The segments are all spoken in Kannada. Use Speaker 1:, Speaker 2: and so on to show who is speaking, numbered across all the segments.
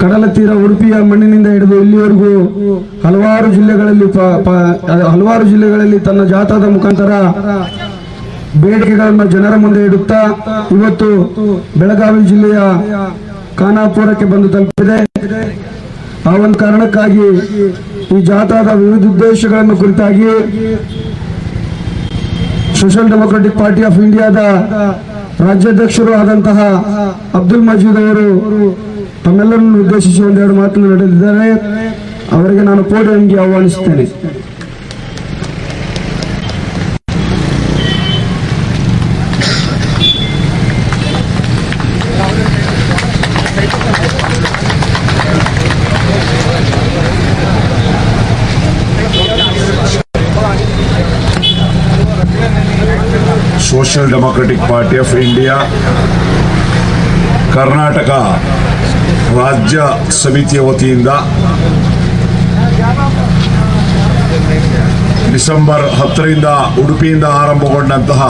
Speaker 1: ಕಡಲ ತೀರ ಉಡುಪಿಯ ಮಣ್ಣಿನಿಂದ ಹಿಡಿದು ಇಲ್ಲಿವರೆಗೂ ಹಲವಾರು ಜಿಲ್ಲೆಗಳಲ್ಲಿ ತನ್ನ ಜಾಥಾದ ಮುಖಾಂತರ ಬೇಡಿಕೆಗಳನ್ನು ಜನರ ಮುಂದೆ ಇಡುತ್ತಾ ಇವತ್ತು ಬೆಳಗಾವಿ ಜಿಲ್ಲೆಯ ಖಾನಾಪುರಕ್ಕೆ ಬಂದು ತಲುಪಿದೆ. ಆ ಒಂದು ಕಾರಣಕ್ಕಾಗಿ ಈ ಜಾಥಾದ ವಿವಿಧ ಉದ್ದೇಶಗಳನ್ನು ಕುರಿತಾಗಿ ಸೋಷಿಯಲ್ ಡೆಮೊಕ್ರೆಟಿಕ್ ಪಾರ್ಟಿ ಆಫ್ ಇಂಡಿಯಾದ ರಾಜ್ಯಾಧ್ಯಕ್ಷರು ಆದಂತಹ ಅಬ್ದುಲ್ ಮಜೀದ್ ಅವರು ತಮ್ಮೆಲ್ಲರನ್ನು ಉದ್ದೇಶಿಸಿ ಒಂದೆರಡು ಮಾತನ್ನು ನಡೆದಿದ್ದಾರೆ. ಅವರಿಗೆ ನಾನು ಪೋಡಿಯಂಗೆ ಆಹ್ವಾನಿಸುತ್ತೇನೆ.
Speaker 2: Social Democratic Party of India Karnataka ರಾಜ್ಯ ಸಮಿತಿಯ ವತಿಯಿಂದ ಡಿಸೆಂಬರ್ 10ರಿಂದ ಉಡುಪಿಯಿಂದ ಆರಂಭಗೊಂಡಂತಹ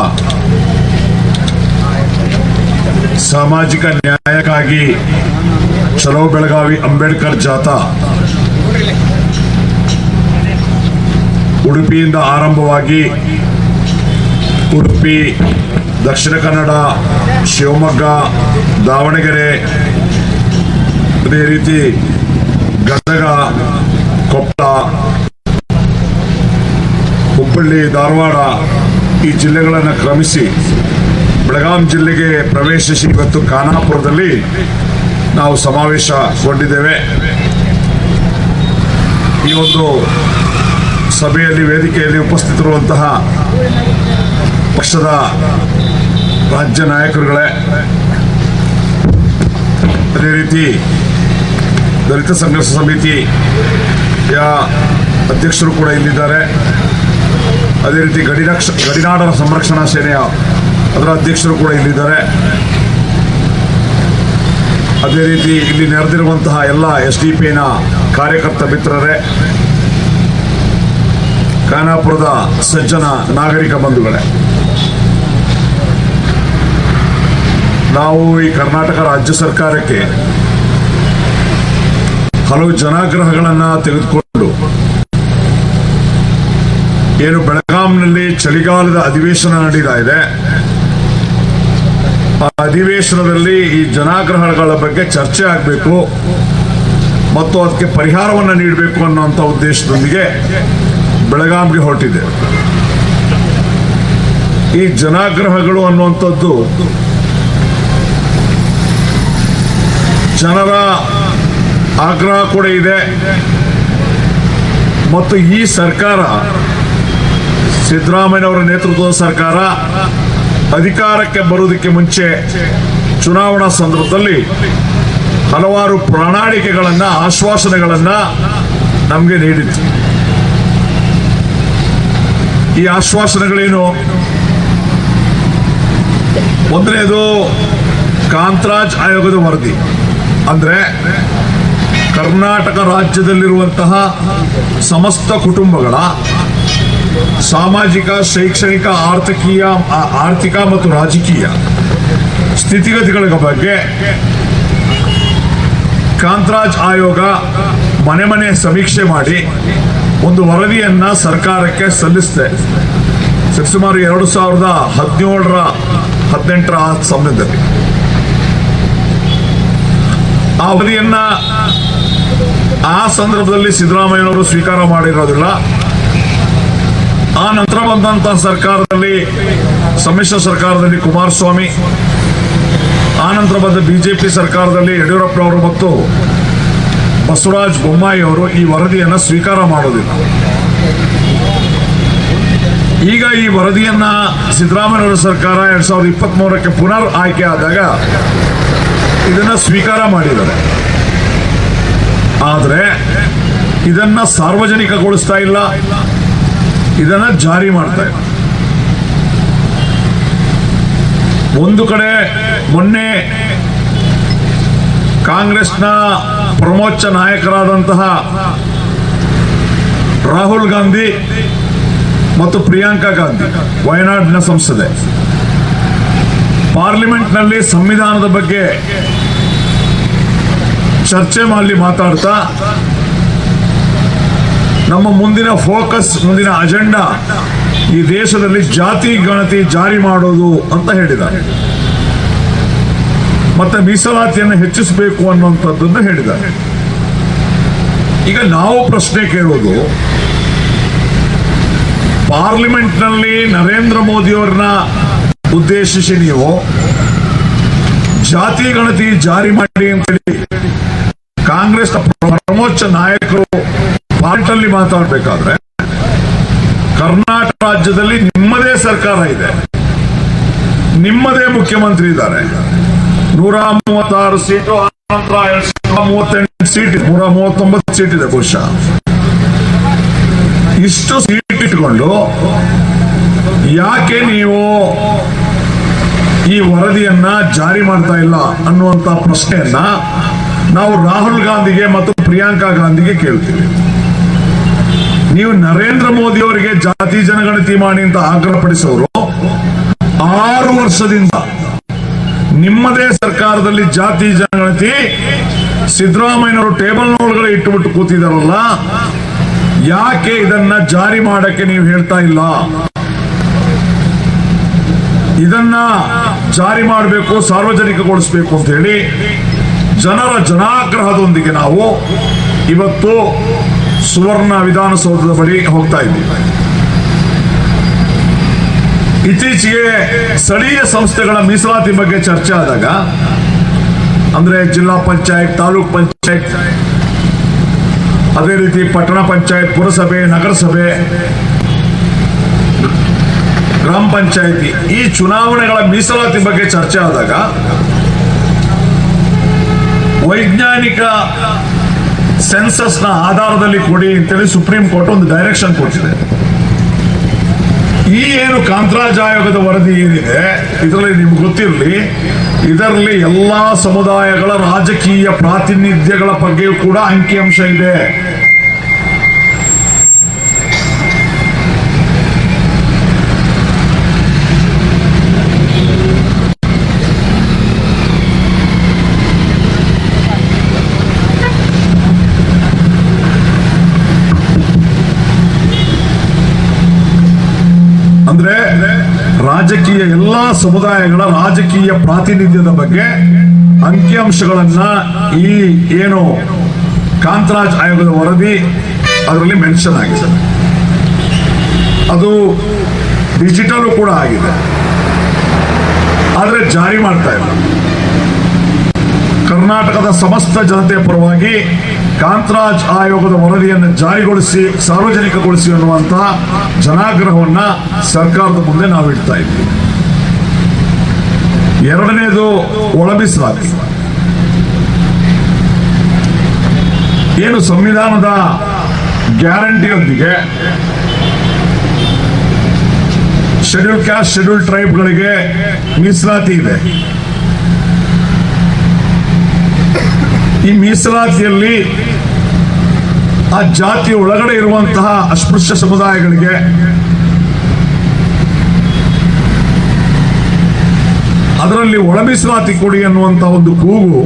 Speaker 2: ಸಾಮಾಜಿಕ ನ್ಯಾಯಕ್ಕಾಗಿ ಚಲೋ ಬೆಳಗಾವಿ ಅಂಬೇಡ್ಕರ್ ಜಾಥಾ ಉಡುಪಿಯಿಂದ ಆರಂಭವಾಗಿ ಉಡುಪಿ, ದಕ್ಷಿಣ ಕನ್ನಡ, ಶಿವಮೊಗ್ಗ, ದಾವಣಗೆರೆ, ಅದೇ ರೀತಿ ಗದಗ, ಕೊಪ್ಪಳ, ಹುಬ್ಬಳ್ಳಿ, ಧಾರವಾಡ ಈ ಜಿಲ್ಲೆಗಳನ್ನು ಕ್ರಮಿಸಿ ಬೆಳಗಾಂ ಜಿಲ್ಲೆಗೆ ಪ್ರವೇಶಿಸಿ ಇವತ್ತು ಖಾನಾಪುರದಲ್ಲಿ ನಾವು ಸಮಾವೇಶಗೊಂಡಿದ್ದೇವೆ. ಈ ಒಂದು ಸಭೆಯಲ್ಲಿ ವೇದಿಕೆಯಲ್ಲಿ ಉಪಸ್ಥಿತರಿರುವಂತಹ ಪಕ್ಷದ ರಾಜ್ಯ ನಾಯಕರುಗಳೇ, ಅದೇ ರೀತಿ ದಲಿತ ಸಂಘರ್ಷ ಸಮಿತಿಯ ಅಧ್ಯಕ್ಷರು ಕೂಡ ಇಲ್ಲಿದ್ದಾರೆ. ಅದೇ ರೀತಿ ಗಡಿನಾಡ ಸಂರಕ್ಷಣಾ ಸೇನೆಯ ಅದರ ಅಧ್ಯಕ್ಷರು ಕೂಡ ಇಲ್ಲಿದ್ದಾರೆ. ಅದೇ ರೀತಿ ಇಲ್ಲಿ ನೆರೆದಿರುವಂತಹ ಎಲ್ಲ SDP ಕಾರ್ಯಕರ್ತ ಮಿತ್ರರೇ, ಖಾನಾಪುರದ ಸಜ್ಜನ ನಾಗರಿಕ ಬಂಧುಗಳೇ, ನಾವು ಈ ಕರ್ನಾಟಕ ರಾಜ್ಯ ಸರ್ಕಾರಕ್ಕೆ ಹಲವು ಜನಾಗ್ರಹಗಳನ್ನು ತೆಗೆದುಕೊಂಡು ಏನು ಬೆಳಗಾಂನಲ್ಲಿ ಚಳಿಗಾಲದ ಅಧಿವೇಶನ ನಡೀತಾ ಇದೆ, ಆ ಅಧಿವೇಶನದಲ್ಲಿ ಈ ಜನಾಗ್ರಹಗಳ ಬಗ್ಗೆ ಚರ್ಚೆ ಆಗಬೇಕು ಮತ್ತು ಅದಕ್ಕೆ ಪರಿಹಾರವನ್ನು ನೀಡಬೇಕು ಅನ್ನುವಂಥ ಉದ್ದೇಶದೊಂದಿಗೆ ಬೆಳಗಾಂಗೆ ಹೊರಟಿದೆ. ಈ ಜನಾಗ್ರಹಗಳು ಅನ್ನುವಂಥದ್ದು ಜನರ ಆಗ್ರಹ ಕೂಡ ಇದೆ ಮತ್ತು ಈ ಸರ್ಕಾರ, ಸಿದ್ದರಾಮಯ್ಯನವರ ನೇತೃತ್ವದ ಸರ್ಕಾರ ಅಧಿಕಾರಕ್ಕೆ ಬರುವುದಕ್ಕೆ ಮುಂಚೆ ಚುನಾವಣಾ ಸಂದರ್ಭದಲ್ಲಿ ಹಲವಾರು ಪ್ರಣಾಳಿಕೆಗಳನ್ನು, ಆಶ್ವಾಸನೆಗಳನ್ನು ನಮಗೆ ನೀಡಿತ್ತು. ಈ ಆಶ್ವಾಸನೆಗಳೇನು? ಒಂದನೇದು ಕಾಂತರಾಜ್ ಆಯೋಗದ ವರದಿ, ಅಂದರೆ ಕರ್ನಾಟಕ ರಾಜ್ಯದಲ್ಲಿರುವಂತಹ ಸಮಸ್ತ ಕುಟುಂಬಗಳ ಸಾಮಾಜಿಕ, ಶೈಕ್ಷಣಿಕ, ಆರ್ಥಿಕ ಮತ್ತು ರಾಜಕೀಯ ಸ್ಥಿತಿಗತಿಗಳ ಬಗ್ಗೆ ಕಾಂತರಾಜ್ ಆಯೋಗ ಮನೆ ಮನೆ ಸಮೀಕ್ಷೆ ಮಾಡಿ ಒಂದು ವರದಿಯನ್ನ ಸರ್ಕಾರಕ್ಕೆ ಸಲ್ಲಿಸಿದೆ. ಸುಮಾರು 2017-18 ಸಮಯದಲ್ಲಿ ಆ ವರದಿಯನ್ನ ಆ ಸಂದರ್ಭದಲ್ಲಿ ಸಿದ್ದರಾಮಯ್ಯನವರು ಸ್ವೀಕಾರ ಮಾಡಿರೋದಿಲ್ಲ. ಆ ನಂತರ ಬಂದಂತಹ ಸರ್ಕಾರದಲ್ಲಿ, ಸಮ್ಮಿಶ್ರ ಸರ್ಕಾರದಲ್ಲಿ ಕುಮಾರಸ್ವಾಮಿ, ಆ ನಂತರ ಬಂದ BJP ಸರ್ಕಾರದಲ್ಲಿ ಯಡಿಯೂರಪ್ಪನವರು ಮತ್ತು ಬಸವರಾಜ ಬೊಮ್ಮಾಯಿ ಅವರು ಈ ವರದಿಯನ್ನು ಸ್ವೀಕಾರ ಮಾಡೋದಿಲ್ಲ. ಈಗ ಈ ವರದಿಯನ್ನ ಸಿದ್ದರಾಮಯ್ಯನವರ ಸರ್ಕಾರ 2023ಕ್ಕೆ ಪುನರ್ ಆಯ್ಕೆ ಆದಾಗ ಇದನ್ನ ಸ್ವೀಕಾರ ಮಾಡಿದ್ದಾರೆ. ಆದರೆ ಇದನ್ನ ಸಾರ್ವಜನಿಕಗೊಳಿಸ್ತಾ ಇಲ್ಲ, ಇದನ್ನ ಜಾರಿ ಮಾಡ್ತಾ ಇಲ್ಲ. ಒಂದು ಕಡೆ ಮೊನ್ನೆ ಕಾಂಗ್ರೆಸ್ನ ಪ್ರಮೋಚ್ಚ ನಾಯಕರಾದಂತಹ ರಾಹುಲ್ ಗಾಂಧಿ ಮತ್ತು ಪ್ರಿಯಾಂಕಾ ಗಾಂಧಿ, ವಯನಾಡಿನ ಸಂಸದೆ, ಪಾರ್ಲಿಮೆಂಟ್ನಲ್ಲಿ ಸಂವಿಧಾನದ ಬಗ್ಗೆ ಚರ್ಚೆ ಮಾಡಿ ಮಾತಾಡ್ತಾ ನಮ್ಮ ಮುಂದಿನ ಫೋಕಸ್, ಮುಂದಿನ ಅಜೆಂಡಾ ಈ ದೇಶದಲ್ಲಿ ಜಾತಿ ಗಣತಿ ಜಾರಿ ಮಾಡೋದು ಅಂತ ಹೇಳಿದ್ದಾರೆ. ಮತ್ತೆ ಮೀಸಲಾತಿಯನ್ನು ಹೆಚ್ಚಿಸಬೇಕು ಅನ್ನುವಂಥದ್ದನ್ನು ಹೇಳಿದ್ದಾರೆ. ಈಗ ನಾವು ಪ್ರಶ್ನೆ ಕೇಳೋದು, ಪಾರ್ಲಿಮೆಂಟ್ನಲ್ಲಿ ನರೇಂದ್ರ ಮೋದಿಯವರನ್ನ ಉದ್ದೇಶಿಸಿ ನೀವು ಜಾತಿ ಗಣತಿ ಜಾರಿ ಮಾಡಿ ಅಂತೇಳಿ ಕಾಂಗ್ರೆಸ್ ಪರಮೋಚ್ಚ ನಾಯಕರು ಪಾರ್ಟಿಯಲ್ಲಿ ಮಾತಾಡಬೇಕಾದ್ರೆ, ಕರ್ನಾಟಕ ರಾಜ್ಯದಲ್ಲಿ ನಿಮ್ಮದೇ ಸರ್ಕಾರ ಇದೆ, ನಿಮ್ಮದೇ ಮುಖ್ಯಮಂತ್ರಿ ಇದ್ದಾರೆ, 136 ಸೀಟು, 238 ಸೀಟ್, 139 ಸೀಟ್ ಇದೆ ಬಹುಶಃ. ಇಷ್ಟು ಸೀಟ್ ಇಟ್ಕೊಂಡು ಯಾಕೆ ನೀವು ಈ ವರದಿಯನ್ನ ಜಾರಿ ಮಾಡ್ತಾ ಇಲ್ಲ ಅನ್ನುವಂತ ಪ್ರಶ್ನೆಯನ್ನ ನಾವು ರಾಹುಲ್ ಗಾಂಧಿಗೆ ಮತ್ತು ಪ್ರಿಯಾಂಕಾ ಗಾಂಧಿಗೆ ಕೇಳ್ತೀವಿ. ನೀವು ನರೇಂದ್ರ ಮೋದಿ ಅವರಿಗೆ ಜಾತಿ ಜನಗಣತಿ ಮಾಡಿ ಅಂತ ಆಗ್ರಹಪಡಿಸೋರು 6 ವರ್ಷದಿಂದ ನಿಮ್ಮದೇ ಸರ್ಕಾರದಲ್ಲಿ ಜಾತಿ ಜನಗಣತಿ ಸಿದ್ದರಾಮಯ್ಯನವರು ಟೇಬಲ್ ಒಳಗಡೆ ಇಟ್ಟುಬಿಟ್ಟು ಕೂತಿದಾರಲ್ಲ, ಯಾಕೆ ಇದನ್ನ ಜಾರಿ ಮಾಡಕ್ಕೆ ನೀವು ಹೇಳ್ತಾ ಇಲ್ಲ? ಇದನ್ನ ಜಾರಿ ಮಾಡಬೇಕು, ಸಾರ್ವಜನಿಕಗೊಳಿಸಬೇಕು ಅಂತ ಹೇಳಿ ಜನರ ಜನಾಗ್ರಹದೊಂದಿಗೆ ನಾವು ಇವತ್ತು ಸುವರ್ಣ ವಿಧಾನಸೌಧದ ಬಳಿ ಹೋಗ್ತಾ ಇದ್ದೀವಿ. ಇತ್ತೀಚೆಗೆ ಸ್ಥಳೀಯ ಸಂಸ್ಥೆಗಳ ಮೀಸಲಾತಿ ಬಗ್ಗೆ ಚರ್ಚೆ ಆದಾಗ, ಅಂದ್ರೆ ಜಿಲ್ಲಾ ಪಂಚಾಯತ್, ತಾಲೂಕ್ ಪಂಚಾಯತ್, ಅದೇ ರೀತಿ ಪಟ್ಟಣ ಪಂಚಾಯತ್, ಪುರಸಭೆ, ನಗರಸಭೆ, ಗ್ರಾಮ ಪಂಚಾಯತಿ, ಈ ಚುನಾವಣೆಗಳ ಮೀಸಲಾತಿ ಬಗ್ಗೆ ಚರ್ಚೆ ಆದಾಗ ವೈಜ್ಞಾನಿಕ ಸೆನ್ಸಸ್ ನ ಆಧಾರದಲ್ಲಿ ಕೊಡಿ ಅಂತೇಳಿ ಸುಪ್ರೀಂ ಕೋರ್ಟ್ ಒಂದು ಡೈರೆಕ್ಷನ್ ಕೊಟ್ಟಿದೆ. ಈ ಏನು ಕಾಂತರಾಜ್ ಆಯೋಗದ ವರದಿ ಏನಿದೆ, ಇದರಲ್ಲಿ ನಿಮ್ಗೆ ಗೊತ್ತಿರಲಿ, ಇದರಲ್ಲಿ ಎಲ್ಲಾ ಸಮುದಾಯಗಳ ರಾಜಕೀಯ ಪ್ರಾತಿನಿಧ್ಯಗಳ ಬಗ್ಗೆಯೂ ಕೂಡ ಅಂಕಿಅಂಶ ಇದೆ. ಅಂದ್ರೆ ರಾಜಕೀಯ ಎಲ್ಲಾ ಸಮುದಾಯಗಳ ರಾಜಕೀಯ ಪ್ರಾತಿನಿಧ್ಯದ ಬಗ್ಗೆ ಅಂಕಿಅಂಶಗಳನ್ನ ಈ ಏನು ಕಾಂತರಾಜ್ ಆಯೋಗದ ವರದಿ ಅದರಲ್ಲಿ ಮೆನ್ಷನ್ ಆಗಿದೆ. ಅದು ಡಿಜಿಟಲ್ ಕೂಡ ಆಗಿದೆ, ಆದ್ರೆ ಜಾರಿ ಮಾಡ್ತಾ ಇಲ್ಲ. ಕರ್ನಾಟಕದ ಸಮಸ್ತ ಜನತೆಯ ಪರವಾಗಿ ಕಾಂತರಾಜ್ ಆಯೋಗದ ವರದಿಯನ್ನು ಜಾರಿಗೊಳಿಸಿ, ಸಾರ್ವಜನಿಕಗೊಳಿಸಿ ಅನ್ನುವಂತಹ ಜನಾಗ್ರಹವನ್ನ ಸರ್ಕಾರದ ಮುಂದೆ ನಾವು ಇಡ್ತಾ ಇದ್ದೀವಿ. ಎರಡನೇದು ಒಳಮೀಸಲಾತಿ. ಏನು ಸಂವಿಧಾನದ ಗ್ಯಾರಂಟಿಯೊಂದಿಗೆ ಶೆಡ್ಯೂಲ್ ಕ್ಯಾಸ್ಟ್, ಶೆಡ್ಯೂಲ್ ಟ್ರೈಬ್ಗಳಿಗೆ ಮೀಸಲಾತಿ ಇದೆ. ಈ ಮೀಸಲಾತಿಯಲ್ಲಿ ಆ ಜಾತಿಯ ಒಳಗಡೆ ಇರುವಂತಹ ಅಸ್ಪೃಶ್ಯ ಸಮುದಾಯಗಳಿಗೆ ಅದರಲ್ಲಿ ಒಳ ಮೀಸಲಾತಿ ಕೊಡಿ ಅನ್ನುವಂತಹ ಒಂದು ಕೂಗು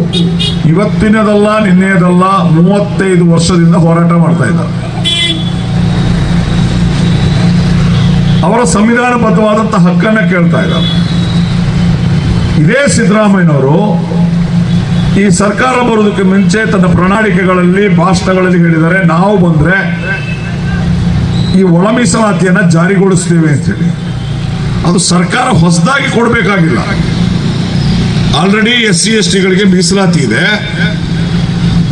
Speaker 2: ಇವತ್ತಿನದಲ್ಲ, ನಿನ್ನೆಯದಲ್ಲ, 35 ವರ್ಷದಿಂದ ಹೋರಾಟ ಮಾಡ್ತಾ ಇದ್ದಾರೆ. ಅವರ ಸಂವಿಧಾನಬದ್ಧವಾದಂತಹ ಹಕ್ಕನ್ನ ಕೇಳ್ತಾ ಇದ್ದಾರೆ. ಇದೇ ಸಿದ್ದರಾಮಯ್ಯನವರು ಈ ಸರ್ಕಾರ ಬರುವುದಕ್ಕೆ ಮುಂಚೆ ತನ್ನ ಪ್ರಣಾಳಿಕೆಗಳಲ್ಲಿ, ಭಾಷಣಗಳಲ್ಲಿ ಹೇಳಿದರೆ, ನಾವು ಬಂದ್ರೆ ಈ ಒಳ ಮೀಸಲಾತಿಯನ್ನ ಜಾರಿಗೊಳಿಸ್ತೇವೆ ಅಂತೇಳಿ. ಅದು ಸರ್ಕಾರ ಹೊಸದಾಗಿ ಕೊಡಬೇಕಾಗಿಲ್ಲ. ಆಲ್ರೆಡಿ SC STಗಳಿಗೆ ಮೀಸಲಾತಿ ಇದೆ.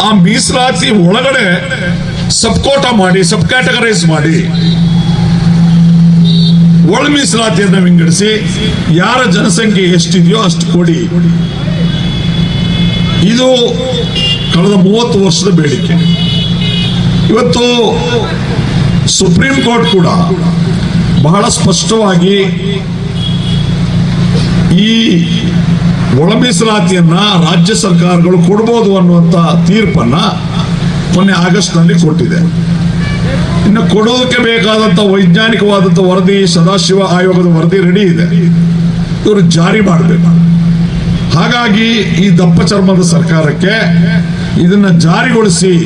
Speaker 2: ಆ ಮೀಸಲಾತಿ ಒಳಗಡೆ ಸಬ್ ಕೋಟಾ ಮಾಡಿ, ಸಬ್ ಕ್ಯಾಟಗರೈಸ್ ಮಾಡಿ, ಒಳ ಮೀಸಲಾತಿಯನ್ನು ವಿಂಗಡಿಸಿ ಯಾರ ಜನಸಂಖ್ಯೆ ಎಷ್ಟಿದೆಯೋ ಅಷ್ಟು ಕೊಡಿ. ಇದು ಕಳೆದ 30 ವರ್ಷದ ಬೇಡಿಕೆ. ಇವತ್ತು ಸುಪ್ರೀಂ ಕೋರ್ಟ್ ಕೂಡ ಬಹಳ ಸ್ಪಷ್ಟವಾಗಿ ಈ ಒಳ ಮೀಸಲಾತಿಯನ್ನ ರಾಜ್ಯ ಸರ್ಕಾರಗಳು ಕೊಡಬಹುದು ಅನ್ನುವಂತ ತೀರ್ಪನ್ನ ಮೊನ್ನೆ ಆಗಸ್ಟ್ನಲ್ಲಿ ಕೊಟ್ಟಿದೆ. ಇನ್ನು ಕೊಡೋದಕ್ಕೆ ಬೇಕಾದಂತ ವೈಜ್ಞಾನಿಕವಾದಂತ ವರದಿ, ಸದಾಶಿವ ಆಯೋಗದ ವರದಿ ರೆಡಿ ಇದೆ, ಇವರು ಜಾರಿ ಮಾಡಬೇಕು. ಹಾಗಾಗಿ ಈ ದಪ್ಪ ಚರ್ಮದ ಸರ್ಕಾರಕ್ಕೆ ಇದನ್ನ ಜಾರಿಗೊಳಿಸ್ತೀವಿ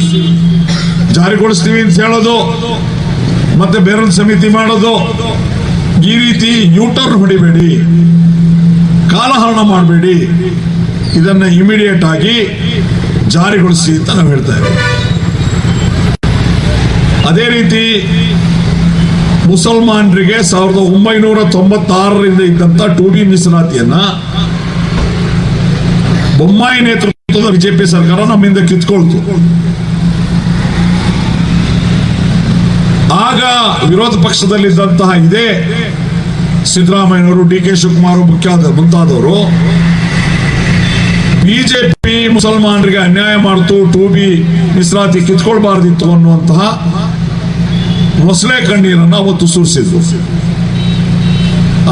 Speaker 2: ಅಂತ ಹೇಳೋದು, ಮತ್ತೆ ಬೇರೊಂದು ಸಮಿತಿ ಮಾಡೋದು, ಈ ರೀತಿ ಯೂಟರ್ನ್ ಹೊಡಿಬೇಡಿ, ಕಾಲಹರಣ ಮಾಡಬೇಡಿ, ಇದನ್ನ ಇಮಿಡಿಯೇಟ್ ಆಗಿ ಜಾರಿಗೊಳಿಸಿ ಅಂತ ನಾವು ಹೇಳ್ತಾ ಇದ್ದೀವಿ. ಅದೇ ರೀತಿ ಮುಸಲ್ಮಾನರಿಗೆ 1996ರಿಂದ ಇದ್ದಂತ 2B ಮೀಸಲಾತಿಯನ್ನ ಬೊಮ್ಮಾಯಿ ನೇತೃತ್ವದ ಬಿಜೆಪಿ ಸರ್ಕಾರ ನಮ್ಮಿಂದ ಕಿತ್ಕೊಳ್ತು. ಆಗ ವಿರೋಧ ಪಕ್ಷದಲ್ಲಿದ್ದಂತಹ ಇದೇ ಸಿದ್ದರಾಮಯ್ಯನವರು, DK ಶಿವಕುಮಾರ್ ಮುಂತಾದವರು ಬಿಜೆಪಿ ಮುಸಲ್ಮಾನರಿಗೆ ಅನ್ಯಾಯ ಮಾಡ್ತು, 2B ಮೀಸಲಾತಿ ಕಿತ್ಕೊಳ್ಬಾರ್ದಿತ್ತು ಅನ್ನುವಂತಹ ಮೊಸಳೆ ಕಣ್ಣೀರನ್ನ ಅವತ್ತು ಸುರಿಸಿದ್ರು.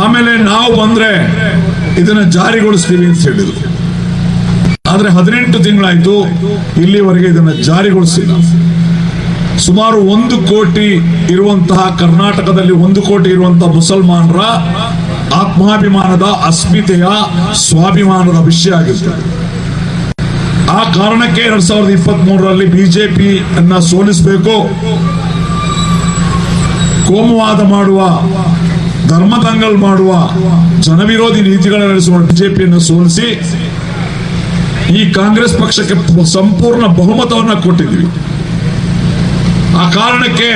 Speaker 2: ಆಮೇಲೆ ನಾವು ಬಂದ್ರೆ ಇದನ್ನ ಜಾರಿಗೊಳಿಸ್ತೀವಿ ಅಂತ ಹೇಳಿದ್ರು. ಆದ್ರೆ 18 ತಿಂಗಳಾಯ್ತು, ಇಲ್ಲಿವರೆಗೆ ಇದನ್ನ ಜಾರಿಗೊಳಿಸಿಲ್ಲ. ಸುಮಾರು 1 ಕೋಟಿ ಇರುವಂತಹ ಕರ್ನಾಟಕದಲ್ಲಿ 1 ಕೋಟಿ ಇರುವಂತಹ ಮುಸಲ್ಮಾನರ ಆತ್ಮಾಭಿಮಾನದ, ಅಸ್ಮಿತೆಯ, ಸ್ವಾಭಿಮಾನದ ವಿಷಯ ಆಗಿರ್ತದೆ. ಆ ಕಾರಣಕ್ಕೆ 2023ರಲ್ಲಿ ಬಿಜೆಪಿ ಅನ್ನ ಸೋಲಿಸಬೇಕು, ಕೋಮುವಾದ ಮಾಡುವ, ಧರ್ಮದಂಗಲ್ ಮಾಡುವ, ಜನವಿರೋಧಿ ನೀತಿಗಳನ್ನು ನಡೆಸುವ ಬಿಜೆಪಿಯನ್ನು ಸೋಲಿಸಿ ಈ ಕಾಂಗ್ರೆಸ್ ಪಕ್ಷಕ್ಕೆ ಸಂಪೂರ್ಣ ಬಹುಮತವನ್ನ ಕೊಟ್ಟಿದ್ವಿ. ಆ ಕಾರಣಕ್ಕೆ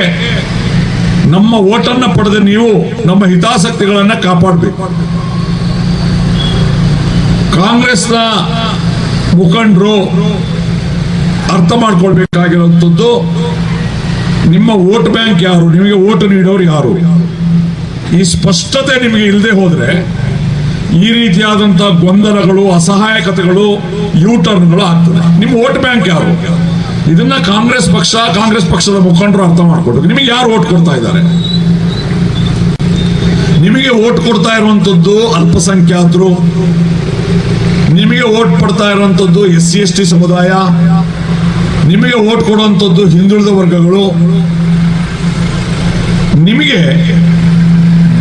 Speaker 2: ನಮ್ಮ ಓಟನ್ನ ಪಡೆದ ನೀವು ನಮ್ಮ ಹಿತಾಸಕ್ತಿಗಳನ್ನ ಕಾಪಾಡಬೇಕು. ಕಾಂಗ್ರೆಸ್ನ ಮುಖಂಡರು ಅರ್ಥ ಮಾಡ್ಕೊಳ್ಬೇಕಾಗಿರುವಂಥದ್ದು, ನಿಮ್ಮ ವೋಟ್ ಬ್ಯಾಂಕ್ ಯಾರು, ನಿಮಗೆ ವೋಟ್ ನೀಡೋರು ಯಾರು, ಈ ಸ್ಪಷ್ಟತೆ ನಿಮಗೆ ಇಲ್ಲದೆ ಹೋದ್ರೆ ಈ ರೀತಿಯಾದಂತಹ ಗೊಂದಲಗಳು, ಅಸಹಾಯಕತೆಗಳು, ಯೂಟರ್ನ್ಗಳು ಆಗ್ತದೆ. ನಿಮ್ಮ ವೋಟ್ ಬ್ಯಾಂಕ್ ಯಾರು, ಇದನ್ನ ಕಾಂಗ್ರೆಸ್ ಪಕ್ಷದ ಮುಖಂಡರು ಅರ್ಥ ಮಾಡ್ಕೊಳ್ಬೇಕು. ನಿಮಗೆ ಯಾರು ವೋಟ್ ಕೊಡ್ತಾ ಇದ್ದಾರೆ? ನಿಮಗೆ ವೋಟ್ ಕೊಡ್ತಾ ಇರುವಂತದ್ದು ಅಲ್ಪಸಂಖ್ಯಾತರು, ನಿಮಗೆ ವೋಟ್ ಪಡ್ತಾ ಇರುವಂತದ್ದು SC/ST ಸಮುದಾಯ, ನಿಮಗೆ ವೋಟ್ ಕೊಡುವಂತದ್ದು ಹಿಂದುಳಿದ ವರ್ಗಗಳು, ನಿಮಗೆ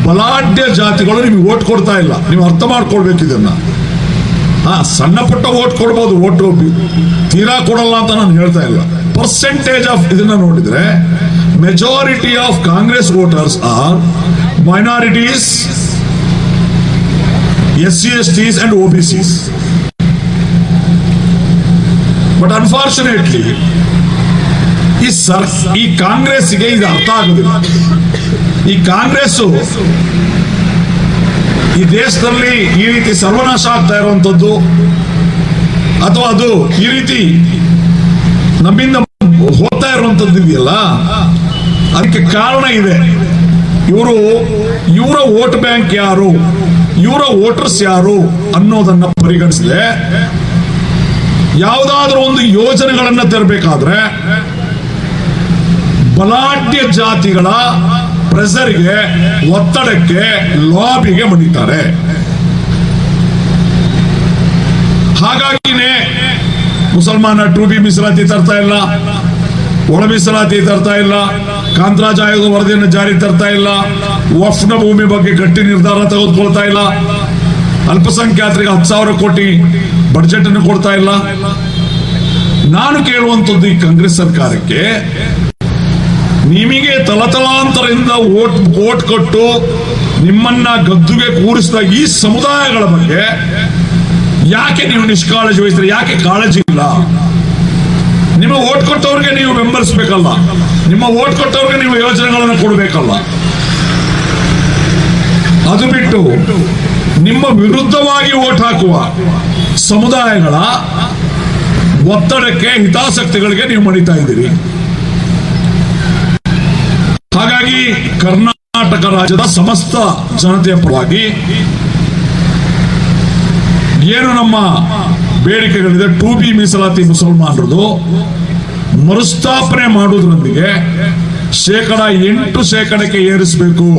Speaker 2: ಬಲಾಢ್ಯ ಜಾತಿಗಳು ನಿಮಗೆ ವೋಟ್ ಕೊಡ್ತಾ ಇಲ್ಲ. ನೀವು ಅರ್ಥ ಮಾಡ್ಕೊಳ್ಬೇಕು ಇದನ್ನ. ಸಣ್ಣ ಪುಟ್ಟ ವೋಟ್ ಕೊಡ್ಬೋದು, ವೋಟ್ ತೀರಾ ಕೊಡಲ್ಲ ಅಂತ ನಾನು ಹೇಳ್ತಾ ಇಲ್ಲ. ಪರ್ಸೆಂಟೇಜ್ ಆಫ್ ಇದನ್ನ ನೋಡಿದ್ರೆ majority of Congress voters are minorities, SC/STs and OBCs. But unfortunately ಈ ಕಾಂಗ್ರೆಸ್ಗೆ ಇದು ಅರ್ಥ ಆಗುದಿಲ್ಲ. ಈ ಕಾಂಗ್ರೆಸ್ ಈ ದೇಶದಲ್ಲಿ ಈ ರೀತಿ ಸರ್ವನಾಶ ಆಗ್ತಾ ಇರುವಂತದ್ದು, ಅಥವಾ ಅದು ಈ ರೀತಿ ನಮ್ಮಿಂದ ಹೋಗ್ತಾ ಇರುವಂತದ್ದು ಇದೆಯಲ್ಲ, ಅದಕ್ಕೆ ಕಾರಣ ಇದೆ. ಇವರ ವೋಟ್ ಬ್ಯಾಂಕ್ ಯಾರು, ಇವರ ವೋಟರ್ಸ್ ಯಾರು ಅನ್ನೋದನ್ನ ಪರಿಗಣಿಸಿದೆ ಯಾವುದಾದ್ರೂ ಒಂದು ಯೋಜನೆಗಳನ್ನ ತರಬೇಕಾದ್ರೆ ಬಲಾಢ್ಯ ಜಾತಿಗಳ ಪ್ರೆಸರ್ಗೆ, ಒತ್ತಡಕ್ಕೆ, ಲಾಬಿಗೆ ಮಣಿತಾರೆ. ಹಾಗಾಗಿನೇ ಮುಸಲ್ಮಾನ 2B ಮೀಸಲಾತಿ ತರ್ತಾ ಇಲ್ಲ, ಒಳ ಮೀಸಲಾತಿ ತರ್ತಾ ಇಲ್ಲ, ಕಾಂತರಾಜ್ ಆಯೋಗದ ವರದಿಯನ್ನು ಜಾರಿ ತರ್ತಾ ಇಲ್ಲ, ವಕ್ಫ್ನ ಭೂಮಿ ಬಗ್ಗೆ ಗಟ್ಟಿ ನಿರ್ಧಾರ ತೆಗೆದುಕೊಳ್ತಾ ಇಲ್ಲ, ಅಲ್ಪಸಂಖ್ಯಾತರಿಗೆ 10,000 ಕೋಟಿ ಬಡ್ಜೆಟ್ ಅನ್ನು ಕೊಡ್ತಾ ಇಲ್ಲ. ನಾನು ಕೇಳುವಂಥದ್ದು ಈ ಕಾಂಗ್ರೆಸ್ ಸರ್ಕಾರಕ್ಕೆ, ನಿಮಗೆ ತಲತಲಾಂತರದಿಂದ ವೋಟ್ ಕೊಟ್ಟು ನಿಮ್ಮನ್ನ ಗದ್ದುಗೆ ಕೂರಿಸಿದ ಈ ಸಮುದಾಯಗಳ ಬಗ್ಗೆ ಯಾಕೆ ನೀವು ನಿಷ್ಕಾಳಜಿ ವಹಿಸ್ತೀರಿ? ಯಾಕೆ ಕಾಳಜಿ ಇಲ್ಲ? ನಿಮ್ಮ ವೋಟ್ ಕೊಟ್ಟವ್ರಿಗೆ ನೀವು ಬೆಂಬಲಿಸಬೇಕಲ್ಲ, ನಿಮ್ಮ ವೋಟ್ ಕೊಟ್ಟವ್ರಿಗೆ ನೀವು ಯೋಜನೆಗಳನ್ನು ಕೊಡಬೇಕಲ್ಲ. ಅದು ಬಿಟ್ಟು ನಿಮ್ಮ ವಿರುದ್ಧವಾಗಿ ವೋಟ್ ಹಾಕುವ ಸಮುದಾಯಗಳ ಒತ್ತಡಕ್ಕೆ, ಹಿತಾಸಕ್ತಿಗಳಿಗೆ ನೀವು ಮಣಿತಾ ಇದ್ದೀರಿ. ಹಾಗಾಗಿ ಕರ್ನಾಟಕ ರಾಜ್ಯದ ಸಮಸ್ತ ಜನತೆಯ ಪರವಾಗಿ ಏನು ನಮ್ಮ ಬೇಡಿಕೆಗಳಿದೆ, 2B ಮೀಸಲಾತಿ ಮುಸಲ್ಮಾನರದು ಮರುಸ್ಥಾಪನೆ ಮಾಡುವುದರೊಂದಿಗೆ 8% ಏರಿಸಬೇಕು.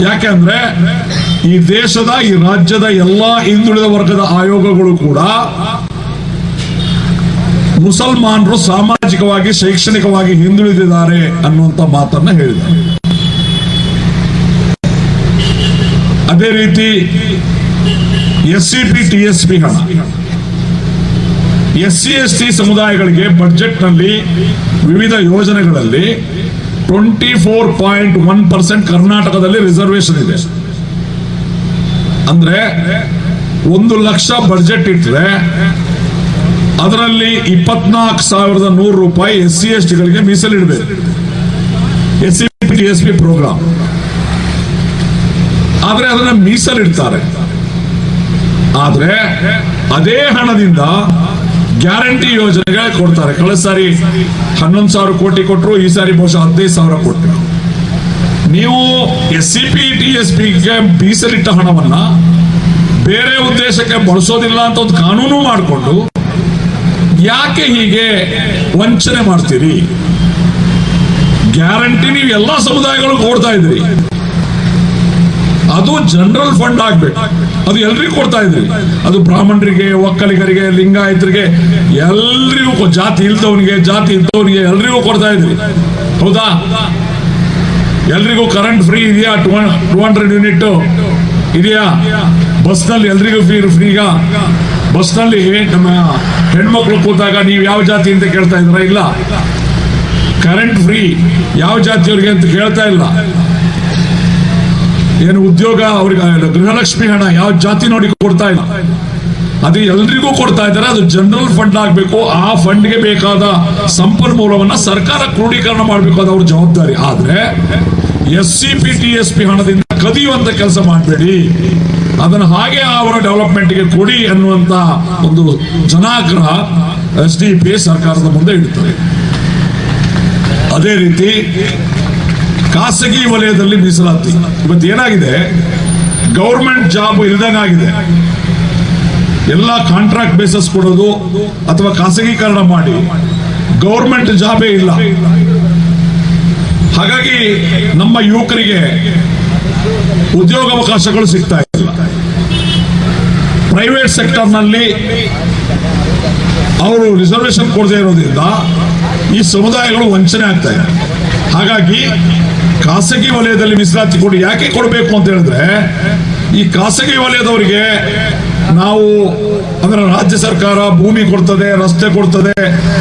Speaker 2: ಯಾಕೆಂದ್ರೆ ಈ ದೇಶದ, ಈ ರಾಜ್ಯದ ಎಲ್ಲಾ ಹಿಂದುಳಿದ ವರ್ಗದ ಆಯೋಗಗಳು ಕೂಡ ಮುಸಲ್ಮಾನರು ಸಾಮಾಜಿಕವಾಗಿ, ಶೈಕ್ಷಣಿಕವಾಗಿ ಹಿಂದುಳಿದಿದ್ದಾರೆ ಅನ್ನುವಂತ ಮಾತನ್ನ ಹೇಳಿದ್ದಾರೆ. ಅದೇ ರೀತಿ SCP TSP ಹಣ SC/ST ಸಮುದಾಯಗಳಿಗೆ ಬಜೆಟ್ ನಲ್ಲಿ ವಿವಿಧ ಯೋಜನೆಗಳಲ್ಲಿ 24.1% ಕರ್ನಾಟಕದಲ್ಲಿ ರಿಸರ್ವೇಶನ್ ಇದೆ. ಅಂದ್ರೆ 1 ಲಕ್ಷ ಬಜೆಟ್ ಇಟ್ಟರೆ ಅದರಲ್ಲಿ 24,100 ರೂಪಾಯಿ SC/STಗಳಿಗೆ ಮೀಸಲಿಡಬೇಕು. SCPTSP ಪ್ರೋಗ್ರಾಮ್ ಆದ್ರೆ ಅದನ್ನ ಮೀಸಲಿಡ್ತಾರೆ. ಆದ್ರೆ ಅದೇ ಹಣದಿಂದ ಗ್ಯಾರಂಟಿ ಯೋಜನೆಗೆ ಕೊಡ್ತಾರೆ. ಕಳೆದ ಸಾರಿ 11,000 ಕೋಟಿ ಕೊಟ್ಟರು, ಈ ಸಾರಿ ಬಹುಶಃ 15,000 ಕೊಟ್ಟರು. ನೀವು SCPTSPಗೆ ಮೀಸಲಿಟ್ಟ ಹಣವನ್ನ ಬೇರೆ ಉದ್ದೇಶಕ್ಕೆ ಬಳಸೋದಿಲ್ಲ ಅಂತ ಒಂದು ಕಾನೂನು ಮಾಡಿಕೊಂಡು ಯಾಕೆ ಹೀಗೆ ವಂಚನೆ ಮಾಡ್ತೀರಿ? ಗ್ಯಾರಂಟಿ ನೀವು ಎಲ್ಲಾ ಸಮುದಾಯಗಳು ಕೊಡ್ತಾ ಇದ್ರಿ, ಅದು ಜನರಲ್ ಫಂಡ್ ಆಗ್ಬೇಕು. ಅದು ಎಲ್ರಿಗೂ ಕೊಡ್ತಾ ಇದ್ರಿ. ಅದು ಬ್ರಾಹ್ಮಣರಿಗೆ, ಒಕ್ಕಲಿಗರಿಗೆ, ಲಿಂಗಾಯತರಿಗೆ, ಎಲ್ರಿಗೂ, ಜಾತಿ ಇಲ್ದವನಿಗೆ, ಜಾತಿ ಇದ್ದವನಿಗೆ ಎಲ್ರಿಗೂ ಕೊಡ್ತಾ ಇದ್ರಿ. ಹೌದಾ? ಎಲ್ರಿಗೂ ಕರೆಂಟ್ ಫ್ರೀ ಇದೆಯಾ? 200 ಯೂನಿಟ್ ಇದೆಯಾ? ಬಸ್ನಲ್ಲಿ ಎಲ್ರಿಗೂ ಫ್ರೀಗ? ಬಸ್ನಲ್ಲಿ ನಮ್ಮ ಹೆಣ್ಮಕ್ಳು ಕೂತಾಗ ನೀವು ಯಾವ ಜಾತಿ ಅಂತ ಕೇಳ್ತಾ ಇದ್ರ? ಇಲ್ಲ. ಕರೆಂಟ್ ಫ್ರೀ ಯಾವ ಜಾತಿಯವ್ರಿಗೆ ಅಂತ ಕೇಳ್ತಾ ಇಲ್ಲ. ಏನು ಉದ್ಯೋಗ ಅವ್ರಿಗೆ, ಗೃಹಲಕ್ಷ್ಮಿ ಹಣ ಯಾವ ಜಾತಿ ನೋಡಿ ಕೊಡ್ತಾ ಇಲ್ಲ. ಅದು ಎಲ್ರಿಗೂ ಕೊಡ್ತಾ ಇದ್ದಾರೆ. ಅದು ಜನರಲ್ ಫಂಡ್ ಆಗಬೇಕು. ಆ ಫಂಡ್ಗೆ ಬೇಕಾದ ಸಂಪನ್ಮೂಲವನ್ನ ಸರ್ಕಾರ ಕ್ರೋಢೀಕರಣ ಮಾಡಬೇಕು, ಅದು ಅವ್ರ ಜವಾಬ್ದಾರಿ. ಆದ್ರೆ SCPTSP ಹಣದಿಂದ ಕದಿಯುವಂತ ಕೆಲಸ ಮಾಡಬೇಡಿ. ಅದನ್ನು ಹಾಗೆ ಅವರ ಡೆವಲಪ್ಮೆಂಟ್ಗೆ ಕೊಡಿ ಅನ್ನುವಂತ ಒಂದು ಜನಾಗ್ರಹ SDP ಸರ್ಕಾರದ ಮುಂದೆ ಇಡುತ್ತದೆ. ಅದೇ ರೀತಿ ಖಾಸಗಿ ವಲಯದಲ್ಲಿ ಮೀಸಲಾತಿ ಇವತ್ತು ಏನಾಗಿದೆ, ಗೌರ್ಮೆಂಟ್ ಜಾಬ್ ಇಲ್ದಂಗಾಗಿದೆ. ಎಲ್ಲ ಕಾಂಟ್ರಾಕ್ಟ್ ಬೇಸಸ್ ಕೊಡೋದು ಅಥವಾ ಖಾಸಗೀಕರಣ ಮಾಡಿ ಗೌರ್ಮೆಂಟ್ ಜಾಬೇ ಇಲ್ಲ. ಹಾಗಾಗಿ ನಮ್ಮ ಯುವಕರಿಗೆ ಉದ್ಯೋಗಾವಕಾಶಗಳು ಸಿಗ್ತಾ ಇಲ್ಲ. ಪ್ರೈವೇಟ್ ಸೆಕ್ಟರ್ ನಲ್ಲಿ ಅವರು ರಿಸರ್ವೇಶನ್ ಕೊಡದೇ ಇರೋದ್ರಿಂದ ಈ ಸಮುದಾಯಗಳು ವಂಚನೆ ಆಗ್ತಾ ಇದೆ. ಹಾಗಾಗಿ ಖಾಸಗಿ ವಲಯದಲ್ಲಿ ಮೀಸಲಾತಿ ಕೊಡಿ. ಯಾಕೆ ಕೊಡಬೇಕು ಅಂತ ಹೇಳಿದ್ರೆ, ಈ ಖಾಸಗಿ ವಲಯದವರಿಗೆ ನಾವು ಅಂದ್ರೆ ರಾಜ್ಯ ಸರ್ಕಾರ ಭೂಮಿ ಕೊಡ್ತದೆ, ರಸ್ತೆ ಕೊಡ್ತದೆ,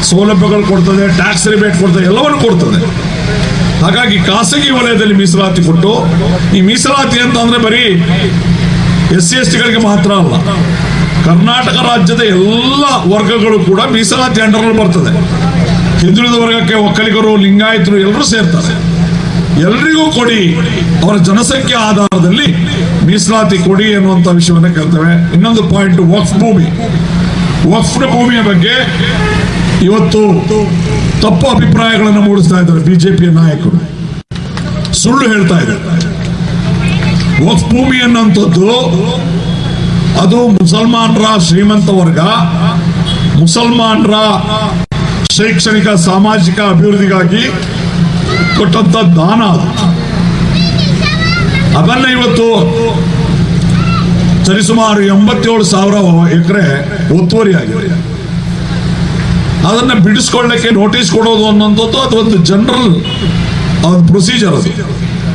Speaker 2: ಸೌಲಭ್ಯಗಳು ಕೊಡ್ತದೆ, ಟ್ಯಾಕ್ಸ್ ರಿಬೇಟ್ ಕೊಡ್ತದೆ, ಎಲ್ಲವನ್ನು ಕೊಡ್ತದೆ. ಹಾಗಾಗಿ ಖಾಸಗಿ ವಲಯದಲ್ಲಿ ಮೀಸಲಾತಿ ಕೊಟ್ಟು, ಈ ಮೀಸಲಾತಿ ಅಂತ ಅಂದ್ರೆ ಬರೀ SC/STಗಳಿಗೆ ಮಾತ್ರ ಅಲ್ಲ, ಕರ್ನಾಟಕ ರಾಜ್ಯದ ಎಲ್ಲ ವರ್ಗಗಳು ಕೂಡ ಮೀಸಲಾತಿ ಅಂಡರ್ನಲ್ಲಿ ಬರ್ತದೆ. ಹಿಂದುಳಿದ ವರ್ಗಕ್ಕೆ ಒಕ್ಕಲಿಗರು, ಲಿಂಗಾಯತರು ಎಲ್ಲರೂ ಸೇರ್ತಾರೆ. ಎಲ್ರಿಗೂ ಕೊಡಿ, ಅವರ ಜನಸಂಖ್ಯೆ ಆಧಾರದಲ್ಲಿ ಮೀಸಲಾತಿ ಕೊಡಿ ಎನ್ನುವಂತ ವಿಷಯವನ್ನು ಕೇಳ್ತೇವೆ. ಇನ್ನೊಂದು ಪಾಯಿಂಟ್, ವಕ್ಫ್ ಭೂಮಿ. ವಕ್ಫ್ ಭೂಮಿಯ ಬಗ್ಗೆ ಇವತ್ತು ತಪ್ಪು ಅಭಿಪ್ರಾಯಗಳನ್ನು ಮೂಡಿಸ್ತಾ ಇದ್ದಾರೆ ಬಿಜೆಪಿಯ ನಾಯಕರು, ಸುಳ್ಳು ಹೇಳ್ತಾ ಇದ್ದಾರೆ. ವಕ್ಫ್ ಭೂಮಿ ಅನ್ನುವಂಥದ್ದು ಅದು ಮುಸಲ್ಮಾನರ ಶ್ರೀಮಂತ ವರ್ಗ, ಮುಸಲ್ಮಾನರ ಶೈಕ್ಷಣಿಕ ಸಾಮಾಜಿಕ ಅಭಿವೃದ್ಧಿಗಾಗಿ ಕೊಟ್ಟಂತ ದಾನ. ಅದನ್ನ ಇವತ್ತು ಸರಿಸುಮಾರು 87,000 ಎಕರೆ ಒತ್ತುವರಿ ಆಗಿದೆ. ಅದನ್ನ ಬಿಡಿಸ್ಕೊಳ್ಳಕ್ಕೆ ನೋಟಿಸ್ ಕೊಡೋದು ಅನ್ನೋಂಥದ್ದು ಅದೊಂದು ಜನರಲ್ ಪ್ರೊಸೀಜರ್.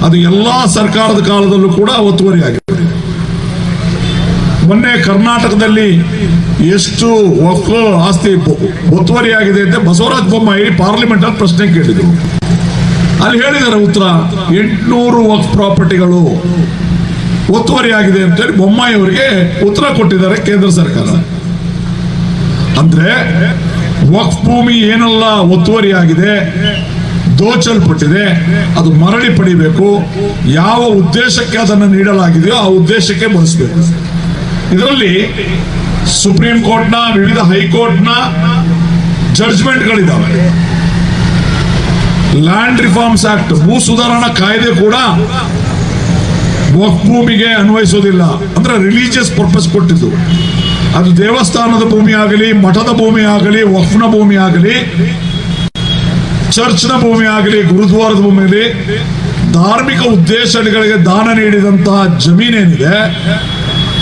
Speaker 2: ಅದು ಎಲ್ಲಾ ಸರ್ಕಾರದ ಕಾಲದಲ್ಲೂ ಕೂಡ ಒತ್ತುವರಿ ಆಗಿದೆ. ಮೊನ್ನೆ ಕರ್ನಾಟಕದಲ್ಲಿ ಎಷ್ಟು ಆಸ್ತಿ ಒತ್ತುವರಿ ಆಗಿದೆ ಅಂತ ಬಸವರಾಜ ಬೊಮ್ಮಾಯಿ ಪಾರ್ಲಿಮೆಂಟ್ ಅಲ್ಲಿ ಪ್ರಶ್ನೆ ಕೇಳಿದ್ರು. ಅಲ್ಲಿ ಹೇಳಿದ್ದಾರೆ ಉತ್ತರ, 800 ವಕ್ಫ್ ಪ್ರಾಪರ್ಟಿಗಳು ಒತ್ತುವರಿ ಆಗಿದೆ ಅಂತೇಳಿ ಬೊಮ್ಮಾಯಿ ಅವರಿಗೆ ಉತ್ತರ ಕೊಟ್ಟಿದ್ದಾರೆ ಕೇಂದ್ರ ಸರ್ಕಾರ. ಅಂದ್ರೆ ವಕ್ಫ್ ಭೂಮಿ ಏನೆಲ್ಲ ಒತ್ತುವರಿ ಆಗಿದೆ, ದೋಚಲ್ಪಟ್ಟಿದೆ, ಅದು ಮರಳಿ ಪಡಿಬೇಕು. ಯಾವ ಉದ್ದೇಶಕ್ಕೆ ಅದನ್ನು ನೀಡಲಾಗಿದೆಯೋ ಆ ಉದ್ದೇಶಕ್ಕೆ ಬಳಸಬೇಕು. ಇದರಲ್ಲಿ ಸುಪ್ರೀಂ ಕೋರ್ಟ್ನ, ವಿವಿಧ ಹೈಕೋರ್ಟ್ನ ಜಡ್ಜ್ಮೆಂಟ್ಗಳಿದ್ದಾವೆ. ಲ್ಯಾಂಡ್ ರಿಫಾರ್ಮ್ಸ್ ಆಕ್ಟ್, ಭೂ ಸುಧಾರಣಾ ಕಾಯ್ದೆ ಕೂಡ ವಕ್ಫ್ ಭೂಮಿಗೆ ಅನ್ವಯಿಸೋದಿಲ್ಲ. ಅಂದ್ರೆ ರಿಲಿಜಿಯಸ್ ಪರ್ಪಸ್ ಕೊಟ್ಟಿದ್ದು. ಅದು ದೇವಸ್ಥಾನದ ಭೂಮಿ ಆಗಲಿ, ಮಠದ ಭೂಮಿ ಆಗಲಿ, ವಕ್ಫ್ನ ಭೂಮಿ ಆಗಲಿ, ಚರ್ಚ್ನ ಭೂಮಿ ಆಗಲಿ, ಗುರುದ್ವಾರದ ಭೂಮಿ ಆಗಲಿ, ಧಾರ್ಮಿಕ ಉದ್ದೇಶಗಳಿಗೆ ದಾನ ನೀಡಿದಂತಹ ಜಮೀನೇನಿದೆ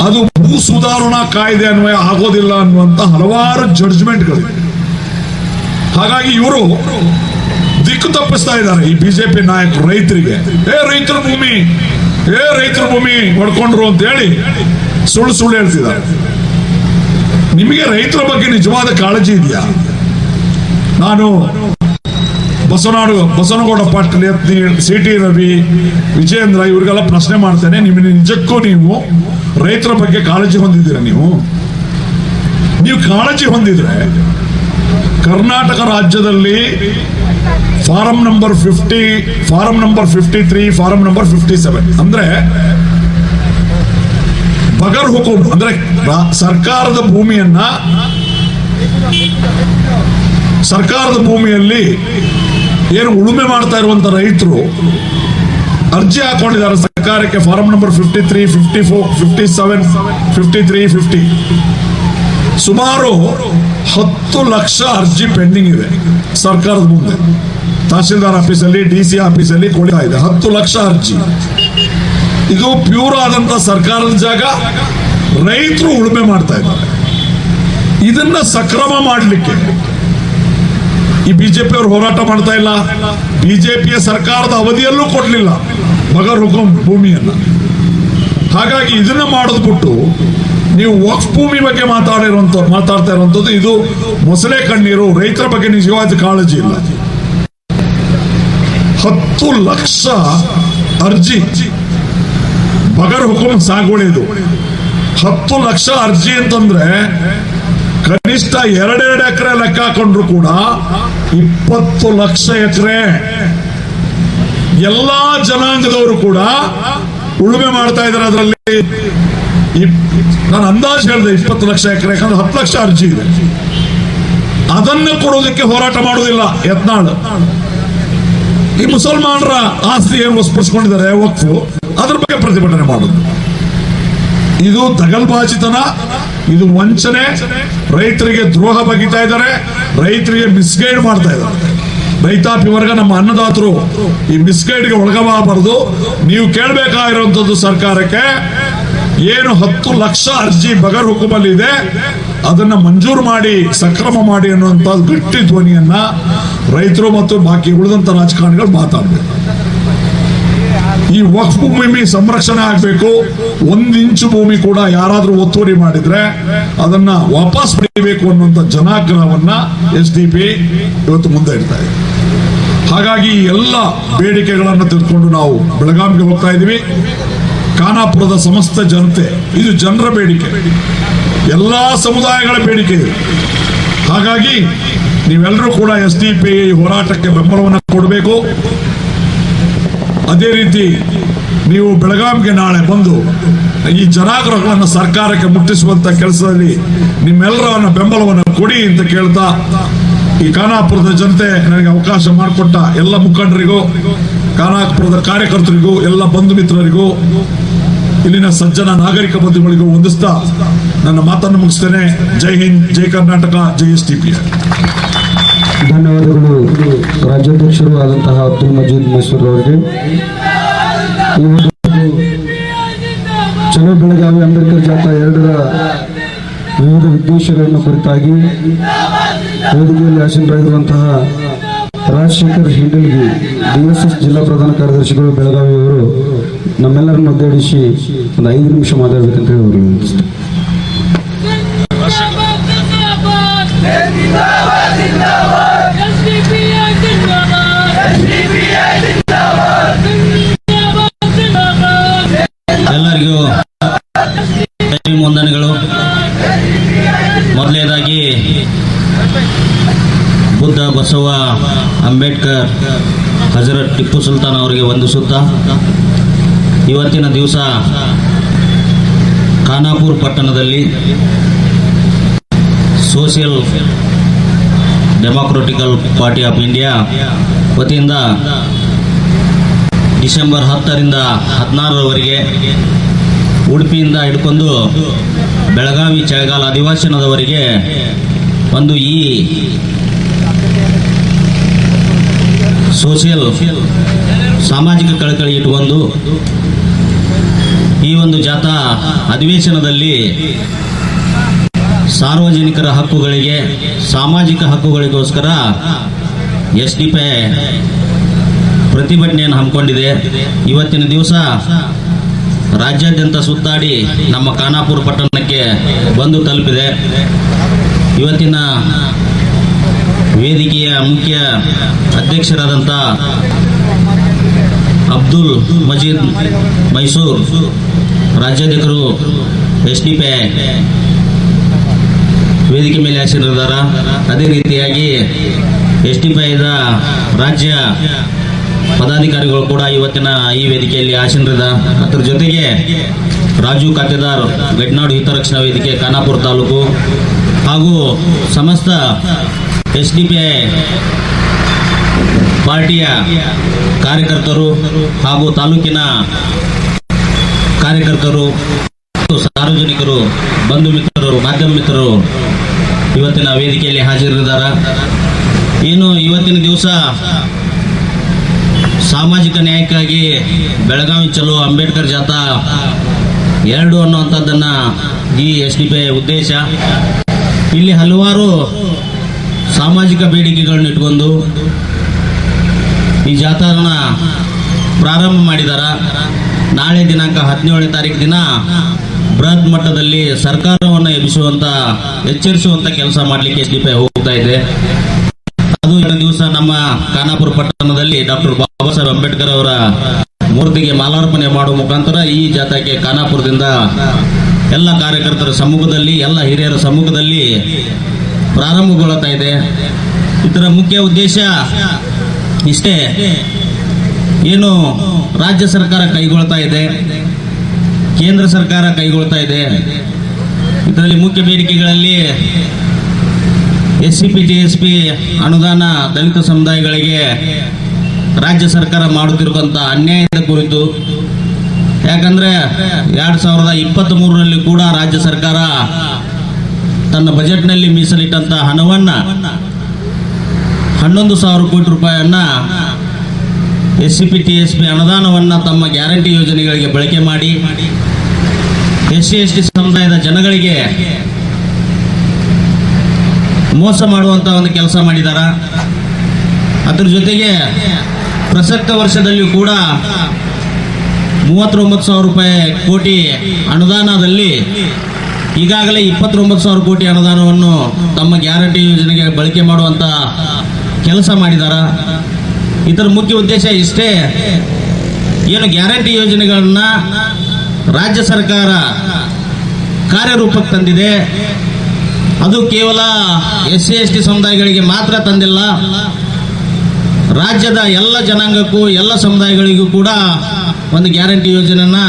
Speaker 2: ಅದು ಭೂ ಸುಧಾರಣಾ ಕಾಯ್ದೆ ಅನ್ವಯ ಆಗೋದಿಲ್ಲ ಅನ್ನುವಂತ ಹಲವಾರು ಜಡ್ಜ್ಮೆಂಟ್ಗಳಿವೆ. ಹಾಗಾಗಿ ಇವರು ದಿಕ್ಕು ತಪ್ಪಿಸ್ತಾ ಇದ್ದಾರೆ ಈ ಬಿಜೆಪಿ ನಾಯಕರು ರೈತರಿಗೆ. ರೈತರ ಭೂಮಿ ಹೊಡ್ಕೊಂಡ್ರು ಅಂತ ಹೇಳಿ ಸುಳ್ಳು ಹೇಳ್ತಿದ್ದಾರೆ. ನಿಮ್ಮ ನಿಮಗೆ ರೈತರ ಬಗ್ಗೆ ನಿಜವಾದ ಕಾಳಜಿ ಇದೆಯಾ? ನಾನು ಬಸವನಗೌಡ ಪಾಟೀಲ್, CT ರವಿ, ವಿಜಯೇಂದ್ರ ಇವರಿಗೆಲ್ಲ ಪ್ರಶ್ನೆ ಮಾಡ್ತೇನೆ, ನಿಜಕ್ಕೂ ನೀವು ರೈತರ ಬಗ್ಗೆ ಕಾಳಜಿ ಹೊಂದಿದ್ದೀರ? ನೀವು ಕಾಳಜಿ ಹೊಂದಿದ್ರೆ ಕರ್ನಾಟಕ ರಾಜ್ಯದಲ್ಲಿ form number 50, form number 53, form number 57 ಅಂದ್ರೆ ಬಗರ್ ಹುಕುಂ ಅಂದ್ರೆ ಸರ್ಕಾರದ ಭೂಮಿಯಲ್ಲಿ ಏನು ಉಳುಮೆ ಮಾಡ್ತಾ ಇರುವಂತ ರೈತರು ಅರ್ಜಿ ಹಾಕೊಂಡಿದ್ದಾರೆ ಸರ್ಕಾರಕ್ಕೆ. ಫಾರಂ ನಂಬರ್ 53, 54, 57, 53, 50 ಸುಮಾರು 10 ಲಕ್ಷ ಅರ್ಜಿ ಪೆಂಡಿಂಗ್ ಇದೆ ಸರ್ಕಾರದ ಮುಂದೆ. ತಹಶೀಲ್ದಾರ್ ಆಫೀಸಲ್ಲಿ, DC ಆಫೀಸಲ್ಲಿ ಕೊಡ್ತಾ ಇದೆ 10 ಲಕ್ಷ ಅರ್ಜಿ. ಇದು ಪ್ಯೂರ್ ಆದಂತ ಸರ್ಕಾರದ ಜಾಗ, ರೈತರು ಉಳುಮೆ ಮಾಡ್ತಾ ಇದ್ದಾರೆ. ಇದನ್ನ ಸಕ್ರಮ ಮಾಡಲಿಕ್ಕೆ ಈ ಬಿಜೆಪಿ ಅವರು ಹೋರಾಟ ಮಾಡ್ತಾ ಇಲ್ಲ. ಬಿಜೆಪಿಯ ಸರ್ಕಾರದ ಅವಧಿಯಲ್ಲೂ ಕೊಡ್ಲಿಲ್ಲ ಬಗರ್ ಹುಕುಂ ಭೂಮಿಯನ್ನ. ಹಾಗಾಗಿ ಇದನ್ನ ಮಾಡೋದು ಬಿಟ್ಟು ನೀವು ವಕ್ಫ್ ಭೂಮಿ ಬಗ್ಗೆ ಮಾತಾಡ್ತಾ ಇರುವಂತದ್ದು ಇದು ಮೊಸಳೆ ಕಣ್ಣೀರು. ರೈತರ ಬಗ್ಗೆ ನಿಜವಾದ ಕಾಳಜಿ ಇಲ್ಲ. 10 ಲಕ್ಷ ಅರ್ಜಿ ಬಗರ್ ಹುಕುಂ ಸಾಗುವಳಿದು. 10 ಲಕ್ಷ ಅರ್ಜಿ ಅಂತಂದ್ರೆ ಕನಿಷ್ಠ 2 ಎಕರೆ ಲೆಕ್ಕ ಹಾಕೊಂಡ್ರು ಕೂಡ 20 ಲಕ್ಷ ಎಕರೆ. ಎಲ್ಲಾ ಜನಾಂಗದವರು ಕೂಡ ಉಳುಮೆ ಮಾಡ್ತಾ ಇದ್ದಾರೆ. ಅದರಲ್ಲಿ ನಾನು ಅಂದಾಜು ಹೇಳಿದೆ 20 ಲಕ್ಷ ಎಕರೆ, ಯಾಕಂದ್ರೆ 10 ಲಕ್ಷ ಅರ್ಜಿ ಇದೆ. ಅದನ್ನು ಕೊಡೋದಕ್ಕೆ ಹೋರಾಟ ಮಾಡುವುದಿಲ್ಲ ಯತ್ನಾಳ್. ಈ ಮುಸಲ್ಮಾನರ ಆಸ್ತಿ ಏನು ವಶಪಡಿಸಿಕೊಂಡಿದ್ದಾರೆ ವಕ್ಫು, ಅದ್ರ ಬಗ್ಗೆ ಪ್ರತಿಭಟನೆ ಮಾಡುದು ಇದು ದಗಲ್ಬಾಜಿತನ, ಇದು ವಂಚನೆ. ರೈತರಿಗೆ ದ್ರೋಹ ಬಗೆತಾ ಇದ್ದಾರೆ, ರೈತರಿಗೆ ಮಿಸ್ಗೈಡ್ ಮಾಡ್ತಾ ಇದ್ದಾರೆ. ರೈತಾಪಿ ವರ್ಗ, ನಮ್ಮ ಅನ್ನದಾತರು ಈ ಮಿಸ್ಗೈಡ್ಗೆ ಒಳಗಬಾರದು. ನೀವು ಕೇಳಬೇಕಾಗಿರುವಂತದ್ದು ಸರ್ಕಾರಕ್ಕೆ, ಏನು 10 ಲಕ್ಷ ಅರ್ಜಿ ಬಗರ್ ಹುಕುಮಲ್ಲಿ ಇದೆ ಅದನ್ನ ಮಂಜೂರು ಮಾಡಿ, ಸಕ್ರಮ ಮಾಡಿ ಅನ್ನುವಂತ ಗಟ್ಟಿ ಧ್ವನಿಯನ್ನ ರೈತರು ಮತ್ತು ಬಾಕಿ ಉಳಿದಂತ ರಾಜಕಾರಣಿಗಳು ಮಾತಾಡಬೇಕು. ಈ ವಕ್ಫ್ ಭೂಮಿ ಸಂರಕ್ಷಣೆ ಆಗಬೇಕು. 1 ಇಂಚು ಭೂಮಿ ಕೂಡ ಯಾರಾದ್ರೂ ಒತ್ತುವರಿ ಮಾಡಿದ್ರೆ ಅದನ್ನ ವಾಪಸ್ ಪಡೆಯಬೇಕು ಅನ್ನುವಂತ ಜನಾಗ್ರಹವನ್ನ SDP ಇವತ್ತು ಮುಂದೆ ಇಡ್ತಾ ಇದೆ. ಹಾಗಾಗಿ ಎಲ್ಲ ಬೇಡಿಕೆಗಳನ್ನು ತೆಗೆದುಕೊಂಡು ನಾವು ಬೆಳಗಾವಿಗೆ ಹೋಗ್ತಾ ಇದೀವಿ. ಖಾನಾಪುರದ ಸಮಸ್ತ ಜನತೆ, ಇದು ಜನರ ಬೇಡಿಕೆ, ಎಲ್ಲಾ ಸಮುದಾಯಗಳ ಬೇಡಿಕೆ ಇದೆ. ಹಾಗಾಗಿ ನೀವೆಲ್ಲರೂ ಕೂಡ SDP ಹೋರಾಟಕ್ಕೆ ಬೆಂಬಲವನ್ನು ಕೊಡಬೇಕು. ಅದೇ ರೀತಿ ನೀವು ಬೆಳಗಾವಿಗೆ ನಾಳೆ ಬಂದು ಈ ಜನಾಗ್ರಹಗಳನ್ನು ಸರ್ಕಾರಕ್ಕೆ ಮುಟ್ಟಿಸುವಂತ ಕೆಲಸದಲ್ಲಿ ನಿಮ್ಮೆಲ್ಲರನ್ನ ಬೆಂಬಲವನ್ನು ಕೊಡಿ ಅಂತ ಕೇಳ್ತಾ, ಈ ಖಾನಾಪುರದ ಜನತೆ ನನಗೆ ಅವಕಾಶ ಮಾಡಿಕೊಟ್ಟ ಎಲ್ಲ ಮುಖಂಡರಿಗೂ, ಖಾನಾಪುರದ ಕಾರ್ಯಕರ್ತರಿಗೂ, ಎಲ್ಲ ಬಂಧು ಮಿತ್ರರಿಗೂ, ಇಲ್ಲಿನ ಸಜ್ಜನ ನಾಗರಿಕ ಬಂಧುಗಳಿಗೂ ವಂದಿಸ್ತಾ ನನ್ನ ಮಾತನ್ನು ಮುಗಿಸ್ತೇನೆ. ಜೈ ಹಿಂದ್, ಜೈ ಕರ್ನಾಟಕ, ಜೈ SDP.
Speaker 1: ಧನ್ಯವಾದಗಳು ರಾಜ್ಯಾಧ್ಯಕ್ಷರು ಆದಂತಹ ಅಬ್ದುಲ್ ಮಜೀದ್ ಮೈಸೂರು ಅವರಿಗೆ. ಚಲೋ ಬೆಳಗಾವಿ ಅಂಬೇಡ್ಕರ್ ಜಾಥಾ 2ರ ವಿವಿಧ ಉದ್ದೇಶಗಳನ್ನು ಕುರಿತಾಗಿ ವೇದಿಕೆಯಲ್ಲಿ ಆಸೀನರಾಗಿರುವಂತಹ ರಾಜಶೇಖರ್ ಹಿಂಡಲ್ಗಿ, DSS ಜಿಲ್ಲಾ ಪ್ರಧಾನ ಕಾರ್ಯದರ್ಶಿಗಳು ಬೆಳಗಾವಿಯವರು ನಮ್ಮೆಲ್ಲರನ್ನು ಉದ್ದೇಶಿಸಿ ಒಂದು 5 ನಿಮಿಷ ಮಾತಾಡಬೇಕಂತ ಹೇಳಿ ಅವರು ವಿನಂತಿಸ್ತಾರೆ.
Speaker 3: ಎಲ್ಲರಿಗೂ ವಂದನೆಗಳು. ಮೊದಲನೇದಾಗಿ ಬುದ್ಧ, ಬಸವ, ಅಂಬೇಡ್ಕರ್, ಹಜರತ್ ಟಿಪ್ಪು ಸುಲ್ತಾನ್ ಅವರಿಗೆ ವಂದಿಸುತ್ತಾ, ಇವತ್ತಿನ ದಿವಸ ಖಾನಾಪುರ ಪಟ್ಟಣದಲ್ಲಿ ಸೋಷಿಯಲ್ ಡೆಮೊಕ್ರೆಟಿಕಲ್ ಪಾರ್ಟಿ ಆಫ್ ಇಂಡಿಯಾ ವತಿಯಿಂದ ಡಿಸೆಂಬರ್ 10ರಿಂದ 16ರವರೆಗೆ ಉಡುಪಿಯಿಂದ ಹಿಡ್ಕೊಂಡು ಬೆಳಗಾವಿ ಚಳಿಗಾಲ ಅಧಿವೇಶನದವರೆಗೆ ಒಂದು ಈ ಸೋಷಿಯಲ್ ಸಾಮಾಜಿಕ ಕಳಕಳಿ ಇಟ್ಟುಕೊಂಡು ಈ ಒಂದು ಜಾಥಾ ಅಧಿವೇಶನದಲ್ಲಿ ಸಾರ್ವಜನಿಕರ ಹಕ್ಕುಗಳಿಗೆ, ಸಾಮಾಜಿಕ ಹಕ್ಕುಗಳಿಗೋಸ್ಕರ SDP ಪ್ರತಿಭಟನೆಯನ್ನು ಹಮ್ಮಿಕೊಂಡಿದೆ. ಇವತ್ತಿನ ದಿವಸ ರಾಜ್ಯಾದ್ಯಂತ ಸುತ್ತಾಡಿ ನಮ್ಮ ಖಾನಾಪುರ ಪಟ್ಟಣಕ್ಕೆ ಬಂದು ತಲುಪಿದೆ. ಇವತ್ತಿನ ವೇದಿಕೆಯ ಮುಖ್ಯ ಅಧ್ಯಕ್ಷರಾದಂಥ ಅಬ್ದುಲ್ ಮಜೀದ್ ಮೈಸೂರು, ರಾಜ್ಯಾಧ್ಯಕ್ಷರು SDPI ವೇದಿಕೆ ಮೇಲೆ ಹಾಜರಿದ್ದಾರೆ. ಅದೇ ರೀತಿಯಾಗಿ SDPIದ ರಾಜ್ಯ ಪದಾಧಿಕಾರಿಗಳು ಕೂಡ ಇವತ್ತಿನ ಈ ವೇದಿಕೆಯಲ್ಲಿ ಹಾಜರಿದ್ದಾರೆ. ಅದರ ಜೊತೆಗೆ ರಾಜು ಖಾತೆದಾರ್, ಗಡ್ನಾಡು ಹಿತರಕ್ಷಣಾ ವೇದಿಕೆ ಖಾನಾಪುರ ತಾಲೂಕು ಹಾಗೂ ಸಮಸ್ತ SDPI ಪಾರ್ಟಿಯ ಕಾರ್ಯಕರ್ತರು ಹಾಗೂ ತಾಲೂಕಿನ ಕಾರ್ಯಕರ್ತರು, ಸಾರ್ವಜನಿಕರು, ಬಂಧು ಮಿತ್ರರು, ಮಾಧ್ಯಮ ಮಿತ್ರರು ಇವತ್ತಿನ ವೇದಿಕೆಯಲ್ಲಿ ಹಾಜರಿದ್ದಾರೆ. ಏನು ಇವತ್ತಿನ ದಿವಸ ಸಾಮಾಜಿಕ ನ್ಯಾಯಕ್ಕಾಗಿ ಬೆಳಗಾವಿ ಚಲೋ ಅಂಬೇಡ್ಕರ್ ಜಾಥಾ 2 ಅನ್ನುವಂಥದ್ದನ್ನ ಈ SDPI ಉದ್ದೇಶ. ಇಲ್ಲಿ ಹಲವಾರು ಸಾಮಾಜಿಕ ಬೇಡಿಕೆಗಳನ್ನು ಇಟ್ಕೊಂಡು ಈ ಜಾಥಾನ ಪ್ರಾರಂಭ ಮಾಡಿದ್ದಾರೆ. ನಾಳೆ ದಿನಾಂಕ 17ನೇ ತಾರೀಕು ದಿನ ಬೃಹತ್ ಮಟ್ಟದಲ್ಲಿ ಸರ್ಕಾರವನ್ನು ಎಚ್ಚರಿಸುವಂತ ಕೆಲಸ ಮಾಡಲಿಕ್ಕೆ SDPI ಹೋಗ್ತಾ ಇದೆ. ಅದು ದಿವಸ ನಮ್ಮ ಖಾನಾಪುರ ಪಟ್ಟಣದಲ್ಲಿ ಡಾಕ್ಟರ್ ಬಾಬಾ ಸಾಹೇಬ್ ಅಂಬೇಡ್ಕರ್ ಅವರ ಮೂರ್ತಿಗೆ ಮಾಲಾರ್ಪಣೆ ಮಾಡುವ ಮುಖಾಂತರ ಈ ಜಾಥಾಕ್ಕೆ ಖಾನಾಪುರದಿಂದ ಎಲ್ಲ ಕಾರ್ಯಕರ್ತರ ಸಮ್ಮುಖದಲ್ಲಿ, ಎಲ್ಲ ಹಿರಿಯರ ಸಮ್ಮುಖದಲ್ಲಿ ಪ್ರಾರಂಭಗೊಳ್ಳುತ್ತಾ ಇದೆ. ಇದರ ಮುಖ್ಯ ಉದ್ದೇಶ ಇಷ್ಟೇ, ಏನು ರಾಜ್ಯ ಸರ್ಕಾರ ಕೈಗೊಳ್ತಾ ಇದೆ, ಕೇಂದ್ರ ಸರ್ಕಾರ ಕೈಗೊಳ್ತಾ ಇದೆ. ಇದರಲ್ಲಿ ಮುಖ್ಯ ಬೇಡಿಕೆಗಳಲ್ಲಿ SCP TSP ಅನುದಾನ ದಲಿತ ಸಮುದಾಯಗಳಿಗೆ ರಾಜ್ಯ ಸರ್ಕಾರ ಮಾಡುತ್ತಿರುವಂತ ಅನ್ಯಾಯದ ಕುರಿತು. ಯಾಕಂದ್ರೆ 2023ರಲ್ಲಿ ಕೂಡ ರಾಜ್ಯ ಸರ್ಕಾರ ತನ್ನ ಬಜೆಟ್ನಲ್ಲಿ ಮೀಸಲಿಟ್ಟಂತ ಹಣವನ್ನ 11,000 ಕೋಟಿ ರೂಪಾಯಿಯನ್ನ SCP TSP ಅನುದಾನವನ್ನ ತಮ್ಮ ಗ್ಯಾರಂಟಿ ಯೋಜನೆಗಳಿಗೆ ಬಳಕೆ ಮಾಡಿ SC ST ಸಮುದಾಯದ ಜನಗಳಿಗೆ ಮೋಸ ಮಾಡುವಂತ ಒಂದು ಕೆಲಸ ಮಾಡಿದಾರ. ಅದರ ಜೊತೆಗೆ ಪ್ರಸಕ್ತ ವರ್ಷದಲ್ಲಿಯೂ ಕೂಡ 39,000 ಕೋಟಿ ಅನುದಾನದಲ್ಲಿ ಈಗಾಗಲೇ 29,000 ಕೋಟಿ ಅನುದಾನವನ್ನು ತಮ್ಮ ಗ್ಯಾರಂಟಿ ಯೋಜನೆಗೆ ಬಳಕೆ ಮಾಡುವಂತ ಕೆಲಸ ಮಾಡಿದಾರ. ಇದರ ಮುಖ್ಯ ಉದ್ದೇಶ ಇಷ್ಟೇ, ಏನು ಗ್ಯಾರಂಟಿ ಯೋಜನೆಗಳನ್ನ ರಾಜ್ಯ ಸರ್ಕಾರ ಕಾರ್ಯರೂಪಕ್ಕೆ ತಂದಿದೆ, ಅದು ಕೇವಲ SC ST ಸಮುದಾಯಗಳಿಗೆ ಮಾತ್ರ ತಂದಿಲ್ಲ, ರಾಜ್ಯದ ಎಲ್ಲ ಜನಾಂಗಕ್ಕೂ ಎಲ್ಲ ಸಮುದಾಯಗಳಿಗೂ ಕೂಡ ಒಂದು ಗ್ಯಾರಂಟಿ ಯೋಜನೆಯನ್ನ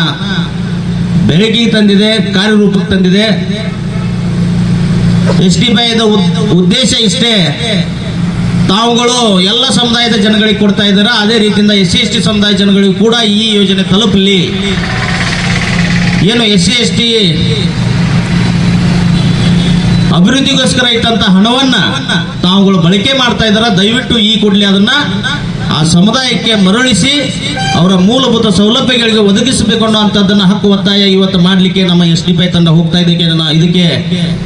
Speaker 3: ಬೆಳಕಿಗೆ ತಂದಿದೆ, ಕಾರ್ಯರೂಪಕ್ಕೆ ತಂದಿದೆ. SDPIದ ಉದ್ದೇಶ ಇಷ್ಟೇ, ತಾವುಗಳು ಎಲ್ಲ ಸಮುದಾಯದ ಜನಗಳಿಗೆ ಕೊಡ್ತಾ ಇದ್ದಾರೆ, ಅದೇ ರೀತಿಯಿಂದ SC ST ಸಮುದಾಯ ಜನಗಳಿಗೂ ಕೂಡ ಈ ಯೋಜನೆ ತಲುಪಲಿ. ಏನು SC ST ಅಭಿವೃದ್ಧಿಗೋಸ್ಕರ ಇಟ್ಟಂತ ಹಣವನ್ನ ತಾವುಗಳು ಬಳಕೆ ಮಾಡ್ತಾ ಇದ್ದಾರ, ದಯವಿಟ್ಟು ಈ ಕೂಡಲೇ ಅದನ್ನ ಆ ಸಮುದಾಯಕ್ಕೆ ಮರಳಿಸಿ ಅವರ ಮೂಲಭೂತ ಸೌಲಭ್ಯಗಳಿಗೆ ಒದಗಿಸಬೇಕು ಅನ್ನುವಂಥದ್ದನ್ನ ಹಕ್ಕು ಒತ್ತಾಯ ಇವತ್ತು ಮಾಡಲಿಕ್ಕೆ ನಮ್ಮ SDPI ತಂಡ ಹೋಗ್ತಾ ಇದೆ. ಇದಕ್ಕೆ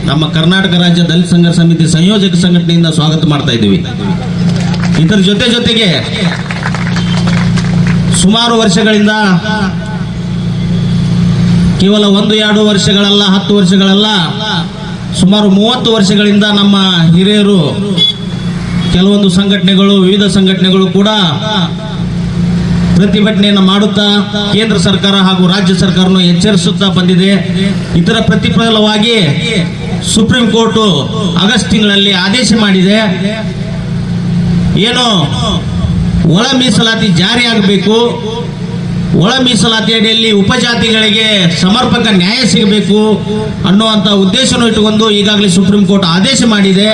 Speaker 3: ನಮ್ಮ ಕರ್ನಾಟಕ ರಾಜ್ಯ ದಲಿತ ಸಂಘರ್ಷ ಸಮಿತಿ ಸಂಯೋಜಕ ಸಂಘಟನೆಯಿಂದ ಸ್ವಾಗತ ಮಾಡ್ತಾ ಇದ್ದೀವಿ. ಇದರ ಜೊತೆಗೆ ಸುಮಾರು ವರ್ಷಗಳಿಂದ, ಕೇವಲ 1-2 ವರ್ಷಗಳಲ್ಲ, 10 ವರ್ಷಗಳಲ್ಲ, ಸುಮಾರು 30 ವರ್ಷಗಳಿಂದ ನಮ್ಮ ಹಿರಿಯರು, ಕೆಲವೊಂದು ಸಂಘಟನೆಗಳು, ವಿವಿಧ ಸಂಘಟನೆಗಳು ಕೂಡ ಪ್ರತಿಭಟನೆಯನ್ನು ಮಾಡುತ್ತಾ ಕೇಂದ್ರ ಸರ್ಕಾರ ಹಾಗೂ ರಾಜ್ಯ ಸರ್ಕಾರವನ್ನು ಎಚ್ಚರಿಸುತ್ತಾ ಬಂದಿದೆ. ಇದರ ಪ್ರತಿಫಲವಾಗಿ ಸುಪ್ರೀಂ ಕೋರ್ಟ್ ಆಗಸ್ಟ್ ತಿಂಗಳಲ್ಲಿ ಆದೇಶ ಮಾಡಿದೆ, ಏನು ಒಳ ಮೀಸಲಾತಿ ಜಾರಿಯಾಗಬೇಕು, ಒಳ ಮೀಸಲಾತಿ ಅಡಿಯಲ್ಲಿ ಉಪಜಾತಿಗಳಿಗೆ ಸಮರ್ಪಕ ನ್ಯಾಯ ಸಿಗಬೇಕು ಅನ್ನುವಂಥ ಉದ್ದೇಶವನ್ನು ಇಟ್ಟುಕೊಂಡು ಈಗಾಗಲೇ ಸುಪ್ರೀಂ ಕೋರ್ಟ್ ಆದೇಶ ಮಾಡಿದೆ.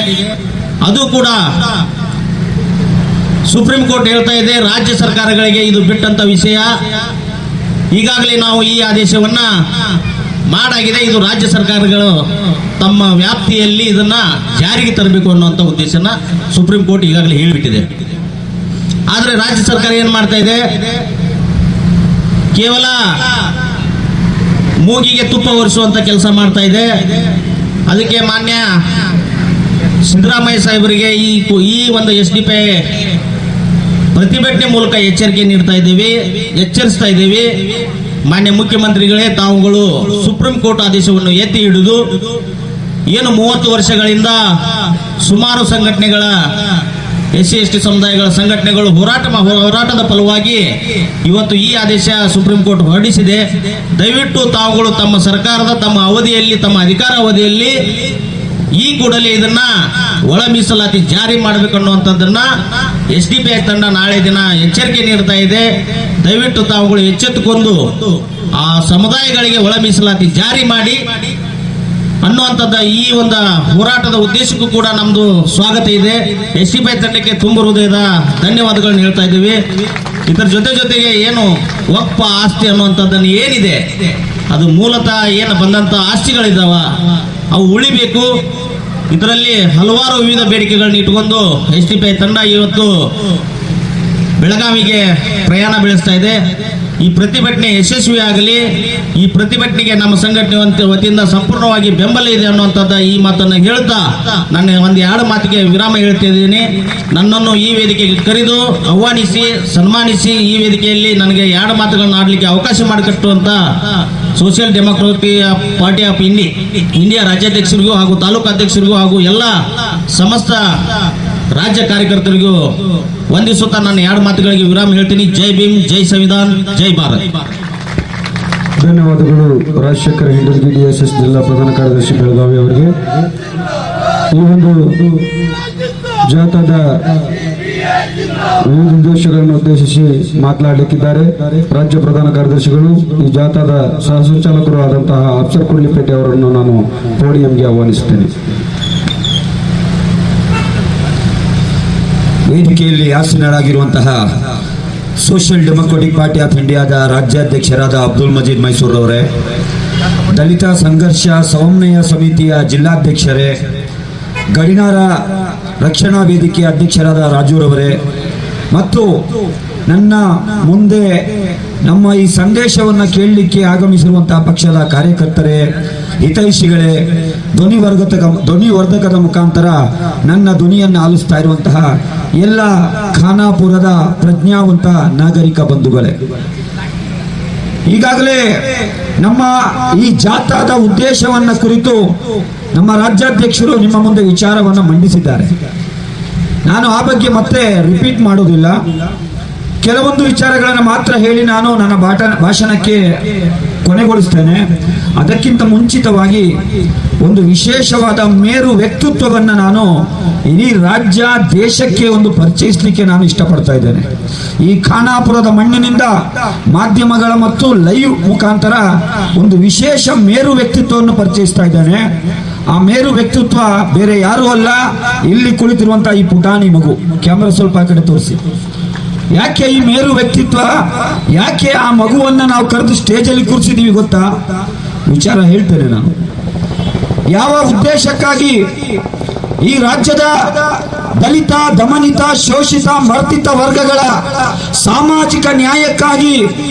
Speaker 3: ಅದು ಕೂಡ ಸುಪ್ರೀಂ ಕೋರ್ಟ್ ಹೇಳ್ತಾ ಇದೆ, ರಾಜ್ಯ ಸರ್ಕಾರಗಳಿಗೆ ಇದು ಬಿಟ್ಟಂತ ವಿಷಯ. ಈಗಾಗಲೇ ನಾವು ಈ ಆದೇಶವನ್ನ ಮಾಡಾಗಿದೆ, ಇದು ರಾಜ್ಯ ಸರ್ಕಾರಗಳು ತಮ್ಮ ವ್ಯಾಪ್ತಿಯಲ್ಲಿ ಇದನ್ನ ಜಾರಿಗೆ ತರಬೇಕು ಅನ್ನುವಂಥ ಉದ್ದೇಶನ ಸುಪ್ರೀಂ ಕೋರ್ಟ್ ಈಗಾಗಲೇ ಹೇಳಿಬಿಟ್ಟಿದೆ. ಆದ್ರೆ ರಾಜ್ಯ ಸರ್ಕಾರ ಏನ್ ಮಾಡ್ತಾ ಇದೆ, ಕೇವಲ ಮೂಗಿಗೆ ತುಪ್ಪ ಒರೆಸುವಂತ ಕೆಲಸ ಮಾಡ್ತಾ ಇದೆ. ಅದಕ್ಕೆ ಮಾನ್ಯ ಸಿದ್ದರಾಮಯ್ಯ ಸಾಹೇಬರಿಗೆ ಈ ಒಂದು SDPI ಪ್ರತಿಭಟನೆ ಮೂಲಕ ಎಚ್ಚರಿಕೆ ನೀಡ್ತಾ ಇದ್ದೀವಿ, ಎಚ್ಚರಿಸ್ತಾ ಇದ್ದೀವಿ. ಮಾನ್ಯ ಮುಖ್ಯಮಂತ್ರಿಗಳೇ, ತಾವುಗಳು ಸುಪ್ರೀಂ ಕೋರ್ಟ್ ಆದೇಶವನ್ನು ಎತ್ತಿ ಹಿಡಿದು ಏನು 30 ವರ್ಷಗಳಿಂದ ಸುಮಾರು ಸಂಘಟನೆಗಳ SC/ST ಸಮುದಾಯಗಳ ಸಂಘಟನೆಗಳು ಹೋರಾಟದ ಫಲವಾಗಿ ಇವತ್ತು ಈ ಆದೇಶ ಸುಪ್ರೀಂ ಕೋರ್ಟ್ ಹೊರಡಿಸಿದೆ. ದಯವಿಟ್ಟು ತಾವುಗಳು ತಮ್ಮ ಸರ್ಕಾರದ ತಮ್ಮ ಅವಧಿಯಲ್ಲಿ, ತಮ್ಮ ಅಧಿಕಾರ ಅವಧಿಯಲ್ಲಿ ಈ ಕೂಡಲೇ ಇದನ್ನ ಒಳ ಮೀಸಲಾತಿ ಜಾರಿ ಮಾಡಬೇಕನ್ನುವಂಥದ್ದನ್ನ SDPI ತಂಡ ನಾಳೆ ದಿನ ಎಚ್ಚರಿಕೆ ನೀಡ್ತಾ ಇದೆ. ದಯವಿಟ್ಟು ತಾವುಗಳು ಎಚ್ಚೆತ್ತುಕೊಂಡು ಆ ಸಮುದಾಯಗಳಿಗೆ ಒಳ ಮೀಸಲಾತಿ ಜಾರಿ ಮಾಡಿ ಅನ್ನುವಂಥದ್ದು ಈ ಒಂದು ಹೋರಾಟದ ಉದ್ದೇಶಕ್ಕೂ ಕೂಡ ನಮ್ದು ಸ್ವಾಗತ ಇದೆ. SDPI ತಂಡಕ್ಕೆ ತುಂಬ ಹೃದಯದ ಧನ್ಯವಾದಗಳನ್ನ ಹೇಳ್ತಾ ಇದ್ದೀವಿ. ಇದರ ಜೊತೆಗೆ ಏನು ವಕ್ಫ್ ಆಸ್ತಿ ಅನ್ನುವಂಥದ್ದನ್ನು ಏನಿದೆ, ಅದು ಮೂಲತಃ ಏನು ಬಂದಂತ ಆಸ್ತಿಗಳಿದಾವ, ಅವು ಉಳಿಬೇಕು. ಇದರಲ್ಲಿ ಹಲವಾರು ವಿವಿಧ ಬೇಡಿಕೆಗಳನ್ನ ಇಟ್ಕೊಂಡು SDPI ತಂಡ ಇವತ್ತು ಬೆಳಗಾವಿಗೆ ಪ್ರಯಾಣ ಬೆಳೆಸ್ತಾ ಇದೆ. ಈ ಪ್ರತಿಭಟನೆ ಯಶಸ್ವಿ ಆಗಲಿ. ಈ ಪ್ರತಿಭಟನೆಗೆ ನಮ್ಮ ಸಂಘಟನೆ ವತಿಯಿಂದ ಸಂಪೂರ್ಣವಾಗಿ ಬೆಂಬಲ ಇದೆ ಅನ್ನುವಂಥದ್ದು ಈ ಮಾತನ್ನು ಹೇಳ್ತಾ ನಾನು ಒಂದು 2 ಮಾತಿಗೆ ವಿರಾಮ ಹೇಳ್ತಿದ್ದೀನಿ. ನನ್ನನ್ನು ಈ ವೇದಿಕೆಗೆ ಕರೆದು ಆಹ್ವಾನಿಸಿ ಸನ್ಮಾನಿಸಿ ಈ ವೇದಿಕೆಯಲ್ಲಿ ನನಗೆ 2 ಮಾತುಗಳನ್ನು ಆಡಲಿಕ್ಕೆ ಅವಕಾಶ ಮಾಡಿಕೊಟ್ಟುವಂತ Social Democratic Party of India ರಾಜ್ಯಾಧ್ಯಕ್ಷರಿಗೂ ಹಾಗೂ ತಾಲೂಕು ಅಧ್ಯಕ್ಷರಿಗೂ ಹಾಗೂ ಎಲ್ಲ ಸಮಸ್ತ ರಾಜ್ಯ ಕಾರ್ಯಕರ್ತರಿಗೂ ವಂದಿಸುತ್ತಾ ನನ್ನ 2 ಮಾತುಗಳಿಗೆ ವಿರಾಮ ಹೇಳ್ತೀನಿ. ಜೈ ಭೀಮ್, ಜೈ ಸಂವಿಧಾನ್, ಜೈ ಭಾರತ್.
Speaker 1: ಧನ್ಯವಾದಗಳು ರಾಜಶೇಖರ ಹಿಂಡಲ್ಗಿ DSS ಜಿಲ್ಲಾ ಪ್ರಧಾನ ಕಾರ್ಯದರ್ಶಿ ಬೆಳಗಾವಿ ಅವರಿಗೆ. ಈ ಒಂದು ಜಾಥಾದ ವಿವಿಧ ಉದ್ದೇಶಗಳನ್ನು ಉದ್ದೇಶಿಸಿ ಮಾತನಾಡಲಿಕ್ಕಿದ್ದಾರೆ ರಾಜ್ಯ ಪ್ರಧಾನ ಕಾರ್ಯದರ್ಶಿಗಳು. ಈ ಜಾಥಾದ ಸಹ ಸಂಚಾಲಕರು ಆದಂತಹ ಅಫ್ಸರ್ ಕುರ್ಲಿಪೇಟೆ ಅವರನ್ನು ನಾನು ಪೋಡಿಯಂಗೆ ಆಹ್ವಾನಿಸುತ್ತೇನೆ.
Speaker 4: ವೇದಿಕೆಯಲ್ಲಿ ಆಸೀನರಾಗಿರುವಂತಹ ಸೋಷಿಯಲ್ ಡೆಮೊಕ್ರೆಟಿಕ್ ಪಾರ್ಟಿ ಆಫ್ ಇಂಡಿಯಾದ ರಾಜ್ಯಾಧ್ಯಕ್ಷರಾದ ಅಬ್ದುಲ್ ಮಜೀದ್ ಮೈಸೂರ್ ಅವರೇ, ದಲಿತ ಸಂಘರ್ಷ ಸಮನ್ವಯ ಸಮಿತಿಯ ಜಿಲ್ಲಾಧ್ಯಕ್ಷರೇ, ಗಡಿನಾರ ರಕ್ಷಣಾ ವೇದಿಕೆಯ ಅಧ್ಯಕ್ಷರಾದ ರಾಜೂರವರೇ, ಮತ್ತು ನನ್ನ ಮುಂದೆ ನಮ್ಮ ಈ ಸಂದೇಶವನ್ನು ಕೇಳಲಿಕ್ಕೆ ಆಗಮಿಸಿರುವಂತಹ ಪಕ್ಷದ ಕಾರ್ಯಕರ್ತರೇ, ಹಿತೈಷಿಗಳೇ, ಧ್ವನಿವರ್ಧಕದ ಮುಖಾಂತರ ನನ್ನ ಧ್ವನಿಯನ್ನು ಆಲಿಸ್ತಾ ಇರುವಂತಹ ಎಲ್ಲ ಖಾನಾಪುರದ ಪ್ರಜ್ಞಾವಂತ ನಾಗರಿಕ ಬಂಧುಗಳೇ, ಈಗಾಗಲೇ ನಮ್ಮ ಈ ಜಾಥಾದ ಉದ್ದೇಶವನ್ನ ಕುರಿತು ನಮ್ಮ ರಾಜ್ಯಾಧ್ಯಕ್ಷರು ನಿಮ್ಮ ಮುಂದೆ ವಿಚಾರವನ್ನು ಮಂಡಿಸಿದ್ದಾರೆ. ನಾನು ಆ ಬಗ್ಗೆ ಮತ್ತೆ ರಿಪೀಟ್ ಮಾಡೋದಿಲ್ಲ. ಕೆಲವೊಂದು ವಿಚಾರಗಳನ್ನು ಮಾತ್ರ ಹೇಳಿ ನಾನು ನನ್ನ ಭಾಷಣಕ್ಕೆ ಕೊನೆಗೊಳಿಸ್ತೇನೆ. ಅದಕ್ಕಿಂತ ಮುಂಚಿತವಾಗಿ ಒಂದು ವಿಶೇಷವಾದ ಮೇರು ವ್ಯಕ್ತಿತ್ವವನ್ನು ನಾನು ಇಡೀ ರಾಜ್ಯ ದೇಶಕ್ಕೆ ಒಂದು ಪರಿಚಯಿಸಲಿಕ್ಕೆ ನಾನು ಇಷ್ಟಪಡ್ತಾ ಇದ್ದೇನೆ. ಈ ಖಾನಾಪುರದ ಮಣ್ಣಿನಿಂದ ಮಾಧ್ಯಮಗಳ ಮತ್ತು ಲೈವ್ ಮುಖಾಂತರ ಒಂದು ವಿಶೇಷ ಮೇರು ವ್ಯಕ್ತಿತ್ವವನ್ನು ಪರಿಚಯಿಸ್ತಾ ಇದ್ದೇನೆ. ಆ ಮೇರು ವ್ಯಕ್ತಿತ್ವ ಬೇರೆ ಯಾರೂ ಅಲ್ಲ, ಇಲ್ಲಿ ಕುಳಿತಿರುವಂತಹ ಈ ಪುಟಾಣಿ ಮಗು. ಕ್ಯಾಮ್ರಾ ಸ್ವಲ್ಪ ಆ ಕಡೆ ತೋರಿಸಿ. ಯಾಕೆ ಈ ಮೇರು ವ್ಯಕ್ತಿತ್ವ, ಯಾಕೆ ಆ ಮಗುವನ್ನ ನಾವು ಕರೆದು ಸ್ಟೇಜಲ್ಲಿ ಕೂರಿಸಿದೀವಿ ಗೊತ್ತಾ? ವಿಚಾರ ಹೇಳ್ತೇನೆ ನಾನು. ಯಾವ ಉದ್ದೇಶಕ್ಕಾಗಿ ಈ ರಾಜ್ಯದ ದಲಿತ, ದಮನಿತ, ಶೋಷಿತ, ಮರ್ದಿತ ವರ್ಗಗಳ ಸಾಮಾಜಿಕ ನ್ಯಾಯಕ್ಕಾಗಿ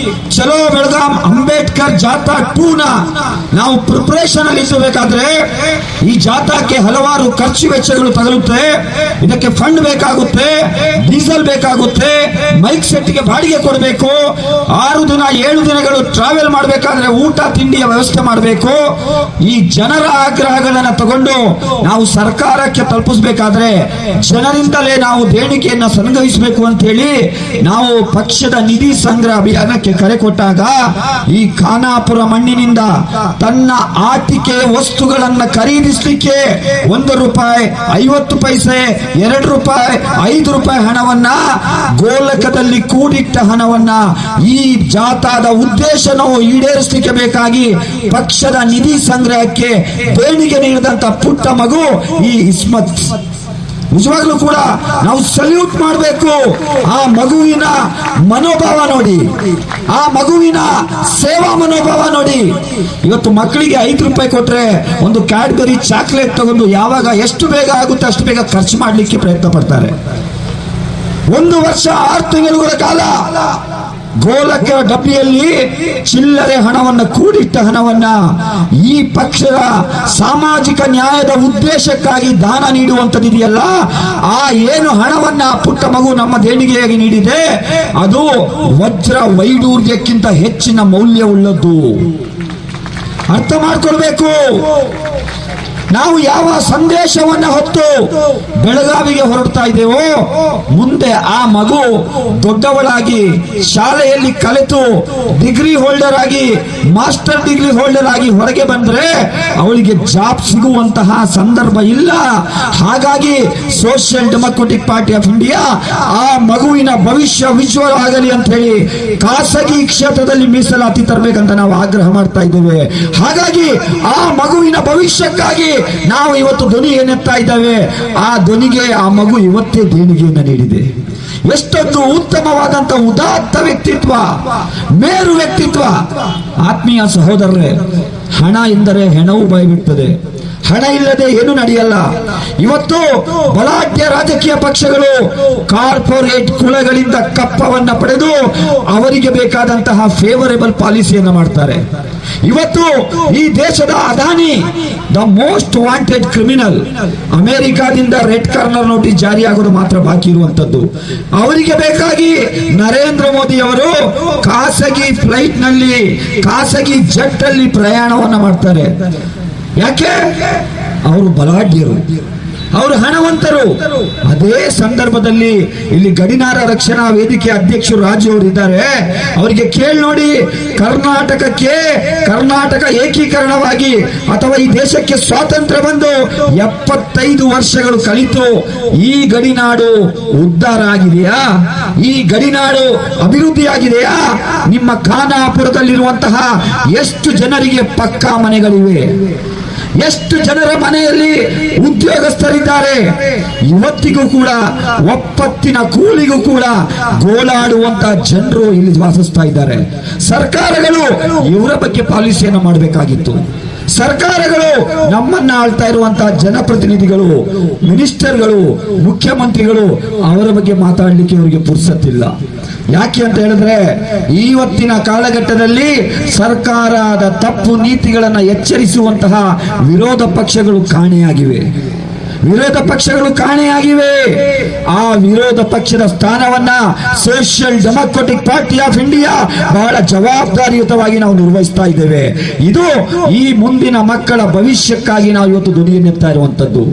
Speaker 4: ಚಲೋ ಬೆಳಗಾಂ ಅಂಬೇಡ್ಕರ್ ಜಾಥಾ 2ನ ನಾವು ಪ್ರಿಪರೇಷನ್ ಅಲ್ಲಿ ಇಸಬೇಕಾದ್ರೆ ಈ ಜಾಥಾಕ್ಕೆ ಹಲವಾರು ಖರ್ಚು ವೆಚ್ಚಗಳು ತಗಲುತ್ತೆ. ಇದಕ್ಕೆ ಫಂಡ್ ಬೇಕಾಗುತ್ತೆ, ಡೀಸೆಲ್ ಬೇಕಾಗುತ್ತೆ, ಮೈಕ್ ಸೆಟ್ಗೆ ಬಾಡಿಗೆ ಕೊಡಬೇಕು, 6 ದಿನ 7 ದಿನಗಳು ಟ್ರಾವೆಲ್ ಮಾಡಬೇಕಾದ್ರೆ ಊಟ ತಿಂಡಿಯ ವ್ಯವಸ್ಥೆ ಮಾಡಬೇಕು. ಈ ಜನರ ಆಗ್ರಹಗಳನ್ನು ತಗೊಂಡು ನಾವು ಸರ್ಕಾರಕ್ಕೆ ತಲುಪಿಸಬೇಕಾದ್ರೆ ಜನರಿಂದಲೇ ನಾವು ದೇಣಿಗೆಯನ್ನು ಸಂಗ್ರಹಿಸಬೇಕು ಅಂತ ಹೇಳಿ ನಾವು ಪಕ್ಷದ ನಿಧಿ ಸಂಗ್ರಹ ಅಭಿಯಾನಕ್ಕೆ ಕರೆ ಕೊಟ್ಟಾಗ ಈ ಖಾನಾಪುರ ಮಣ್ಣಿನಿಂದ ತನ್ನ ಆಟಿಕೆ ವಸ್ತುಗಳನ್ನು ಖರೀದಿಸಲಿಕ್ಕೆ 1 ರೂಪಾಯಿ 50 ಪೈಸೆ, 2 ರೂಪಾಯಿ 5 ರೂಪಾಯಿ ಹಣವನ್ನ, ಗೋಲಕದಲ್ಲಿ ಕೂಡಿಟ್ಟ ಹಣವನ್ನ ಈ ಜಾಥಾದ ಉದ್ದೇಶ ನಾವು ಈಡೇರಿಸಲಿಕ್ಕೆ ಬೇಕಾಗಿ ಪಕ್ಷದ ನಿಧಿ ಸಂಗ್ರಹಕ್ಕೆ ದೇಣಿಗೆ ನೀಡಿದಂತ ಪುಟ್ಟ ಮಗು ಈ ಇಸ್ಮತ್. ನಿಜವಾಗ್ಲೂ ಕೂಡ ನಾವು ಸಲ್ಯೂಟ್ ಮಾಡಬೇಕು. ಆ ಮಗುವಿನ ಮನೋಭಾವ ನೋಡಿ, ಆ ಮಗುವಿನ ಸೇವಾ ಮನೋಭಾವ ನೋಡಿ. ಇವತ್ತು ಮಕ್ಕಳಿಗೆ 5 ರೂಪಾಯಿ ಕೊಟ್ರೆ ಒಂದು ಕ್ಯಾಡ್ಬರಿ ಚಾಕ್ಲೇಟ್ ತಗೊಂಡು ಯಾವಾಗ ಎಷ್ಟು ಬೇಗ ಆಗುತ್ತೆ ಅಷ್ಟು ಬೇಗ ಖರ್ಚು ಮಾಡಲಿಕ್ಕೆ ಪ್ರಯತ್ನ ಪಡ್ತಾರೆ. 1 ವರ್ಷ 6 ತಿಂಗಳುಗಳ ಕಾಲ ಗೋಲಕ ಡಬ್ಬಿಯಲ್ಲಿ ಚಿಲ್ಲರೆ ಹಣವನ್ನ ಕೂಡಿಟ್ಟ ಹಣವನ್ನ ಈ ಪಕ್ಷದ ಸಾಮಾಜಿಕ ನ್ಯಾಯದ ಉದ್ದೇಶಕ್ಕಾಗಿ ದಾನ ನೀಡುವಂತದ್ದಿದೆಯಲ್ಲ, ಆ ಏನು ಹಣವನ್ನ ಪುಟ್ಟ ಮಗು ನಮ್ಮ ದೇಣಿಗೆಯಾಗಿ ನೀಡಿದೆ ಅದು ವಜ್ರ ವೈಡೂರ್ಯಕ್ಕಿಂತ ಹೆಚ್ಚಿನ ಮೌಲ್ಯವುಳ್ಳದ್ದು. ಅರ್ಥ ಮಾಡ್ಕೊಳ್ಬೇಕು. ನಾವು ಯಾವ ಸಂದೇಶವನ್ನ ಹೊತ್ತು ಬೆಳಗಾವಿಗೆ ಹೊರಡ್ತಾ ಇದ್ದೇವೋ, ಮುಂದೆ ಆ ಮಗು ದೊಡ್ಡವಳಾಗಿ ಶಾಲೆಯಲ್ಲಿ ಕಲಿತು ಡಿಗ್ರಿ ಹೋಲ್ಡರ್ ಆಗಿ ಮಾಸ್ಟರ್ ಡಿಗ್ರಿ ಹೋಲ್ಡರ್ ಆಗಿ ಹೊರಗೆ ಬಂದ್ರೆ ಅವಳಿಗೆ ಜಾಬ್ ಸಿಗುವಂತಹ ಸಂದರ್ಭ ಇಲ್ಲ. ಹಾಗಾಗಿ social Democratic Party of India ಆ ಮಗುವಿನ ಭವಿಷ್ಯ ಉಜ್ವಲ ಆಗಲಿ ಅಂತ ಹೇಳಿ ಖಾಸಗಿ ಕ್ಷೇತ್ರದಲ್ಲಿ ಮೀಸಲಾತಿ ತರಬೇಕಂತ ನಾವು ಆಗ್ರಹ ಮಾಡ್ತಾ ಇದ್ದೇವೆ. ಹಾಗಾಗಿ ಆ ಮಗುವಿನ ಭವಿಷ್ಯಕ್ಕಾಗಿ ನಾವು ಇವತ್ತು ಧ್ವನಿ ಏನೆತ್ತಾ ಇದ್ದಾವೆ, ಆ ಧ್ವನಿಗೆ ಆ ಮಗು ಇವತ್ತೇ ದೇಣಿಗೆಯನ್ನು ನೀಡಿದೆ. ಎಷ್ಟೊಂದು ಉತ್ತಮವಾದಂತ ಉದಾತ್ತ ವ್ಯಕ್ತಿತ್ವ, ಮೇರು ವ್ಯಕ್ತಿತ್ವ. ಆತ್ಮೀಯ ಸಹೋದರರೇ, ಹಣ ಎಂದರೆ ಹೆಣವು ಬಾಯ್ಬಿಡ್ತದೆ. ಹಣ ಇಲ್ಲದೆ ಏನು ನಡೆಯಲ್ಲ. ಇವತ್ತು ಬಲಾಢ್ಯ ರಾಜಕೀಯ ಪಕ್ಷಗಳು ಕಾರ್ಪೊರೇಟ್ ಕುಳಗಳಿಂದ ಕಪ್ಪವನ್ನ ಪಡೆದು ಅವರಿಗೆ ಬೇಕಾದಂತಹ ಫೇವರೇಬಲ್ ಪಾಲಿಸಿಯನ್ನು ಮಾಡ್ತಾರೆ. ಇವತ್ತು ಈ ದೇಶದ Adani the most wanted criminal, ಅಮೆರಿಕಾದಿಂದ ರೆಡ್ ಕಾರ್ನರ್ ನೋಟಿಸ್ ಜಾರಿಯಾಗೋದು ಮಾತ್ರ ಬಾಕಿ ಇರುವಂತದ್ದು. ಅವರಿಗೆ ಬೇಕಾಗಿ ನರೇಂದ್ರ ಮೋದಿ ಅವರು ಖಾಸಗಿ ಫ್ಲೈಟ್ ನಲ್ಲಿ, ಖಾಸಗಿ ಜೆಟ್ ಅಲ್ಲಿ ಪ್ರಯಾಣವನ್ನ ಮಾಡ್ತಾರೆ. ಯಾಕೆ? ಅವರು ಬಲಾಢ್ಯರು, ಅವರು ಹಣವಂತರು. ಅದೇ ಸಂದರ್ಭದಲ್ಲಿ ಇಲ್ಲಿ ಗಡಿನಾರ ರಕ್ಷಣಾ ವೇದಿಕೆ ಅಧ್ಯಕ್ಷರು ರಾಜು ಅವರು ಇದ್ದಾರೆ. ಅವರಿಗೆ ಕೇಳಿ ನೋಡಿ, ಕರ್ನಾಟಕಕ್ಕೆ ಕರ್ನಾಟಕ ಏಕೀಕರಣವಾಗಿ ಅಥವಾ ಈ ದೇಶಕ್ಕೆ ಸ್ವಾತಂತ್ರ್ಯ ಬಂದು 75 ವರ್ಷಗಳು ಕಳಿತು ಈ ಗಡಿನಾಡು ಉದ್ಧಾರ ಆಗಿದೆಯಾ? ಈ ಗಡಿನಾಡು ಅಭಿವೃದ್ಧಿ ಆಗಿದೆಯಾ? ನಿಮ್ಮ ಖಾನಾಪುರದಲ್ಲಿರುವಂತಹ ಎಷ್ಟು ಜನರಿಗೆ ಪಕ್ಕಾ ಮನೆಗಳಿವೆ? ಎಷ್ಟು ಜನರ ಮನೆಯಲ್ಲಿ ಉದ್ಯೋಗಸ್ಥರಿದ್ದಾರೆ? ಇವತ್ತಿಗೂ ಕೂಡ ಒಪ್ಪತ್ತಿನ ಕೂಲಿಗೂ ಕೂಡ ಗೋಳಾಡುವಂತ ಜನರು ಇಲ್ಲಿ ವಾಸಿಸ್ತಾ ಇದ್ದಾರೆ. ಸರ್ಕಾರಗಳು ಇವರ ಬಗ್ಗೆ ಪಾಲಿಸಿಯನ್ನು ಮಾಡಬೇಕಾಗಿತ್ತು. ಸರ್ಕಾರಗಳು ನಮ್ಮನ್ನ ಆಳ್ತಾ ಇರುವಂತಹ ಜನಪ್ರತಿನಿಧಿಗಳು, ಮಿನಿಸ್ಟರ್ಗಳು, ಮುಖ್ಯಮಂತ್ರಿಗಳು ಅವರ ಬಗ್ಗೆ ಮಾತಾಡಲಿಕ್ಕೆ ಅವರಿಗೆ ಪುರ್ಸತ್ತಿಲ್ಲ. ಯಾಕೆ ಅಂತ ಹೇಳಿದ್ರೆ ಇವತ್ತಿನ ಕಾಲಘಟ್ಟದಲ್ಲಿ ಸರ್ಕಾರದ ತಪ್ಪು ನೀತಿಗಳನ್ನು ಎಚ್ಚರಿಸುವಂತಹ ವಿರೋಧ ಪಕ್ಷಗಳು ಕಾಣೆಯಾಗಿವೆ. ಆ ವಿರೋಧ ಪಕ್ಷದ ಸ್ಥಾನವನ್ನ social Democratic Party of India ಬಹಳ ಜವಾಬ್ದಾರಿಯುತವಾಗಿ ನಾವು ನಿರ್ವಹಿಸ್ತಾ ಇದ್ದೇವೆ. ಇದು ಈ ಮುಂದಿನ ಮಕ್ಕಳ ಭವಿಷ್ಯಕ್ಕಾಗಿ ನಾವು ಇವತ್ತು ಧ್ವನಿಯನ್ನೆತ್ತಾ ಇರುವಂತದ್ದು.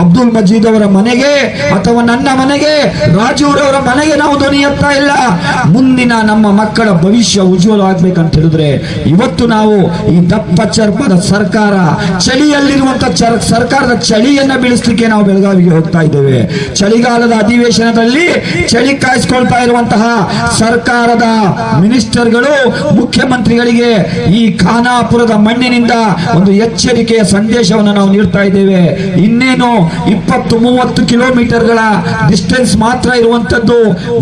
Speaker 4: ಅಬ್ದುಲ್ ಮಜೀದ್ ಅವರ ಮನೆಗೆ ಅಥವಾ ನನ್ನ ಮನೆಗೆ, ರಾಜೂರವರ ಮನೆಗೆ ನಾವು ಧ್ವನಿ ಎತ್ತಾ ಇಲ್ಲ. ಮುಂದಿನ ನಮ್ಮ ಮಕ್ಕಳ ಭವಿಷ್ಯ ಉಜ್ವಲ ಆಗ್ಬೇಕಂತ ಹೇಳಿದ್ರೆ ಇವತ್ತು ನಾವು ಈ ದಪ್ಪ ಚರ್ಮದ ಸರ್ಕಾರ, ಚಳಿಯಲ್ಲಿರುವಂತಹ ಸರ್ಕಾರದ ಚಳಿಯನ್ನ ಬೀಳಿಸ್ಲಿಕ್ಕೆ ನಾವು ಬೆಳಗಾವಿಗೆ ಹೋಗ್ತಾ ಇದ್ದೇವೆ. ಚಳಿಗಾಲದ ಅಧಿವೇಶನದಲ್ಲಿ ಚಳಿ ಕಾಯಿಸಿಕೊಳ್ತಾ ಇರುವಂತಹ ಸರ್ಕಾರದ ಮಿನಿಸ್ಟರ್ಗಳು, ಮುಖ್ಯಮಂತ್ರಿಗಳಿಗೆ ಈ ಖಾನಾಪುರದ ಮಣ್ಣಿನಿಂದ ಒಂದು ಎಚ್ಚರಿಕೆಯ ಸಂದೇಶವನ್ನು ನಾವು ನೀಡ್ತಾ ಇದ್ದೇವೆ. ಇನ್ನೇನು 20-30 ಕಿಲೋಮೀಟರ್ಗಳ ಡಿಸ್ಟೆನ್ಸ್ ಮಾತ್ರ ಇರುವಂತದ್ದು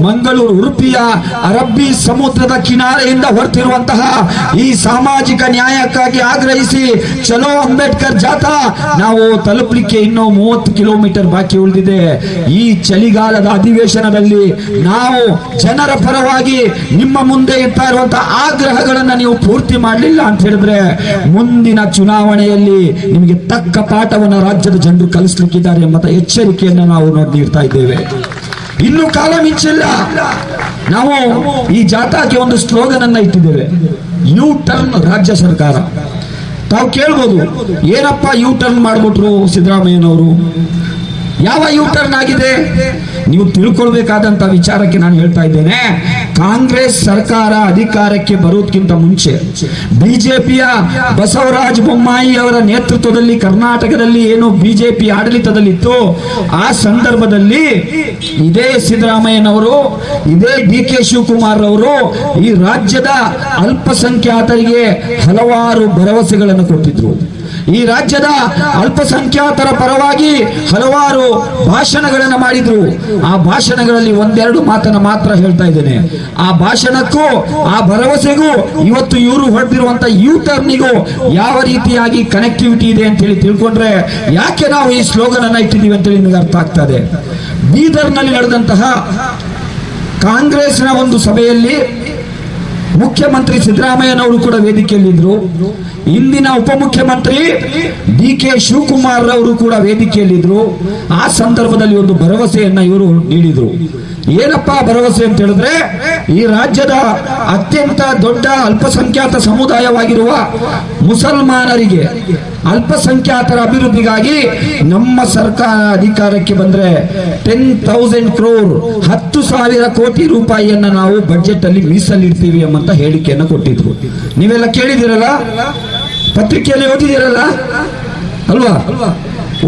Speaker 4: ಮಂಗಳೂರು ಉಡುಪಿಯ ಅರಬ್ಬಿ ಸಮುದ್ರದ ಕಿನಾರೆಯಿಂದ ಹೊರಟಿರುವಂತಹ ಈ ಸಾಮಾಜಿಕ ನ್ಯಾಯಕ್ಕಾಗಿ ಆಗ್ರಹಿಸಿ ಚಲೋ ಅಂಬೇಡ್ಕರ್ ಜಾಥಾ ನಾವು ತಲುಪಲಿಕ್ಕೆ ಇನ್ನೂ 30 ಕಿಲೋಮೀಟರ್ ಬಾಕಿ ಉಳಿದಿದೆ. ಈ ಚಳಿಗಾಲದ ಅಧಿವೇಶನದಲ್ಲಿ ನಾವು ಜನರ ಪರವಾಗಿ ನಿಮ್ಮ ಮುಂದೆ ಇರ್ತಾ ಇರುವಂತಹ ಆಗ್ರಹಗಳನ್ನ ನೀವು ಪೂರ್ತಿ ಮಾಡಲಿಲ್ಲ ಅಂತ ಹೇಳಿದ್ರೆ ಮುಂದಿನ ಚುನಾವಣೆಯಲ್ಲಿ ನಿಮಗೆ ತಕ್ಕ ಪಾಠವನ್ನು ರಾಜ್ಯದ ಜನರು ಕಲಿಸಲಿಕ್ಕಿದ್ದಾರೆ ಎಂಬ ಎಚ್ಚರಿಕೆಯನ್ನು ನಾವು ನೀಡ್ತಾ ಇದ್ದೇವೆ. ಇನ್ನು ಕಾಲ ಮಿಂಚಿಲ್ಲ. ನಾವು ಈ ಜಾಥಾಕ್ಕೆ ಒಂದು ಸ್ಲೋಗನ್ ಅನ್ನ ಇಟ್ಟಿದ್ದೇವೆ, ಯು ಟರ್ನ್ ರಾಜ್ಯ ಸರ್ಕಾರ. ತಾವು ಕೇಳ್ಬೋದು, ಏನಪ್ಪ ಯು ಟರ್ನ್ ಮಾಡ್ಬಿಟ್ರು ಸಿದ್ದರಾಮಯ್ಯನವರು? ಯಾವ ಯು ಟರ್ನ್ ಆಗಿದೆ? ನೀವು ತಿಳ್ಕೊಳ್ಬೇಕಾದಂತ ವಿಚಾರಕ್ಕೆ ನಾನು ಹೇಳ್ತಾ ಇದ್ದೇನೆ. ಕಾಂಗ್ರೆಸ್ ಸರ್ಕಾರ ಅಧಿಕಾರಕ್ಕೆ ಬರೋದಕ್ಕಿಂತ ಮುಂಚೆ ಬಿಜೆಪಿಯ ಬಸವರಾಜ ಬೊಮ್ಮಾಯಿ ಅವರ ನೇತೃತ್ವದಲ್ಲಿ ಕರ್ನಾಟಕದಲ್ಲಿ ಏನು ಬಿಜೆಪಿ ಆಡಳಿತದಲ್ಲಿತ್ತು, ಆ ಸಂದರ್ಭದಲ್ಲಿ ಇದೇ ಸಿದ್ದರಾಮಯ್ಯನವರು, ಇದೇ DK ಶಿವಕುಮಾರ್ ಅವರು ಈ ರಾಜ್ಯದ ಅಲ್ಪಸಂಖ್ಯಾತರಿಗೆ ಹಲವಾರು ಭರವಸೆಗಳನ್ನು ಕೊಟ್ಟಿದ್ರು. ಈ ರಾಜ್ಯದ ಅಲ್ಪಸಂಖ್ಯಾತರ ಪರವಾಗಿ ಹಲವಾರು ಭಾಷಣಗಳನ್ನು ಮಾಡಿದ್ರು. ಆ ಭಾಷಣಗಳಲ್ಲಿ ಒಂದೆರಡು ಮಾತನ್ನ ಮಾತ್ರ ಹೇಳ್ತಾ ಇದ್ದೇನೆ. ಆ ಭಾಷಣಕ್ಕೂ ಆ ಭರವಸೆಗೂ ಇವತ್ತು ಇವರು ಹೊರಟಿರುವಂತ ಯು ಟರ್ನಿಗೂ ಯಾವ ರೀತಿಯಾಗಿ ಕನೆಕ್ಟಿವಿಟಿ ಇದೆ ಅಂತ ಹೇಳಿ ತಿಳ್ಕೊಂಡ್ರೆ ಯಾಕೆ ನಾವು ಈ ಸ್ಲೋಗನ್ ಅನ್ನ ಇಟ್ಟಿದ್ದೀವಿ ಅಂತ ಹೇಳಿ ನಿಮಗೆ ಅರ್ಥ ಆಗ್ತದೆ. ಬೀದರ್ನಲ್ಲಿ ನಡೆದಂತಹ ಕಾಂಗ್ರೆಸ್ನ ಒಂದು ಸಭೆಯಲ್ಲಿ ಮುಖ್ಯಮಂತ್ರಿ ಸಿದ್ದರಾಮಯ್ಯನವರು ಕೂಡ ವೇದಿಕೆಯಲ್ಲಿದ್ರು. ಇಂದಿನ ಉಪಮುಖ್ಯಮಂತ್ರಿ DK ಶಿವಕುಮಾರ್ ಅವರು ಕೂಡ ವೇದಿಕೆಯಲ್ಲಿದ್ರು. ಆ ಸಂದರ್ಭದಲ್ಲಿ ಒಂದು ಭರವಸೆಯನ್ನ ಇವರು ನೀಡಿದ್ರು. ಏನಪ್ಪಾ ಭರವಸೆ ಅಂತ ಹೇಳಿದ್ರೆ, ಈ ರಾಜ್ಯದ ಅತ್ಯಂತ ದೊಡ್ಡ ಅಲ್ಪಸಂಖ್ಯಾತ ಸಮುದಾಯವಾಗಿರುವ ಮುಸಲ್ಮಾನರಿಗೆ, ಅಲ್ಪಸಂಖ್ಯಾತರ ಅಭಿವೃದ್ಧಿಗಾಗಿ ನಮ್ಮ ಸರ್ಕಾರ ಅಧಿಕಾರಕ್ಕೆ ಬಂದ್ರೆ 10,000 crore 10,000 ಕೋಟಿ ರೂಪಾಯಿಯನ್ನ ನಾವು ಬಜೆಟ್ ಅಲ್ಲಿ ಮೀಸಲಿಡ್ತೀವಿ ಎಂಬಂತ ಹೇಳಿಕೆಯನ್ನು ಕೊಟ್ಟಿದ್ರು. ನೀವೆಲ್ಲ ಕೇಳಿದಿರಲ್ಲ, ಪತ್ರಿಕೆಯಲ್ಲಿ ಓದಿದಿರಲ್ಲ ಅಲ್ವಾ?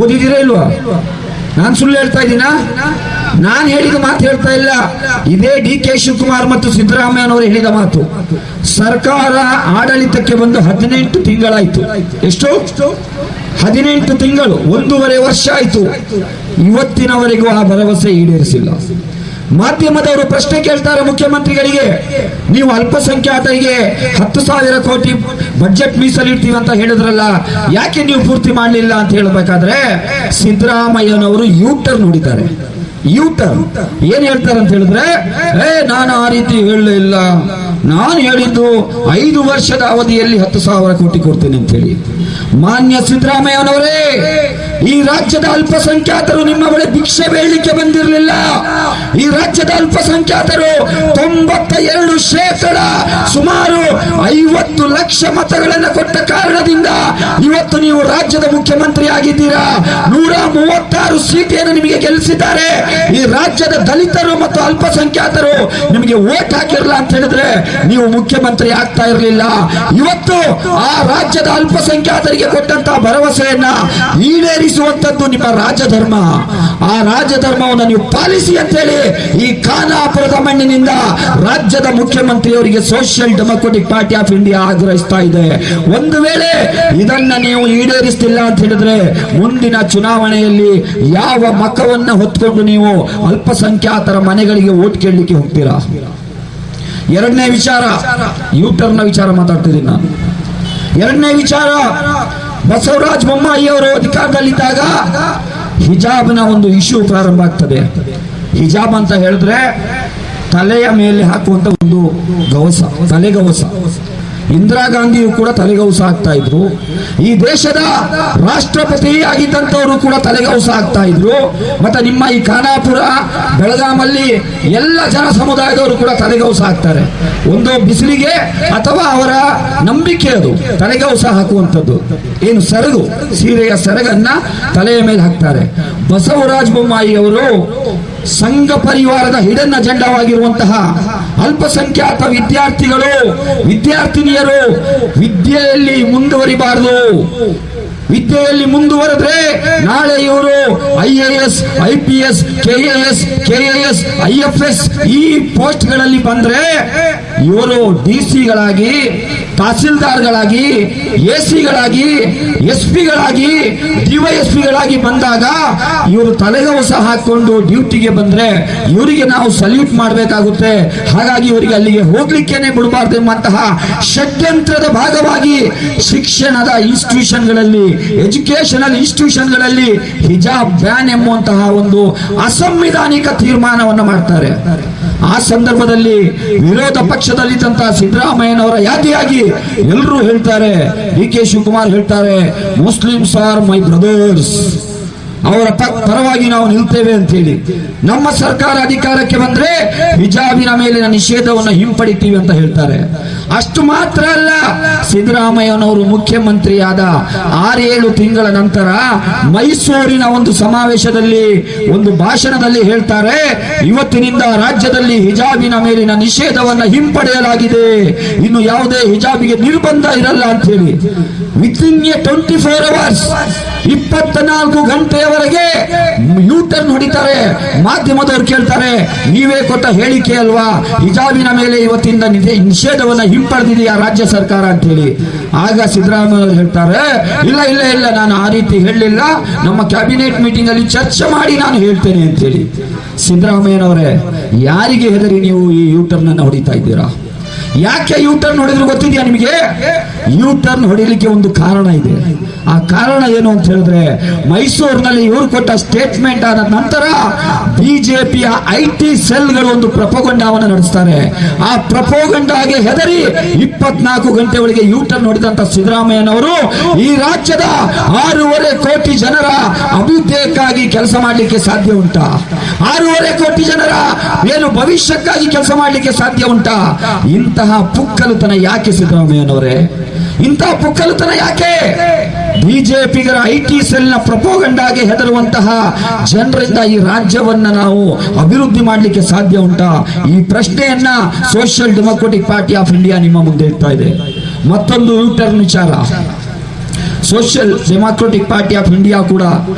Speaker 4: ಓದಿದಿರಾ ಇಲ್ವಾ? ನಾನು ಸುಳ್ಳು ಹೇಳ್ತಾ ಇದ್ದೀನಾ? ನಾನು ಹೇಳಿದ ಮಾತು ಹೇಳ್ತಾ ಇಲ್ಲ, ಇದೇ DK ಶಿವಕುಮಾರ್ ಮತ್ತು ಸಿದ್ದರಾಮಯ್ಯನವರು ಹೇಳಿದ ಮಾತು. ಸರ್ಕಾರ ಆಡಳಿತಕ್ಕೆ ಬಂದು 18 ತಿಂಗಳಾಯ್ತು. ಎಷ್ಟು? 18 ತಿಂಗಳು, 1.5 ವರ್ಷ ಆಯ್ತು. ಇವತ್ತಿನವರೆಗೂ ಆ ಭರವಸೆ ಈಡೇರಿಸಿಲ್ಲ. ಮಾಧ್ಯಮದವರು ಪ್ರಶ್ನೆ ಕೇಳ್ತಾರೆ ಮುಖ್ಯಮಂತ್ರಿಗಳಿಗೆ, ನೀವು ಅಲ್ಪಸಂಖ್ಯಾತರಿಗೆ 10,000 ಕೋಟಿ ಬಜೆಟ್ ಮೀಸಲಿಡ್ತೀವಿ ಅಂತ ಹೇಳಿದ್ರಲ್ಲ, ಯಾಕೆ ನೀವು ಪೂರ್ತಿ ಮಾಡಲಿಲ್ಲ ಅಂತ ಹೇಳಬೇಕಾದ್ರೆ ಸಿದ್ದರಾಮಯ್ಯನವರು ಯೂಟರ್ನ್ ನೋಡಿದ್ದಾರೆ. ಯೂಟರ್ನ್ ಏನ್ ಹೇಳ್ತಾರೆ ಅಂತ ಹೇಳಿದ್ರೆ, ನಾನು ಆ ರೀತಿ ಹೇಳಲಿಲ್ಲ, ನಾನು ಹೇಳಿದ್ದು 5 ವರ್ಷದ ಅವಧಿಯಲ್ಲಿ 10,000 ಕೋಟಿ ಕೊಡ್ತೇನೆ ಅಂತ ಹೇಳಿ. ಮಾನ್ಯ ಸಿದ್ದರಾಮಯ್ಯನವರೇ, ಈ ರಾಜ್ಯದ ಅಲ್ಪಸಂಖ್ಯಾತರು ನಿಮ್ಮ ಬಳಿ ಭಿಕ್ಷೆ ಬೇಡಲಿಕ್ಕೆ ಬಂದಿರಲಿಲ್ಲ. ಈ ರಾಜ್ಯದ ಅಲ್ಪಸಂಖ್ಯಾತರು 92% ಸುಮಾರು 50 ಲಕ್ಷ ಮತಗಳನ್ನು ಕೊಟ್ಟ ಕಾರಣದಿಂದ ಇವತ್ತು ನೀವು ರಾಜ್ಯದ ಮುಖ್ಯಮಂತ್ರಿ ಆಗಿದ್ದೀರಾ. 136 ಸೀಟನ್ನು ನಿಮಗೆ ಗೆಲ್ಲಿಸಿದ್ದಾರೆ. ಈ ರಾಜ್ಯದ ದಲಿತರು ಮತ್ತು ಅಲ್ಪಸಂಖ್ಯಾತರು ನಿಮಗೆ ವೋಟ್ ಹಾಕಿರಲ್ಲ ಅಂತ ಹೇಳಿದ್ರೆ ನೀವು ಮುಖ್ಯಮಂತ್ರಿ ಆಗ್ತಾ ಇರಲಿಲ್ಲ. ಇವತ್ತು ಆ ರಾಜ್ಯದ ಅಲ್ಪಸಂಖ್ಯಾತರಿಗೆ ಕೊಟ್ಟಂತಹ ಭರವಸೆಯನ್ನ ಈಡೇರಿಸುವಂತದ್ದು ನಿಮ್ಮ ರಾಜಧರ್ಮ. ಆ ರಾಜಧರ್ಮವನ್ನು ನೀವು ಪಾಲಿಸಿ ಅಂತ ಹೇಳಿ ಈ ಖಾನಾಪುರದ ಮಣ್ಣಿನಿಂದ ರಾಜ್ಯದ ಮುಖ್ಯಮಂತ್ರಿಯವರಿಗೆ Social Democratic Party of India ಆಗ್ರಹಿಸ್ತಾ ಇದೆ. ಒಂದು ವೇಳೆ ಇದನ್ನ ನೀವು ಈಡೇರಿಸ್ತಿಲ್ಲ ಅಂತ ಹೇಳಿದ್ರೆ ಮುಂದಿನ ಚುನಾವಣೆಯಲ್ಲಿ ಯಾವ ಮಖವನ್ನ ಹೊತ್ಕೊಂಡು ನೀವು ಅಲ್ಪಸಂಖ್ಯಾತರ ಮನೆಗಳಿಗೆ ವೋಟ್ ಕೇಳಲಿಕ್ಕೆ ಹೋಗ್ತೀರಾ? ಎರಡನೇ ವಿಚಾರ, ಯೂಟರ್ನ್ ವಿಚಾರ ಮಾತಾಡ್ತಿದ್ದೀನಿ ನಾನು. ಎರಡನೇ ವಿಚಾರ, ಬಸವರಾಜ ಬೊಮ್ಮಾಯಿ ಅವರು ಅಧಿಕಾರದಲ್ಲಿದ್ದಾಗ ಹಿಜಾಬ್ನ ಒಂದು ಇಶ್ಯೂ ಪ್ರಾರಂಭ ಆಗ್ತದೆ. ಹಿಜಾಬ್ ಅಂತ ಹೇಳಿದ್ರೆ ತಲೆಯ ಮೇಲೆ ಹಾಕುವಂತ ಒಂದು ಗವಸ, ತಲೆಗವಸ. ಇಂದಿರಾ ಗಾಂಧಿಯು ಕೂಡ ತಲೆಗವಸ ಆಗ್ತಾ ಇದ್ರು. ಈ ದೇಶದ ರಾಷ್ಟ್ರಪತಿ ಆಗಿದ್ದಂಥವರು ಕೂಡ ತಲೆಗವಸ ಆಗ್ತಾ ಇದ್ರು. ಮತ್ತೆ ನಿಮ್ಮ ಈ ಖಾನಾಪುರ, ಬೆಳಗಾಮಲ್ಲಿ ಎಲ್ಲ ಜನ ಸಮುದಾಯದವರು ಕೂಡ ತಲೆಗವಸ ಹಾಕ್ತಾರೆ. ಒಂದು ಬಿಸಿಲಿಗೆ ಅಥವಾ ಅವರ ನಂಬಿಕೆ ಅದು ತಲೆಗವಸ ಹಾಕುವಂಥದ್ದು. ಏನು ಸೆರಗು, ಸೀರೆಯ ಸೆರಗನ್ನ ತಲೆಯ ಮೇಲೆ ಹಾಕ್ತಾರೆ. ಬಸವರಾಜ ಬೊಮ್ಮಾಯಿ ಅವರು ಸಂಘ ಪರಿವಾರದ ಹಿಡನ್ ಅಜೆಂಡಾವಾಗಿರುವಂತಹ ಅಲ್ಪಸಂಖ್ಯಾತ ವಿದ್ಯಾರ್ಥಿಗಳು, ವಿದ್ಯಾರ್ಥಿನಿಯರು ವಿದ್ಯೆಯಲ್ಲಿ ಮುಂದುವರಿಬಾರದು. ವಿದ್ಯೆಯಲ್ಲಿ ಮುಂದುವರೆದ್ರೆ ನಾಳೆ ಇವರು IAS, IPS, KAS, IFS ಈ ಪೋಸ್ಟ್ಗಳಲ್ಲಿ ಬಂದ್ರೆ ಇವರು DC-ಗಳಾಗಿ, ತಹಸೀಲ್ದಾರ್ಗಳಾಗಿ, AC-ಗಳಾಗಿ, SP-ಗಳಾಗಿ, DYSP-ಗಳಾಗಿ ಬಂದಾಗ ಇವರು ತಲೆಗವಸ ಹಾಕೊಂಡು ಡ್ಯೂಟಿಗೆ ಬಂದ್ರೆ ಇವರಿಗೆ ನಾವು ಸಲ್ಯೂಟ್ ಮಾಡಬೇಕಾಗುತ್ತೆ. ಹಾಗಾಗಿ ಇವರಿಗೆ ಅಲ್ಲಿಗೆ ಹೋಗ್ಲಿಕ್ಕೇನೆ ಬಿಡಬಾರ್ದು ಎಂಬಂತಹ ಷಡ್ಯಂತ್ರದ ಭಾಗವಾಗಿ ಶಿಕ್ಷಣದ ಇನ್ಸ್ಟಿಟ್ಯೂಷನ್ಗಳಲ್ಲಿ, ಎಜುಕೇಶನಲ್ ಇನ್ಸ್ಟಿಟ್ಯೂಷನ್ಗಳಲ್ಲಿ ಹಿಜಾಬ್ ಬ್ಯಾನ್ ಎಂಬುವಂತಹ ಒಂದು ಅಸಂವಿಧಾನಿಕ ತೀರ್ಮಾನವನ್ನು ಮಾಡ್ತಾರೆ. ಆ ಸಂದರ್ಭದಲ್ಲಿ ವಿರೋಧ ಪಕ್ಷದಲ್ಲಿದ್ದಂತಹ ಸಿದ್ದರಾಮಯ್ಯನವರ ಯಾದಿಯಾಗಿ ಎಲ್ಲರೂ ಹೇಳ್ತಾರೆ, DK ಶಿವಕುಮಾರ್ ಹೇಳ್ತಾರೆ, ಮುಸ್ಲಿಮ್ಸ್ ಆರ್ ಮೈ ಬ್ರದರ್ಸ್, ಅವರ ಪರವಾಗಿ ನಾವು ನಿಲ್ತೇವೆ ಅಂತ ಹೇಳಿ. ನಮ್ಮ ಸರ್ಕಾರ ಅಧಿಕಾರಕ್ಕೆ ಬಂದ್ರೆ ಹಿಜಾಬಿನ ಮೇಲಿನ ನಿಷೇಧವನ್ನು ಹಿಂಪಡಿತೀವಿ ಅಂತ ಹೇಳ್ತಾರೆ. ಅಷ್ಟು ಮಾತ್ರ ಅಲ್ಲ, ಸಿದ್ದರಾಮಯ್ಯನವರು ಮುಖ್ಯಮಂತ್ರಿಯಾದ 6-7 ತಿಂಗಳ ನಂತರ ಮೈಸೂರಿನ ಒಂದು ಸಮಾವೇಶದಲ್ಲಿ ಒಂದು ಭಾಷಣದಲ್ಲಿ ಹೇಳ್ತಾರೆ, ಇವತ್ತಿನಿಂದ ರಾಜ್ಯದಲ್ಲಿ ಹಿಜಾಬಿನ ಮೇಲಿನ ನಿಷೇಧವನ್ನು ಹಿಂಪಡೆಯಲಾಗಿದೆ, ಇನ್ನು ಯಾವುದೇ ಹಿಜಾಬಿಗೆ ನಿರ್ಬಂಧ ಇರಲ್ಲ ಅಂತ ಹೇಳಿ. ವಿತಿನ್ 24 hours 24 ಗಂಟೆಯವರೆಗೆ ಯೂಟರ್ನ್ ಹೊಡಿತಾರೆ. ಮಾಧ್ಯಮದವರು ಕೇಳ್ತಾರೆ, ನೀವೇ ಕೊಟ್ಟ ಹೇಳಿಕೆ ಅಲ್ವಾ, ಹಿಜಾಬಿನ ಮೇಲೆ ಇವತ್ತಿಂದ ನಿಷೇಧವನ್ನ ಹಿಂಪಡೆದಿದೆಯಾ ರಾಜ್ಯ ಸರ್ಕಾರ ಅಂತ ಹೇಳಿ. ಆಗ ಸಿದ್ದರಾಮಯ್ಯ ಹೇಳ್ತಾರೆ, ಇಲ್ಲ ಇಲ್ಲ ಇಲ್ಲ, ನಾನು ಆ ರೀತಿ ಹೇಳಲಿಲ್ಲ, ನಮ್ಮ ಕ್ಯಾಬಿನೆಟ್ ಮೀಟಿಂಗ್ ಅಲ್ಲಿ ಚರ್ಚೆ ಮಾಡಿ ನಾನು ಹೇಳ್ತೇನೆ ಅಂತ ಹೇಳಿ. ಸಿದ್ದರಾಮಯ್ಯನವರೇ, ಯಾರಿಗೆ ಹೆದರಿ ನೀವು ಈ ಯೂಟರ್ನ್ ಅನ್ನು ಹೊಡಿತಾ ಇದ್ದೀರಾ? ಯಾಕೆ ಯೂ ಟರ್ನ್ ಹೊಡೆದ್ರು ಗೊತ್ತಿದೆಯಾ ನಿಮಗೆ? ಯೂ ಟರ್ನ್ ಹೊಡಿಲಿಕ್ಕೆ ಒಂದು ಕಾರಣ ಇದೆ. ಆ ಕಾರಣ ಏನು ಅಂತ ಹೇಳಿದ್ರೆ, ಮೈಸೂರಿನಲ್ಲಿ ಇವರು ಕೊಟ್ಟ ಸ್ಟೇಟ್ಮೆಂಟ್ ಆದ ನಂತರ ಬಿಜೆಪಿಯ IT ಸೆಲ್ಗಳು ಒಂದು ಪ್ರಪೋಗಂಡವನ್ನು ನಡೆಸ್ತಾರೆ. ಆ ಪ್ರಪೋಗಂಡಾಗೆ ಹೆದರಿ 24 ಗಂಟೆ ಒಳಗೆ ಯೂ ಟರ್ನ್ ಹೊಡೆದಂತ ಸಿದ್ದರಾಮಯ್ಯನವರು ಈ ರಾಜ್ಯದ 6.5 ಕೋಟಿ ಜನರ ಅಭಿವೃದ್ಧಿಯಕ್ಕಾಗಿ ಕೆಲಸ ಮಾಡಲಿಕ್ಕೆ ಸಾಧ್ಯ ಉಂಟಾ? 6.5 ಕೋಟಿ ಜನರ ಏನು ಭವಿಷ್ಯಕ್ಕಾಗಿ ಕೆಲಸ ಮಾಡಲಿಕ್ಕೆ ಸಾಧ್ಯ ಉಂಟಾ? ಇಂತಹ ಪುಕ್ಕಲುತನ ಯಾಕೆ ಸಿದ್ದರಾಮಯ್ಯನವರೇ? ಇಂತಹ ಪುಕ್ಕಲುತನ ಯಾಕೆ? ಬಿಜೆಪಿಗರ IT ಸೆಲ್ನ ಪ್ರಪೋಗಂಡಾಗೆ ಹೆದರುವಂತಹ ಜನರಿಂದ ಈ ರಾಜ್ಯವನ್ನ ನಾವು ಅಭಿವೃದ್ಧಿ ಮಾಡಲಿಕ್ಕೆ ಸಾಧ್ಯ ಉಂಟಾ? ಈ ಪ್ರಶ್ನೆಯನ್ನ social Democratic Party of India ನಿಮ್ಮ ಮುಂದೆ ಇಡ್ತಾ ಇದೆ. ಮತ್ತೊಂದು ಯೂಟರ್ನ್ ವಿಚಾರ. Social Democratic Party of India ಕೂಡ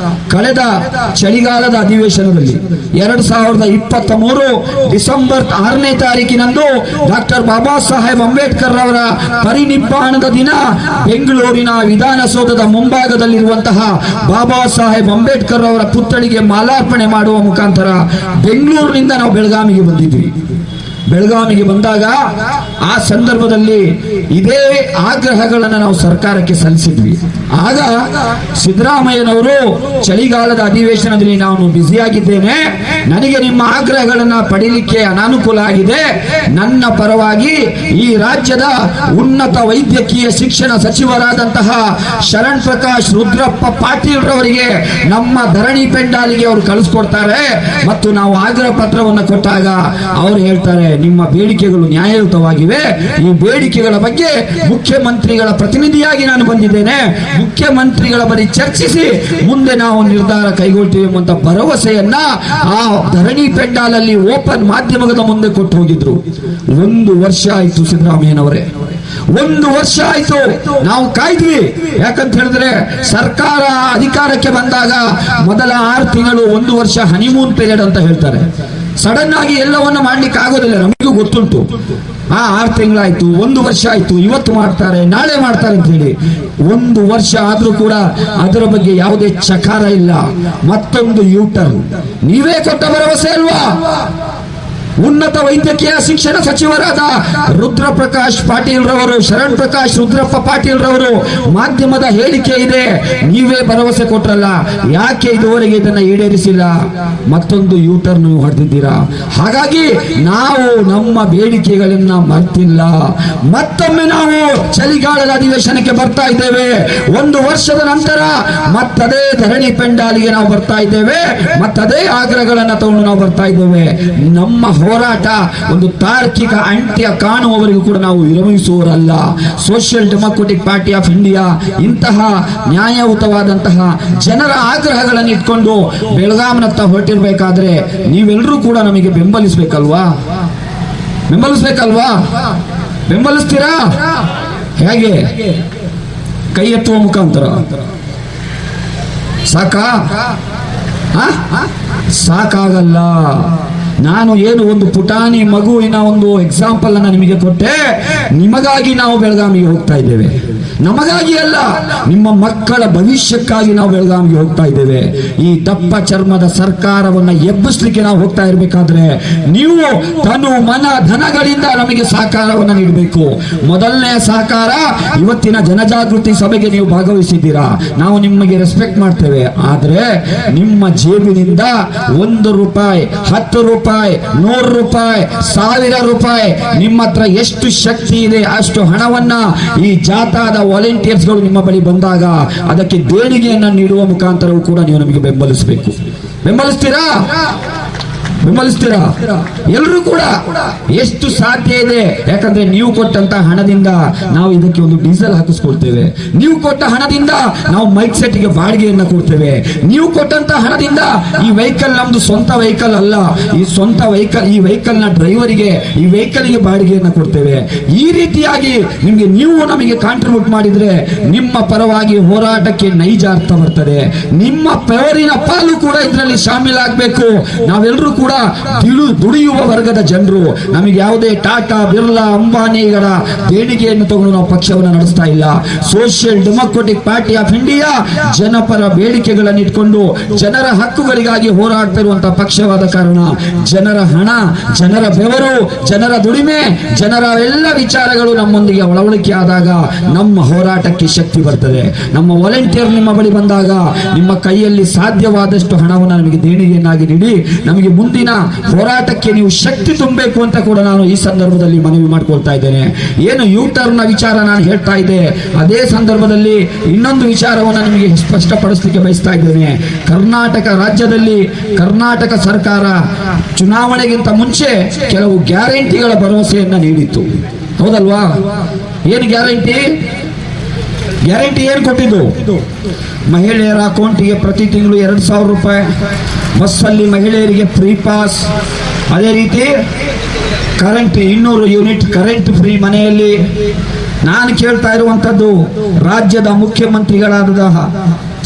Speaker 4: ಕಳೆದ ಚಳಿಗಾಲದ ಅಧಿವೇಶನದಲ್ಲಿ 2023 ಡಿಸೆಂಬರ್ 6ನೇ ತಾರೀಕಿನಂದು ಡಾಕ್ಟರ್ ಬಾಬಾ ಸಾಹೇಬ್ ಅಂಬೇಡ್ಕರ್ ಅವರ ಪರಿನಿಬ್ಬಾಣದ ದಿನ ಬೆಂಗಳೂರಿನ ವಿಧಾನಸೌಧದ ಮುಂಭಾಗದಲ್ಲಿರುವಂತಹ ಬಾಬಾ ಸಾಹೇಬ್ ಅಂಬೇಡ್ಕರ್ ಅವರ ಪುತ್ಥಳಿಗೆ ಮಾಲಾರ್ಪಣೆ ಮಾಡುವ ಮುಖಾಂತರ ಬೆಂಗಳೂರಿನಿಂದ ನಾವು ಬೆಳಗಾವಿಗೆ ಬಂದಿದ್ವಿ. ಬೆಳಗಾವಿಗೆ ಬಂದಾಗ ಆ ಸಂದರ್ಭದಲ್ಲಿ ಇದೇ ಆಗ್ರಹಗಳನ್ನು ನಾವು ಸರ್ಕಾರಕ್ಕೆ ಸಲ್ಲಿಸಿದ್ವಿ. ಆಗ ಸಿದ್ದರಾಮಯ್ಯನವರು ಚಳಿಗಾಲದ ಅಧಿವೇಶನದಲ್ಲಿ ನಾನು ಬ್ಯುಸಿಯಾಗಿದ್ದೇನೆ, ನನಗೆ ನಿಮ್ಮ ಆಗ್ರಹಗಳನ್ನ ಪಡೀಲಿಕ್ಕೆ ಅನಾನುಕೂಲ ಆಗಿದೆ, ನನ್ನ ಪರವಾಗಿ ಈ ರಾಜ್ಯದ ಉನ್ನತ ವೈದ್ಯಕೀಯ ಶಿಕ್ಷಣ ಸಚಿವರಾದಂತಹ ಶರಣ್ ಪ್ರಕಾಶ್ ರುದ್ರಪ್ಪ ಪಾಟೀಲ್ ರವರಿಗೆ ನಮ್ಮ ಧರಣಿ ಪೆಂಡಾಲಿಗೆ ಅವರು ಕಳಿಸ್ಕೊಡ್ತಾರೆ ಮತ್ತು ನಾವು ಆಗ್ರಹ ಪತ್ರವನ್ನು ಕೊಟ್ಟಾಗ ಅವರು ಹೇಳ್ತಾರೆ, ನಿಮ್ಮ ಬೇಡಿಕೆಗಳು ನ್ಯಾಯಯುತವಾಗಿವೆ, ಈ ಬೇಡಿಕೆಗಳ ಬಗ್ಗೆ ಮುಖ್ಯಮಂತ್ರಿಗಳ ಪ್ರತಿನಿಧಿಯಾಗಿ ನಾನು ಬಂದಿದ್ದೇನೆ, ಮುಖ್ಯಮಂತ್ರಿಗಳ ಬಳಿ ಚರ್ಚಿಸಿ ಮುಂದೆ ನಾವು ನಿರ್ಧಾರ ಕೈಗೊಳ್ತೀವಿ ಎಂಬಂತ ಭರವಸೆಯನ್ನ ಆ ಧರಣಿ ಪೆಂಡಾಲಲ್ಲಿ ಓಪನ್ ಮಾಧ್ಯಮದ ಮುಂದೆ ಕೊಟ್ಟು ಹೋಗಿದ್ರು. 1 ವರ್ಷ ಆಯ್ತು ಸಿದ್ದರಾಮಯ್ಯನವರೇ, 1 ವರ್ಷ ಆಯ್ತು ನಾವು ಕಾಯ್ದ್ವಿ. ಯಾಕಂತ ಹೇಳಿದ್ರೆ ಸರ್ಕಾರ ಅಧಿಕಾರಕ್ಕೆ ಬಂದಾಗ ಮೊದಲ 6 ತಿಂಗಳು 1 ವರ್ಷ ಹನಿಮೂನ್ ಪೀರಿಯಡ್ ಅಂತ ಹೇಳ್ತಾರೆ. ಸಡನ್ ಆಗಿ ಎಲ್ಲವನ್ನ ಮಾಡ್ಲಿಕ್ಕೆ ಆಗೋದಿಲ್ಲ, ನಮಗೂ ಗೊತ್ತುಂಟು. 6 ತಿಂಗಳಾಯ್ತು, 1 ವರ್ಷ ಆಯ್ತು, ಇವತ್ತು ಮಾಡ್ತಾರೆ ನಾಳೆ ಮಾಡ್ತಾರೆ ಅಂತ ಹೇಳಿ 1 ವರ್ಷ ಆದ್ರೂ ಕೂಡ ಅದರ ಬಗ್ಗೆ ಯಾವುದೇ ಚಕಾರ ಇಲ್ಲ. ಮತ್ತೊಂದು ಯೂಟರ್ನ್. ನೀವೇ ಕೊಟ್ಟ ಭರವಸೆ ಅಲ್ವಾ? ಉನ್ನತ ವೈದ್ಯಕೀಯ ಶಿಕ್ಷಣ ಸಚಿವರಾದ ರುದ್ರಪ್ರಕಾಶ್ ಪಾಟೀಲ್ ರವರು, ಶರಣ್ ಪ್ರಕಾಶ್ ರುದ್ರಪ್ಪ ಪಾಟೀಲ್ ರವರು ಮಾಧ್ಯಮದ ಹೇಳಿಕೆ ಇದೆ, ನೀವೇ ಭರವಸೆ ಕೊಟ್ರಲ್ಲ, ಯಾಕೆ ಇದುವರೆಗೆ ಇದನ್ನ ಈಡೇರಿಸಿಲ್ಲ? ಮತ್ತೊಂದು ಯೂಟರ್ನ್ ಹೊಡೆದಿದ್ದೀರಾ. ಹಾಗಾಗಿ ನಾವು ನಮ್ಮ ಬೇಡಿಕೆಗಳನ್ನ ಮರ್ತಿಲ್ಲ. ಮತ್ತೊಮ್ಮೆ ನಾವು ಚಳಿಗಾಲದ ಅಧಿವೇಶನಕ್ಕೆ ಬರ್ತಾ ಇದ್ದೇವೆ. 1 ವರ್ಷದ ನಂತರ ಮತ್ತದೇ ಧರಣಿ ಪೆಂಡಾಲಿಗೆ ನಾವು ಬರ್ತಾ ಇದ್ದೇವೆ, ಮತ್ತದೇ ಆಗ್ರಹಗಳನ್ನ ತಗೊಂಡು ನಾವು ಬರ್ತಾ ಇದ್ದೇವೆ. ನಮ್ಮ ಹೋರಾಟ ಒಂದು ತಾರ್ಕಿಕ ಅಂತ್ಯ ಕಾಣುವವರೆಗೂ ಕೂಡ ನಾವು ವಿರಮಿಸುವವರಲ್ಲ. Social Democratic Party of India ಇಂತಹ ನ್ಯಾಯಯುತವಾದಂತಹ ಜನರ ಆಗ್ರಹಗಳನ್ನು ಇಟ್ಕೊಂಡು ಬೆಳಗಾಂನತ್ತ ಹೊರಟಿರ್ಬೇಕಾದ್ರೆ ನೀವೆಲ್ಲರೂ ಕೂಡ ನಮಗೆ ಬೆಂಬಲಿಸಬೇಕಲ್ವಾ? ಬೆಂಬಲಿಸ್ತೀರಾ? ಹೇಗೆ? ಕೈ ಎತ್ತುವ ಮುಖಾಂತರ ಸಾಕಾಗಲ್ಲ. ನಾನು ಏನು ಒಂದು ಪುಟಾಣಿ ಮಗುವಿನ ಒಂದು ಎಕ್ಸಾಂಪಲ್ ಅನ್ನ ನಿಮಗೆ ಕೊಟ್ಟೆ. ನಿಮಗಾಗಿ ನಾವು ಬೆಳಗಾವಿಗೆ ಹೋಗ್ತಾ ಇದ್ದೇವೆ, ನಮಗಾಗಿ ಅಲ್ಲ, ನಿಮ್ಮ ಮಕ್ಕಳ ಭವಿಷ್ಯಕ್ಕಾಗಿ ನಾವು ಬೆಳಗಾವಿಗೆ ಹೋಗ್ತಾ ಇದ್ದೇವೆ. ಈ ದಪ್ಪ ಚರ್ಮದ ಸರ್ಕಾರವನ್ನ ಎಬ್ಬಿಸ್ಲಿಕ್ಕೆ ನಾವು ಹೋಗ್ತಾ ಇರಬೇಕಾದ್ರೆ ನೀವು ತನು ಮನ ಧನಗಳಿಂದ ನಮಗೆ ಸಹಕಾರವನ್ನು ನೀಡಬೇಕು. ಮೊದಲನೇ ಸಹಕಾರ, ಇವತ್ತಿನ ಜನಜಾಗೃತಿ ಸಭೆಗೆ ನೀವು ಭಾಗವಹಿಸಿದ್ದೀರಾ, ನಾವು ನಿಮಗೆ ರೆಸ್ಪೆಕ್ಟ್ ಮಾಡ್ತೇವೆ. ಆದ್ರೆ ನಿಮ್ಮ ಜೇಬಿನಿಂದ 1 ರೂಪಾಯಿ, 10 ರೂಪಾಯಿ, 100 ರೂಪಾಯಿ, 1000 ರೂಪಾಯಿ, ನಿಮ್ಮ ಹತ್ರ ಎಷ್ಟು ಶಕ್ತಿ ಇದೆ ಅಷ್ಟು ಹಣವನ್ನ ಈ ಜಾಥಾದ ವಾಲಂಟಿಯರ್ಸ್ಗಳು ನಿಮ್ಮ ಬಳಿ ಬಂದಾಗ ಅದಕ್ಕೆ ದೇಣಿಗೆಯನ್ನು ನೀಡುವ ಮುಖಾಂತರವೂ ಕೂಡ ನೀವು ನಮಗೆ ಬೆಂಬಲಿಸಬೇಕು. ಬೆಂಬಲಿಸ್ತೀರಾ? ಎಲ್ಲರೂ ಕೂಡ ಎಷ್ಟು ಸಾಧ್ಯ ಇದೆ. ಯಾಕಂದ್ರೆ ನೀವು ಕೊಟ್ಟಂತ ಹಣದಿಂದ ನಾವು ಇದಕ್ಕೆ ಒಂದು ಡೀಸೆಲ್ ಹಾಕಿಸ್ಕೊಳ್ತೇವೆ, ನೀವು ಕೊಟ್ಟ ಹಣದಿಂದ ನಾವು ಮೈಕ್ ಸೆಟ್ಗೆ ಬಾಡಿಗೆಯನ್ನ ಕೊಡ್ತೇವೆ, ನೀವು ಕೊಟ್ಟಂತ ಹಣದಿಂದ ಈ ವೆಹಿಕಲ್ ನಮ್ದು ಸ್ವಂತ ವೆಹಿಕಲ್ ಅಲ್ಲ, ಈ ಸ್ವಂತ ವೆಹಿಕಲ್, ಈ ವೆಹಿಕಲ್ ನ ಡ್ರೈವರಿಗೆ, ಈ ವೆಹಿಕಲ್ ಗೆ ಬಾಡಿಗೆಯನ್ನ ಕೊಡ್ತೇವೆ. ಈ ರೀತಿಯಾಗಿ ನಿಮ್ಗೆ ನೀವು ನಮಗೆ ಕಾಂಟ್ರಿಬ್ಯೂಟ್ ಮಾಡಿದ್ರೆ ನಿಮ್ಮ ಪರವಾಗಿ ಹೋರಾಟಕ್ಕೆ ನೈಜ ಅರ್ಥ ಬರ್ತದೆ. ನಿಮ್ಮ ಪವರಿನ ಪಾಲು ಕೂಡ ಇದರಲ್ಲಿ ಶಾಮೀಲಾಗಬೇಕು. ನಾವೆಲ್ಲರೂ ಕೂಡ ದುಡಿಯುವ ವರ್ಗದ ಜನರು. ನಮಗೆ ಯಾವುದೇ ಟಾಟಾ ಬಿರ್ಲಾ ಅಂಬಾನಿಗಳ ದೇಣಿಗೆಯನ್ನು ತಗೊಂಡು ನಾವು ಪಕ್ಷವನ್ನು ನಡೆಸ್ತಾ ಇಲ್ಲ. Social Democratic Party of India ಜನಪರ ಬೇಡಿಕೆಗಳನ್ನು ಇಟ್ಕೊಂಡು ಜನರ ಹಕ್ಕುಗಳಿಗಾಗಿ ಹೋರಾಡ್ತಿರುವಂತಹ ಪಕ್ಷವಾದ ಕಾರಣ ಜನರ ಹಣ, ಜನರ ಬೆವರು, ಜನರ ದುಡಿಮೆ, ಜನರ ಎಲ್ಲ ವಿಚಾರಗಳು ನಮ್ಮೊಂದಿಗೆ ಒಳವಳಿಕೆ ಆದಾಗ ನಮ್ಮ ಹೋರಾಟಕ್ಕೆ ಶಕ್ತಿ ಬರ್ತದೆ. ನಮ್ಮ ವಾಲಂಟಿಯರ್ ನಿಮ್ಮ ಬಳಿ ಬಂದಾಗ ನಿಮ್ಮ ಕೈಯಲ್ಲಿ ಸಾಧ್ಯವಾದಷ್ಟು ಹಣವನ್ನು ನಮಗೆ ದೇಣಿಗೆಯನ್ನಾಗಿ ನೀಡಿ ನಮಗೆ ಮುಂದಿನ ಹೋರಾಟಕ್ಕೆ ನೀವು ಶಕ್ತಿ ತುಂಬಬೇಕು ಅಂತ ಕೂಡ ನಾನು ಈ ಸಂದರ್ಭದಲ್ಲಿ ಮನವಿ ಮಾಡ್ಕೊಳ್ತಾ ಇದ್ದೇನೆ. ಏನು ಯೂಟರ್ನ್ ವಿಚಾರ ನಾನು ಹೇಳ್ತಾ ಇದ್ದೆ, ಅದೇ ಸಂದರ್ಭದಲ್ಲಿ ಇನ್ನೊಂದು ವಿಚಾರವನ್ನು ನಿಮಗೆ ಸ್ಪಷ್ಟಪಡಿಸಲಿಕ್ಕೆ ಬಯಸ್ತಾ ಇದ್ದೇನೆ. ಕರ್ನಾಟಕ ರಾಜ್ಯದಲ್ಲಿ ಕರ್ನಾಟಕ ಸರ್ಕಾರ ಚುನಾವಣೆಗಿಂತ ಮುಂಚೆ ಕೆಲವು ಗ್ಯಾರಂಟಿಗಳ ಭರವಸೆಯನ್ನ ನೀಡಿತ್ತು, ಹೌದಲ್ವಾ? ಏನು ಗ್ಯಾರಂಟಿ ಏನು ಕೊಟ್ಟಿದ್ದು? ಮಹಿಳೆಯರ ಅಕೌಂಟಿಗೆ ಪ್ರತಿ ತಿಂಗಳು 2,000 ರೂಪಾಯಿ, ಬಸ್ಸಲ್ಲಿ ಮಹಿಳೆಯರಿಗೆ ಫ್ರೀ ಪಾಸ್, ಅದೇ ರೀತಿ ಕರೆಂಟ್ 200 ಯೂನಿಟ್ ಕರೆಂಟ್ ಫ್ರೀ ಮನೆಯಲ್ಲಿ. ನಾನು ಕೇಳ್ತಾ ಇರುವಂತದ್ದು, ರಾಜ್ಯದ ಮುಖ್ಯಮಂತ್ರಿಗಳಾದ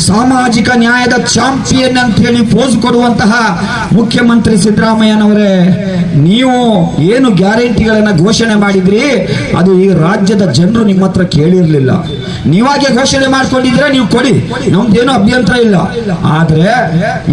Speaker 4: ಸಾಮಾಜಿಕ ನ್ಯಾಯದ ಚಾಂಪಿಯನ್ ಅಂತ ಹೇಳಿ ಪೋಸ್ ಕೊಡುವಂತಹ ಮುಖ್ಯಮಂತ್ರಿ ಸಿದ್ದರಾಮಯ್ಯನವರೇ, ನೀವು ಏನು ಗ್ಯಾರಂಟಿಗಳನ್ನ ಘೋಷಣೆ ಮಾಡಿದ್ರಿ ಅದು ಈ ರಾಜ್ಯದ ಜನರು ನಿಮ್ಮ ಹತ್ರ ಕೇಳಿರ್ಲಿಲ್ಲ. ನೀವಾಗೆ ಘೋಷಣೆ ಮಾಡ್ಕೊಂಡಿದ್ರೆ ನೀವು ಕೊಡಿ, ನಮ್ದೇನು ಅಭ್ಯಂತರ ಇಲ್ಲ. ಆದ್ರೆ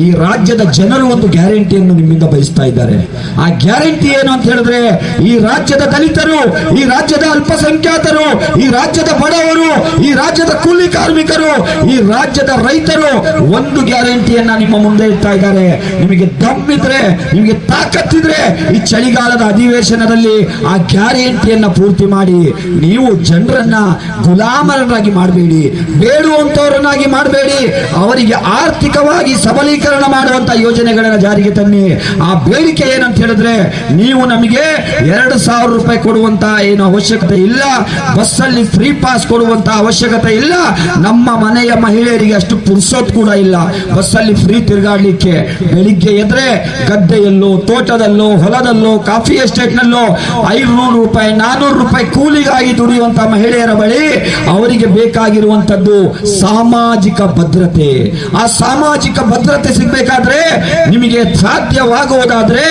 Speaker 4: ಈ ರಾಜ್ಯದ ಜನರು ಒಂದು ಗ್ಯಾರಂಟಿಯನ್ನು ನಿಮ್ಮಿಂದ ಬಯಸ್ತಾ ಇದ್ದಾರೆ. ಆ ಗ್ಯಾರಂಟಿ ಏನು ಅಂತ ಹೇಳಿದ್ರೆ, ಈ ರಾಜ್ಯದ ದಲಿತರು, ಈ ರಾಜ್ಯದ ಅಲ್ಪಸಂಖ್ಯಾತರು, ಈ ರಾಜ್ಯದ ಬಡವರು, ಈ ರಾಜ್ಯದ ಕೂಲಿ ಕಾರ್ಮಿಕರು, ಈ ರಾಜ್ಯದ ರೈತರು ಒಂದು ಗ್ಯಾರಂಟಿಯನ್ನ ನಿಮ್ಮ ಮುಂದೆ ಇಡ್ತಾ ಇದ್ದಾರೆ. ನಿಮಗೆ ದಮ್ಮಿದ್ರೆ, ನಿಮಗೆ ತಾಕತ್ತಿದ್ರೆ ಈ ಚಳಿಗಾಲದ ಅಧಿವೇಶನದಲ್ಲಿ ಆ ಗ್ಯಾರಂಟಿಯನ್ನ ಪೂರ್ತಿ ಮಾಡಿ. ನೀವು ಜನರನ್ನ ಗುಲಾಮರನ್ನಾಗಿ ಮಾಡಬೇಡಿ, ಬೇಡುವಂತವರನ್ನಾಗಿ ಮಾಡಬೇಡಿ, ಅವರಿಗೆ ಆರ್ಥಿಕವಾಗಿ ಸಬಲೀಕರಣ ಮಾಡುವಂತ ಯೋಜನೆಗಳನ್ನ ಜಾರಿಗೆ ತನ್ನಿ. ಆ ಬೇಡಿಕೆ ಏನಂತ ಹೇಳಿದ್ರೆ, ನೀವು ನಮಗೆ 2,000 ರೂಪಾಯಿ ಕೊಡುವಂತ ಏನು ಅವಶ್ಯಕತೆ ಇಲ್ಲ, ಬಸ್ಸಲ್ಲಿ ಫ್ರೀ ಪಾಸ್ ಕೊಡುವಂತ ಅವಶ್ಯಕತೆ ಇಲ್ಲ, ನಮ್ಮ ಮನೆಯ ಮಹಿಳೆಯರಿಗೆ ಅಷ್ಟು ಪುರ್ಸೋತ್ ಕೂಡ ಇಲ್ಲ ಬಸ್ಸಲ್ಲಿ ಫ್ರೀ ತಿರುಗಾಡ್ಲಿಕ್ಕೆ. ಬೆಳಿಗ್ಗೆ ಎದ್ರೆ ಗದ್ದೆಯಲ್ಲೋ, ತೋಟದಲ್ಲೋ, ಹೊಲದಲ್ಲೋ, ಕಾಫಿ ಎಸ್ಟೇಟ್ ನಲ್ಲೋ 500 ರೂಪಾಯಿ 400 ರೂಪಾಯಿ ಕೂಲಿಗಾಗಿ ದುಡಿಯುವಂತ ಮಹಿಳೆಯರ ಬಳಿ ಅವರಿಗೆ ಬೇಕಾಗಿರುವಂತದ್ದು ಸಾಮಾಜಿಕ ಭದ್ರತೆ. ಆ ಸಾಮಾಜಿಕ ಭದ್ರತೆ ಸಿಗಬೇಕಾದ್ರೆ, ನಿಮಗೆ ಸಾಧ್ಯವಾಗುವುದಾದ್ರೆ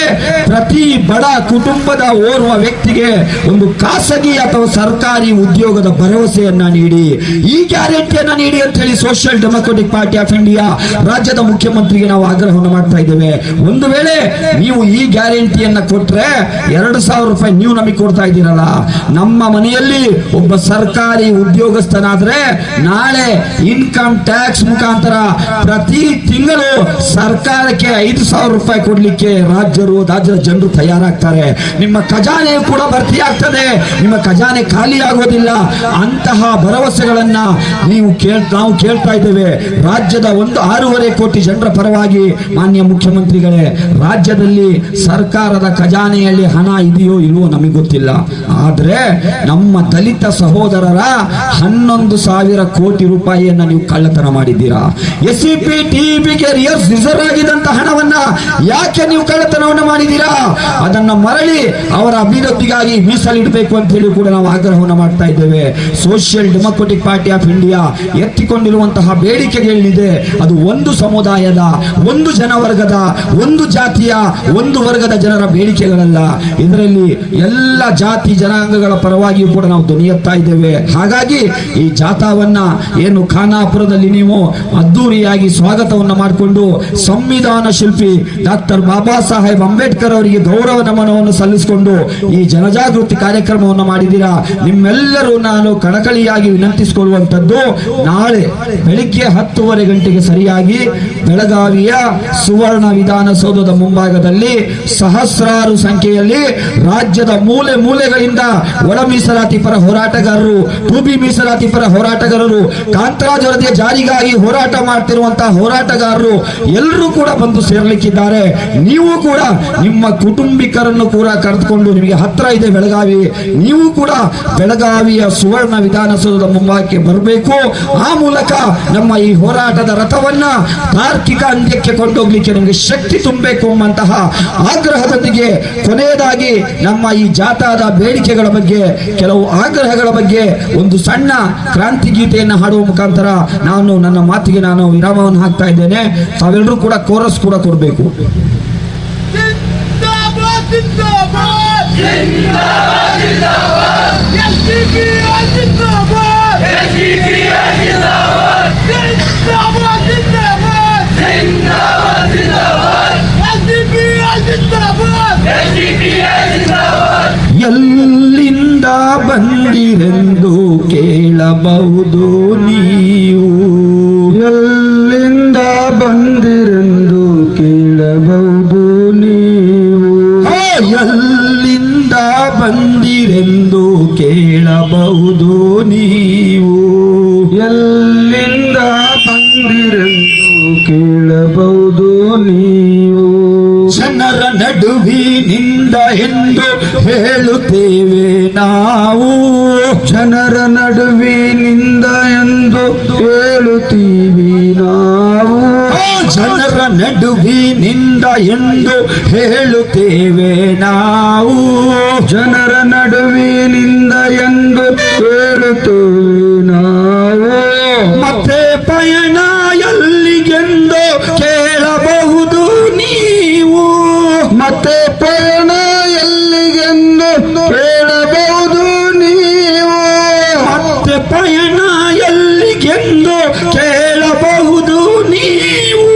Speaker 4: ಪ್ರತಿ ಬಡ ಕುಟುಂಬದ ಓರ್ವ ವ್ಯಕ್ತಿಗೆ ಒಂದು ಖಾಸಗಿ ಅಥವಾ ಸರ್ಕಾರಿ ಉದ್ಯೋಗದ ಭರವಸೆಯನ್ನ ನೀಡಿ, ಈ ಗ್ಯಾರಂಟಿಯನ್ನ ನೀಡಿ ಅಂತ ಹೇಳಿ social Democratic Party of India ರಾಜ್ಯದ ಮುಖ್ಯಮಂತ್ರಿಗೆ ನಾವು ಆಗ್ರಹವನ್ನು ಮಾಡ್ತಾ ಇದ್ದೇವೆ. ಒಂದು ವೇಳೆ ನೀವು ಈ ಗ್ಯಾರಂಟಿಯನ್ನ ಕೊಟ್ರೆ 2,000 ರೂಪಾಯಿ ನೀವು ನಮಗೆ ಕೊಡ್ತಾ ಇದ್ದೀರಲ್ಲ, ನಮ್ಮ ಮನೆಯಲ್ಲಿ ಒಬ್ಬ ಸರ್ಕಾರಿ ಉದ್ಯೋಗಸ್ಥನಾದ್ರೆ ನಾಳೆ ಇನ್ಕಮ್ ಟ್ಯಾಕ್ಸ್ ಮುಖಾಂತರ ಪ್ರತಿ ತಿಂಗಳು ಸರ್ಕಾರಕ್ಕೆ 5,000 ರೂಪಾಯಿ ಕೊಡ್ಲಿಕ್ಕೆ ರಾಜ್ಯದ ಜನರು ತಯಾರಾಗ್ತಾರೆ. ನಿಮ್ಮ ಖಜಾನೆ ಕೂಡ ಭರ್ತಿ ಆಗ್ತದೆ, ನಿಮ್ಮ ಖಜಾನೆ ಖಾಲಿ ಆಗೋದಿಲ್ಲ. ಅಂತಹ ಭರವಸೆಗಳನ್ನ ನಾವು ಕೇಳ್ತಾ ಇದ್ದೇವೆ. ರಾಜ್ಯದ 6.5 ಕೋಟಿ ಜನರ ಪರವಾಗಿ ಮಾನ್ಯ ಮುಖ್ಯಮಂತ್ರಿಗಳೇ, ರಾಜ್ಯದಲ್ಲಿ ಸರ್ಕಾರದ ಖಜಾನೆಯಲ್ಲಿ ಹಣ ಇದೆಯೋ ಇಲ್ವೋ ನಮಗೆ ಗೊತ್ತಿಲ್ಲ, ಆದ್ರೆ ನಮ್ಮ ದಲಿತ ಸಹೋದರರ 11,000 ಕೋಟಿ ರೂಪಾಯಿಯನ್ನ ನೀವು ಕಳ್ಳತನ ಮಾಡಿದ್ದೀರಾ. SCP TEPಗೆ ರಿಸರ್ವ್ ಆಗಿದ್ದಂತ ಹಣವನ್ನ ಯಾಕೆ ನೀವು ಕಳ್ಳತನವನ್ನು ಮಾಡಿದ್ದೀರಾ? ಅದನ್ನ ಮರಳಿ ಅವರ ಅಭಿವೃದ್ಧಿಗಾಗಿ ಮೀಸಲಿಡಬೇಕು ಅಂತ ಹೇಳಿ ಕೂಡ ನಾವು ಆಗ್ರಹವನ್ನು ಮಾಡ್ತಾ ಇದ್ದೇವೆ. Social Democratic Party of India ಎತ್ತಿಕೊಂಡಿರುವಂತಹ ಬೇಡಿಕೆಗಳಿದೆ, ಅದು ಒಂದು ಸಮುದಾಯದ, ಒಂದು ಜನವರ್ಗದ, ಒಂದು ಜಾತಿಯ, ಒಂದು ವರ್ಗದ ಜನರ ಬೇಡಿಕೆಗಳಲ್ಲ. ಇದರಲ್ಲಿ ಎಲ್ಲ ಜಾತಿ ಜನಾಂಗಗಳ ಪರವಾಗಿಯೂ ಕೂಡ ನಾವು ಧ್ವನಿ ಎತ್ತಾ ಇದ್ದೇವೆ. ಹಾಗಾಗಿ ಈ ಜಾಥಾವನ್ನ ಏನು ಖಾನಾಪುರದಲ್ಲಿ ನೀವು ಅದ್ದೂರಿಯಾಗಿ ಸ್ವಾಗತವನ್ನ ಮಾಡಿಕೊಂಡು ಸಂವಿಧಾನ ಶಿಲ್ಪಿ ಡಾಕ್ಟರ್ ಬಾಬಾ ಸಾಹೇಬ್ ಅಂಬೇಡ್ಕರ್ ಅವರಿಗೆ ಗೌರವ ನಮನವನ್ನು ಸಲ್ಲಿಸಿಕೊಂಡು ಈ ಜನಜಾಗೃತಿ ಕಾರ್ಯಕ್ರಮವನ್ನು ಮಾಡಿದ್ದೀರಾ. ನಿಮ್ಮೆಲ್ಲರೂ ನಾನು ಕಳಕಳಿಯಾಗಿ ವಿನಂತಿಸಿಕೊಳ್ಳುವಂತದ್ದು, ನಾಳೆ ಬೆಳಿಗ್ಗೆ 10:30 ಗಂಟೆಗೆ ಸರಿಯಾಗಿ ಬೆಳಗಾವಿಯ ಸುವರ್ಣ ವಿಧಾನಸೌಧದ ಮುಂಭಾಗದಲ್ಲಿ ಸಹಸ್ರಾರು ಸಂಖ್ಯೆಯಲ್ಲಿ ರಾಜ್ಯದ ಮೂಲೆ ಮೂಲೆಗಳಿಂದ ಒಳ ಮೀಸಲಾತಿ ಪರ ಹೋರಾಟಗಾರರು, ಟೂಬಿ ಮೀಸಲಾತಿ ಪರ ಹೋರಾಟಗಾರರು, ಕಾಂತರಾಜ್ ವರದಿಯ ಜಾರಿಗಾಗಿ ಹೋರಾಟ ಮಾಡ್ತಿರುವಂತಹ ಹೋರಾಟಗಾರರು ಎಲ್ಲರೂ ಕೂಡ ಬಂದು ಸೇರ್ಲಿಕ್ಕಿದ್ದಾರೆ. ನೀವು ಕೂಡ ನಿಮ್ಮ ಕುಟುಂಬಿಕರನ್ನು ಕೂಡ ಕರೆದುಕೊಂಡು, ನಿಮಗೆ ಹತ್ರ ಇದೆ ಬೆಳಗಾವಿ, ನೀವು ಕೂಡ ಬೆಳಗಾವಿಯ ಸುವರ್ಣ ವಿಧಾನಸೌಧದ ಮುಂಭಾಗಕ್ಕೆ ಬರಬೇಕು. ಆ ಮೂಲಕ ನಮ್ಮ ಈ ಹೋರಾಟದ ರಥವನ್ನ ತಾರ್ಕಿಕ ಅಂತ್ಯಕ್ಕೆ ಕೊಂಡೋಗ್ಲಿಕ್ಕೆ ನಿಮಗೆ ಶಕ್ತಿ ತುಂಬಬೇಕು ಎಂಬಂತಹ ಆಗ್ರಹದೊಂದಿಗೆ ಕೊನೆಯದಾಗಿ ನಮ್ಮ ಈ ಜಾಥಾದ ಬೇಡಿಕೆಗಳ ಬಗ್ಗೆ, ಕೆಲವು ಆಗ್ರಹಗಳ ಬಗ್ಗೆ ಒಂದು ಸಣ್ಣ ಕ್ರಾಂತಿ ಗೀತೆಯನ್ನು ಹಾಡುವ ಮುಖಾಂತರ ನಾನು ನನ್ನ ಮಾತಿಗೆ ನಾನು ವಿರಾಮವನ್ನು ಹಾಕ್ತಾ ಇದ್ದೇನೆ. ತಾವೆಲ್ಲರೂ ಕೂಡ ಕೋರಸ್ ಕೂಡ ಕೊಡಬೇಕು.
Speaker 5: जिंदाबाद जिंदाबाद जिंदाबाद एसडीपी जिंदाबाद एसडीपी जिंदाबाद जिंदाबाद जिंदाबाद जिंदाबाद जिंदाबाद एसडीपी जिंदाबाद एसडीपी जिंदाबाद
Speaker 4: ಎಲ್ಲಿಂದ ಬಂದಿರೆಂದು ಕೇಳಬಹುದು ನೀವು,
Speaker 1: ಎಲ್ಲಿಂದ ಬಂದಿರೆಂದು ಕೇಳಬಹುದು ನೀವು,
Speaker 4: ಎಲ್ಲಿಂದ ಬಂದಿರೆಂದು ಕೇಳಬಹುದು ನೀವು,
Speaker 1: ಎಲ್ಲಿಂದ ಬಂದಿರೆಂದು ಕೇಳಬಹುದು ನೀವು.
Speaker 4: ಜನರ ನಡುವಿನಿಂದ ಎಂದು ಹೇಳುತ್ತೇವೆ ನಾವು,
Speaker 1: ಜನರ ನಡುವಿನಿಂದ ಎಂದು ಹೇಳುತ್ತೀವಿ ನಾವು,
Speaker 4: ಜನರ ನಡುವಿನಿಂದ ಎಂದು ಹೇಳುತ್ತೇವೆ ನಾವು,
Speaker 1: ಜನರ ನಡುವಿನಿಂದ ಎಂದು ಹೇಳುತ್ತೇವೆ ನಾವು.
Speaker 4: ಮತ್ತೆ ಪಯಣ ಎಲ್ಲಿಗೆಂದು ಕೇಳಬಹುದು ನೀವು,
Speaker 1: ಮತ್ತೆ ಪಯಣ ಎಲ್ಲಿಗೆಂದು ಕೇಳಬಹುದು ನೀವು,
Speaker 4: ಮತ್ತೆ ಪಯಣ ಎಲ್ಲಿಗೆಂದು ಕೇಳಬಹುದು ನೀವು,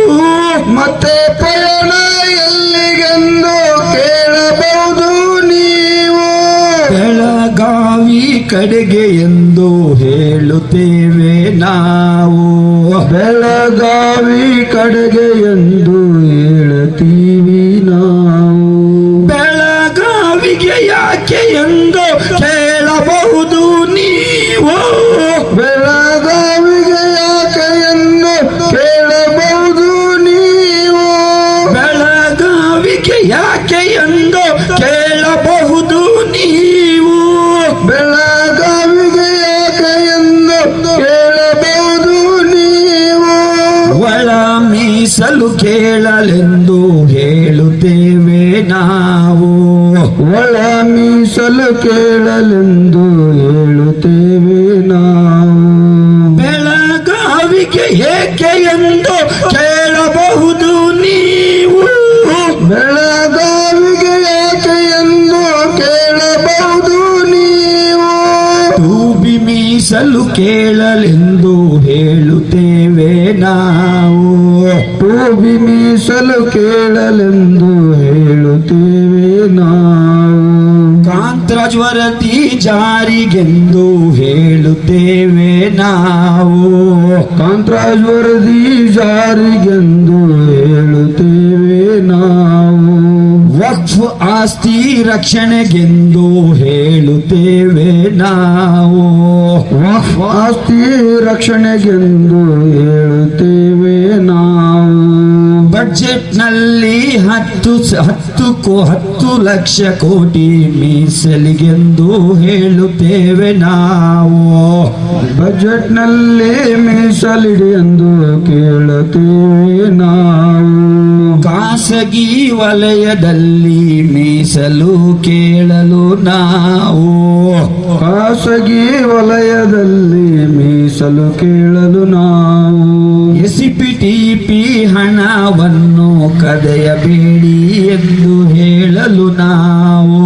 Speaker 1: ಮತ್ತೆ ಪಯಣ ಎಲ್ಲಿಗೆಂದು ಕೇಳಬಹುದು ನೀವು.
Speaker 4: ಬೆಳಗಾವಿ ಕಡೆಗೆ ಎಂದು ಹೇಳುತ್ತೇವೆ ನಾವು,
Speaker 1: ಬೆಳಗಾವಿ ಕಡೆಗೆ ಎಂದು ಹೇಳುತ್ತೀವಿ ನಾವು.
Speaker 4: ಬೆಳಗಾವಿಗೆ ಯಾಕೆ ಎಂದು ಕೇಳಬಹುದು ನೀವು,
Speaker 1: ಬೆಳಗಾವಿಗೆ ಯಾಕೆ ಎಂದು ಕೇಳಬಹುದು ನೀವು,
Speaker 4: ಬೆಳಗಾವಿಗೆ ಯಾಕೆ ಎಂದು ಕೇಳಬಹುದು ನೀವು,
Speaker 1: ಬೆಳಗಾವಿಗೆ ಯಾಕೆ ಎಂದು ಕೇಳಬಹುದು ನೀವು.
Speaker 4: ಒಳ ಮೀಸಲು ಕೇಳಲೆಂದು ಹೇಳುತ್ತೇವೆ ನಾವು,
Speaker 1: ಒಳ ಮೀಸಲು ಕೇಳಲೆಂದು ಹೇಳುತ್ತೇವೆ ನಾವು.
Speaker 4: ಬೆಳಗಾವಿಗೆ ಏಕೆ ಎಂದು ಕೇಳಬಹುದು ನೀವು,
Speaker 1: ಬೆಳಗಾವಿಗೆ ಯಾಕೆ ಎಂದು ಕೇಳಬಹುದು ನೀವು.
Speaker 4: ಟೂಬಿ ಮೀಸಲು ಕೇಳಲೆಂದು ಹೇಳುತ್ತೇವೆ ನಾವು,
Speaker 1: ಟೂಬಿ ಮೀಸಲು ಕೇಳಲೆಂದು ಹೇಳುತ್ತೇವೆ ನಾವು.
Speaker 4: ಕಾಂತರಾಜ್ ವರದಿ ಜಾರಿಗೆಂದು ಹೇಳುತ್ತೇವೆ ನಾವು,
Speaker 1: ಕಾಂತರಾಜ್ ವರದಿ ಜಾರಿಗೆಂದು ಹೇಳುತ್ತೇವೆ ನಾವು.
Speaker 4: ವಕ್ಫ್ ಆಸ್ತಿ ರಕ್ಷಣೆಗೆಂದು ಹೇಳುತ್ತೇವೆ ನಾವು,
Speaker 1: ವಕ್ಫ್ ಆಸ್ತಿ ರಕ್ಷಣೆಗೆಂದು ಹೇಳುತ್ತೇವೆ ನಾವು.
Speaker 4: ಬಜೆಟ್ನಲ್ಲಿ 10 ಲಕ್ಷ ಕೋಟಿ ಮೀಸಲಿಗೆಂದು ಹೇಳುತ್ತೇವೆ ನಾವು,
Speaker 1: ಬಜೆಟ್ನಲ್ಲಿ ಮೀಸಲಿಡಿ ಎಂದು ಕೇಳುತ್ತೇವೆ ನಾವು.
Speaker 4: ಖಾಸಗಿ ವಲಯದಲ್ಲಿ ಮೀಸಲು ಕೇಳಲು ನಾವು,
Speaker 1: ಖಾಸಗಿ ವಲಯದಲ್ಲಿ ಮೀಸಲು ಕೇಳಲು ನಾವು.
Speaker 4: ಎಸಿಪಿಟಿಪಿ ಹಣವನ್ನು ಕದಯಬೇಡಿ ಎಂದು ಹೇಳಲು ನಾವು,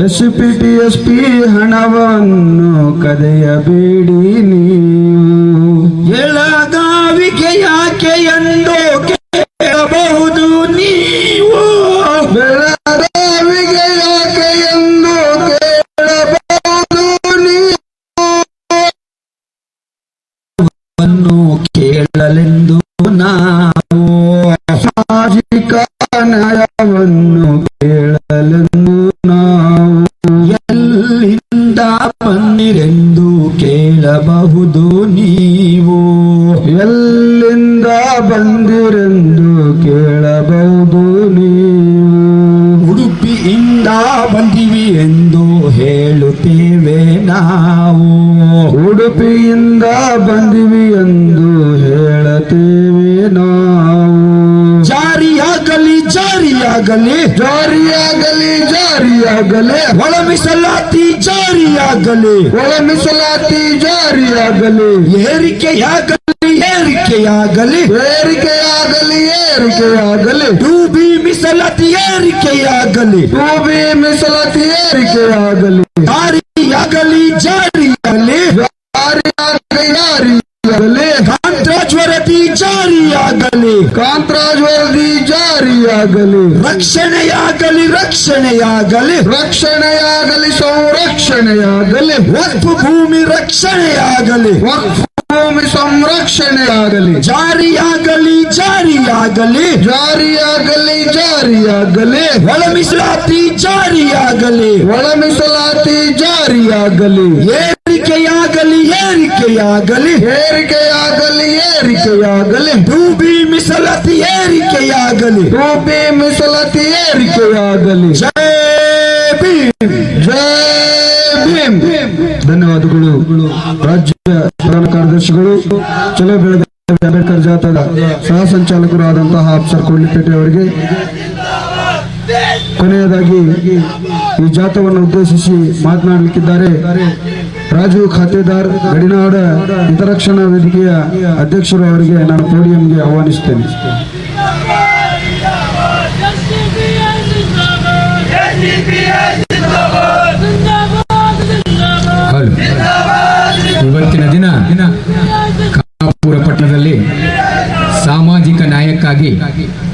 Speaker 1: ಎಸ್ಪಿ ಹಣವನ್ನು ಕದೆಯಬೇಡಿ ನೀವು.
Speaker 4: ಬೆಳಗಾವಿಗೆ ಯಾಕೆ ಎಂದು ಕೇಳಬಹುದು ನೀವು,
Speaker 1: ಬೆಳಗಾವಿಗೆ ಯಾಕೆ ಎಂದು ಕೇಳಬಹುದು ನೀವು.
Speaker 4: ವನ್ನು ಕೇಳಲೆಂದು ನಾವು,
Speaker 1: ಸಾಮಾಜಿಕ ನ್ಯಾಯವನ್ನು ಕೇಳಲೆಂದು ನಾವು.
Speaker 4: ಎಲ್ಲಿಂದ ಬಂದಿರೆಂದು ಕೇಳಬಹುದು ನೀವು,
Speaker 1: ಎಲ್ಲಿಂದ ಬಂದಿರೆಂದು ಕೇಳಬಹುದು ನೀವು.
Speaker 4: ಉಡುಪಿಯಿಂದ ಬಂದಿವಿ ಎಂದು ಹೇಳುತ್ತೇವೆ ನಾವು,
Speaker 1: ಉಡುಪಿಯಿಂದ ಬಂದಿವಿ ಎಂದು ಹೇಳುತ್ತೇವೆ ನಾವು.
Speaker 4: ಜಾರಿಯಾಗಲಿ ಜಾರಿಯಾಗಲಿ
Speaker 1: ಜಾರಿಯಾಗಲಿ ಜಾರಿಯಾಗಲಿ,
Speaker 4: ಒಳ ಮೀಸಲಾತಿ ಜಾರಿಯಾಗಲಿ,
Speaker 1: ಒಳ ಮೀಸಲಾತಿ ಜಾರಿಯಾಗಲಿ,
Speaker 4: ಏರಿಕೆಯಾಗಲಿ ಏರಿಕೆ ಏರಿಕೆಯಾಗಲಿ
Speaker 1: ಏರಿಕೆಯಾಗಲಿ ಏರಿಕೆಯಾಗಲಿ
Speaker 4: ಟೂಬಿ ಮೀಸಲಾತಿ ಏರಿಕೆಯಾಗಲಿ
Speaker 1: ಟೂಬಿ ಮೀಸಲಾತಿ ಏರಿಕೆಯಾಗಲಿ
Speaker 4: ಜಾರಿಯಾಗಲಿ ಜಾರಿಯಾಗಲಿ
Speaker 1: ಜಾರಿಯಾಗಲಿ
Speaker 4: ಕಾಂತರಾಜ್ ವರದಿ ಜಾರಿಯಾಗಲಿ
Speaker 1: ಕಾಂತರಾಜ್ ವರದಿ ಜಾರಿಯಾಗಲಿ
Speaker 4: ರಕ್ಷಣೆಯಾಗಲಿ ರಕ್ಷಣೆಯಾಗಲಿ
Speaker 1: ರಕ್ಷಣೆಯಾಗಲಿ ಸಂರಕ್ಷಣೆಯಾಗಲಿ
Speaker 4: ವಕ್ಫ್ ಭೂಮಿ ರಕ್ಷಣೆಯಾಗಲಿ
Speaker 1: ವಕ್ಫ್ ಭೂಮಿ ಸಂರಕ್ಷಣೆಯಾಗಲಿ
Speaker 4: ಜಾರಿಯಾಗಲಿ ಜಾರಿಯಾಗಲಿ
Speaker 1: ಜಾರಿಯಾಗಲಿ ಜಾರಿಯಾಗಲಿ
Speaker 4: ಒಳ ಮೀಸಲಾತಿ ಜಾರಿಯಾಗಲಿ
Speaker 1: ಒಳ ಮೀಸಲಾತಿ ಜಾರಿಯಾಗಲಿ
Speaker 4: ಏರಿಕೆಯಾಗಲಿ ಏರಿಕೆಯಾಗಲಿ
Speaker 1: ಏರಿಕೆಯಾಗಲಿ ಏರಿಕೆಯಾಗಲಿ
Speaker 4: ಟೂಬಿ ಮೀಸಲಾತಿ ಏರಿಕೆಯಾಗಲಿ
Speaker 1: ಟೂಬಿ ಮೀಸಲಾತಿ ಏರಿಕೆಯಾಗಲಿ
Speaker 4: ಜೈ ಭೀಮ್
Speaker 1: ಜೈ ಭೀಮ್. ಧನ್ಯವಾದಗಳು. ರಾಜ್ಯ ಪ್ರಧಾನ ಕಾರ್ಯದರ್ಶಿಗಳು ಚಲೋ ಬೆಳಗಾವಿ ಅಂಬೇಡ್ಕರ್ ಜಾಥಾದ ಸಹ ಸಂಚಾಲಕರು ಆದಂತಹ ಅಫ್ಸರ್ ಕೊಡ್ಲಿಪೇಟೆ ಅವರಿಗೆ ಕೊನೆಯದಾಗಿ ಈ ಜಾಥಾವನ್ನು ಉದ್ದೇಶಿಸಿ ಮಾತನಾಡಲಿಕ್ಕಿದ್ದಾರೆ ರಾಜು ಖಾತೆದಾರ್ ಗಡಿನಾಡ ಹಿತರಕ್ಷಣಾ ವೇದಿಕೆಯ ಅಧ್ಯಕ್ಷರು ಅವರಿಗೆ ನಾನು ಪೋಡಿಯಂಗೆ ಆಹ್ವಾನಿಸುತ್ತೇನೆ.
Speaker 6: ಇವತ್ತಿನ ದಿನ ಖಾನಾಪುರ ಪಟ್ಟಣದಲ್ಲಿ ಸಾಮಾಜಿಕ ನ್ಯಾಯಕ್ಕಾಗಿ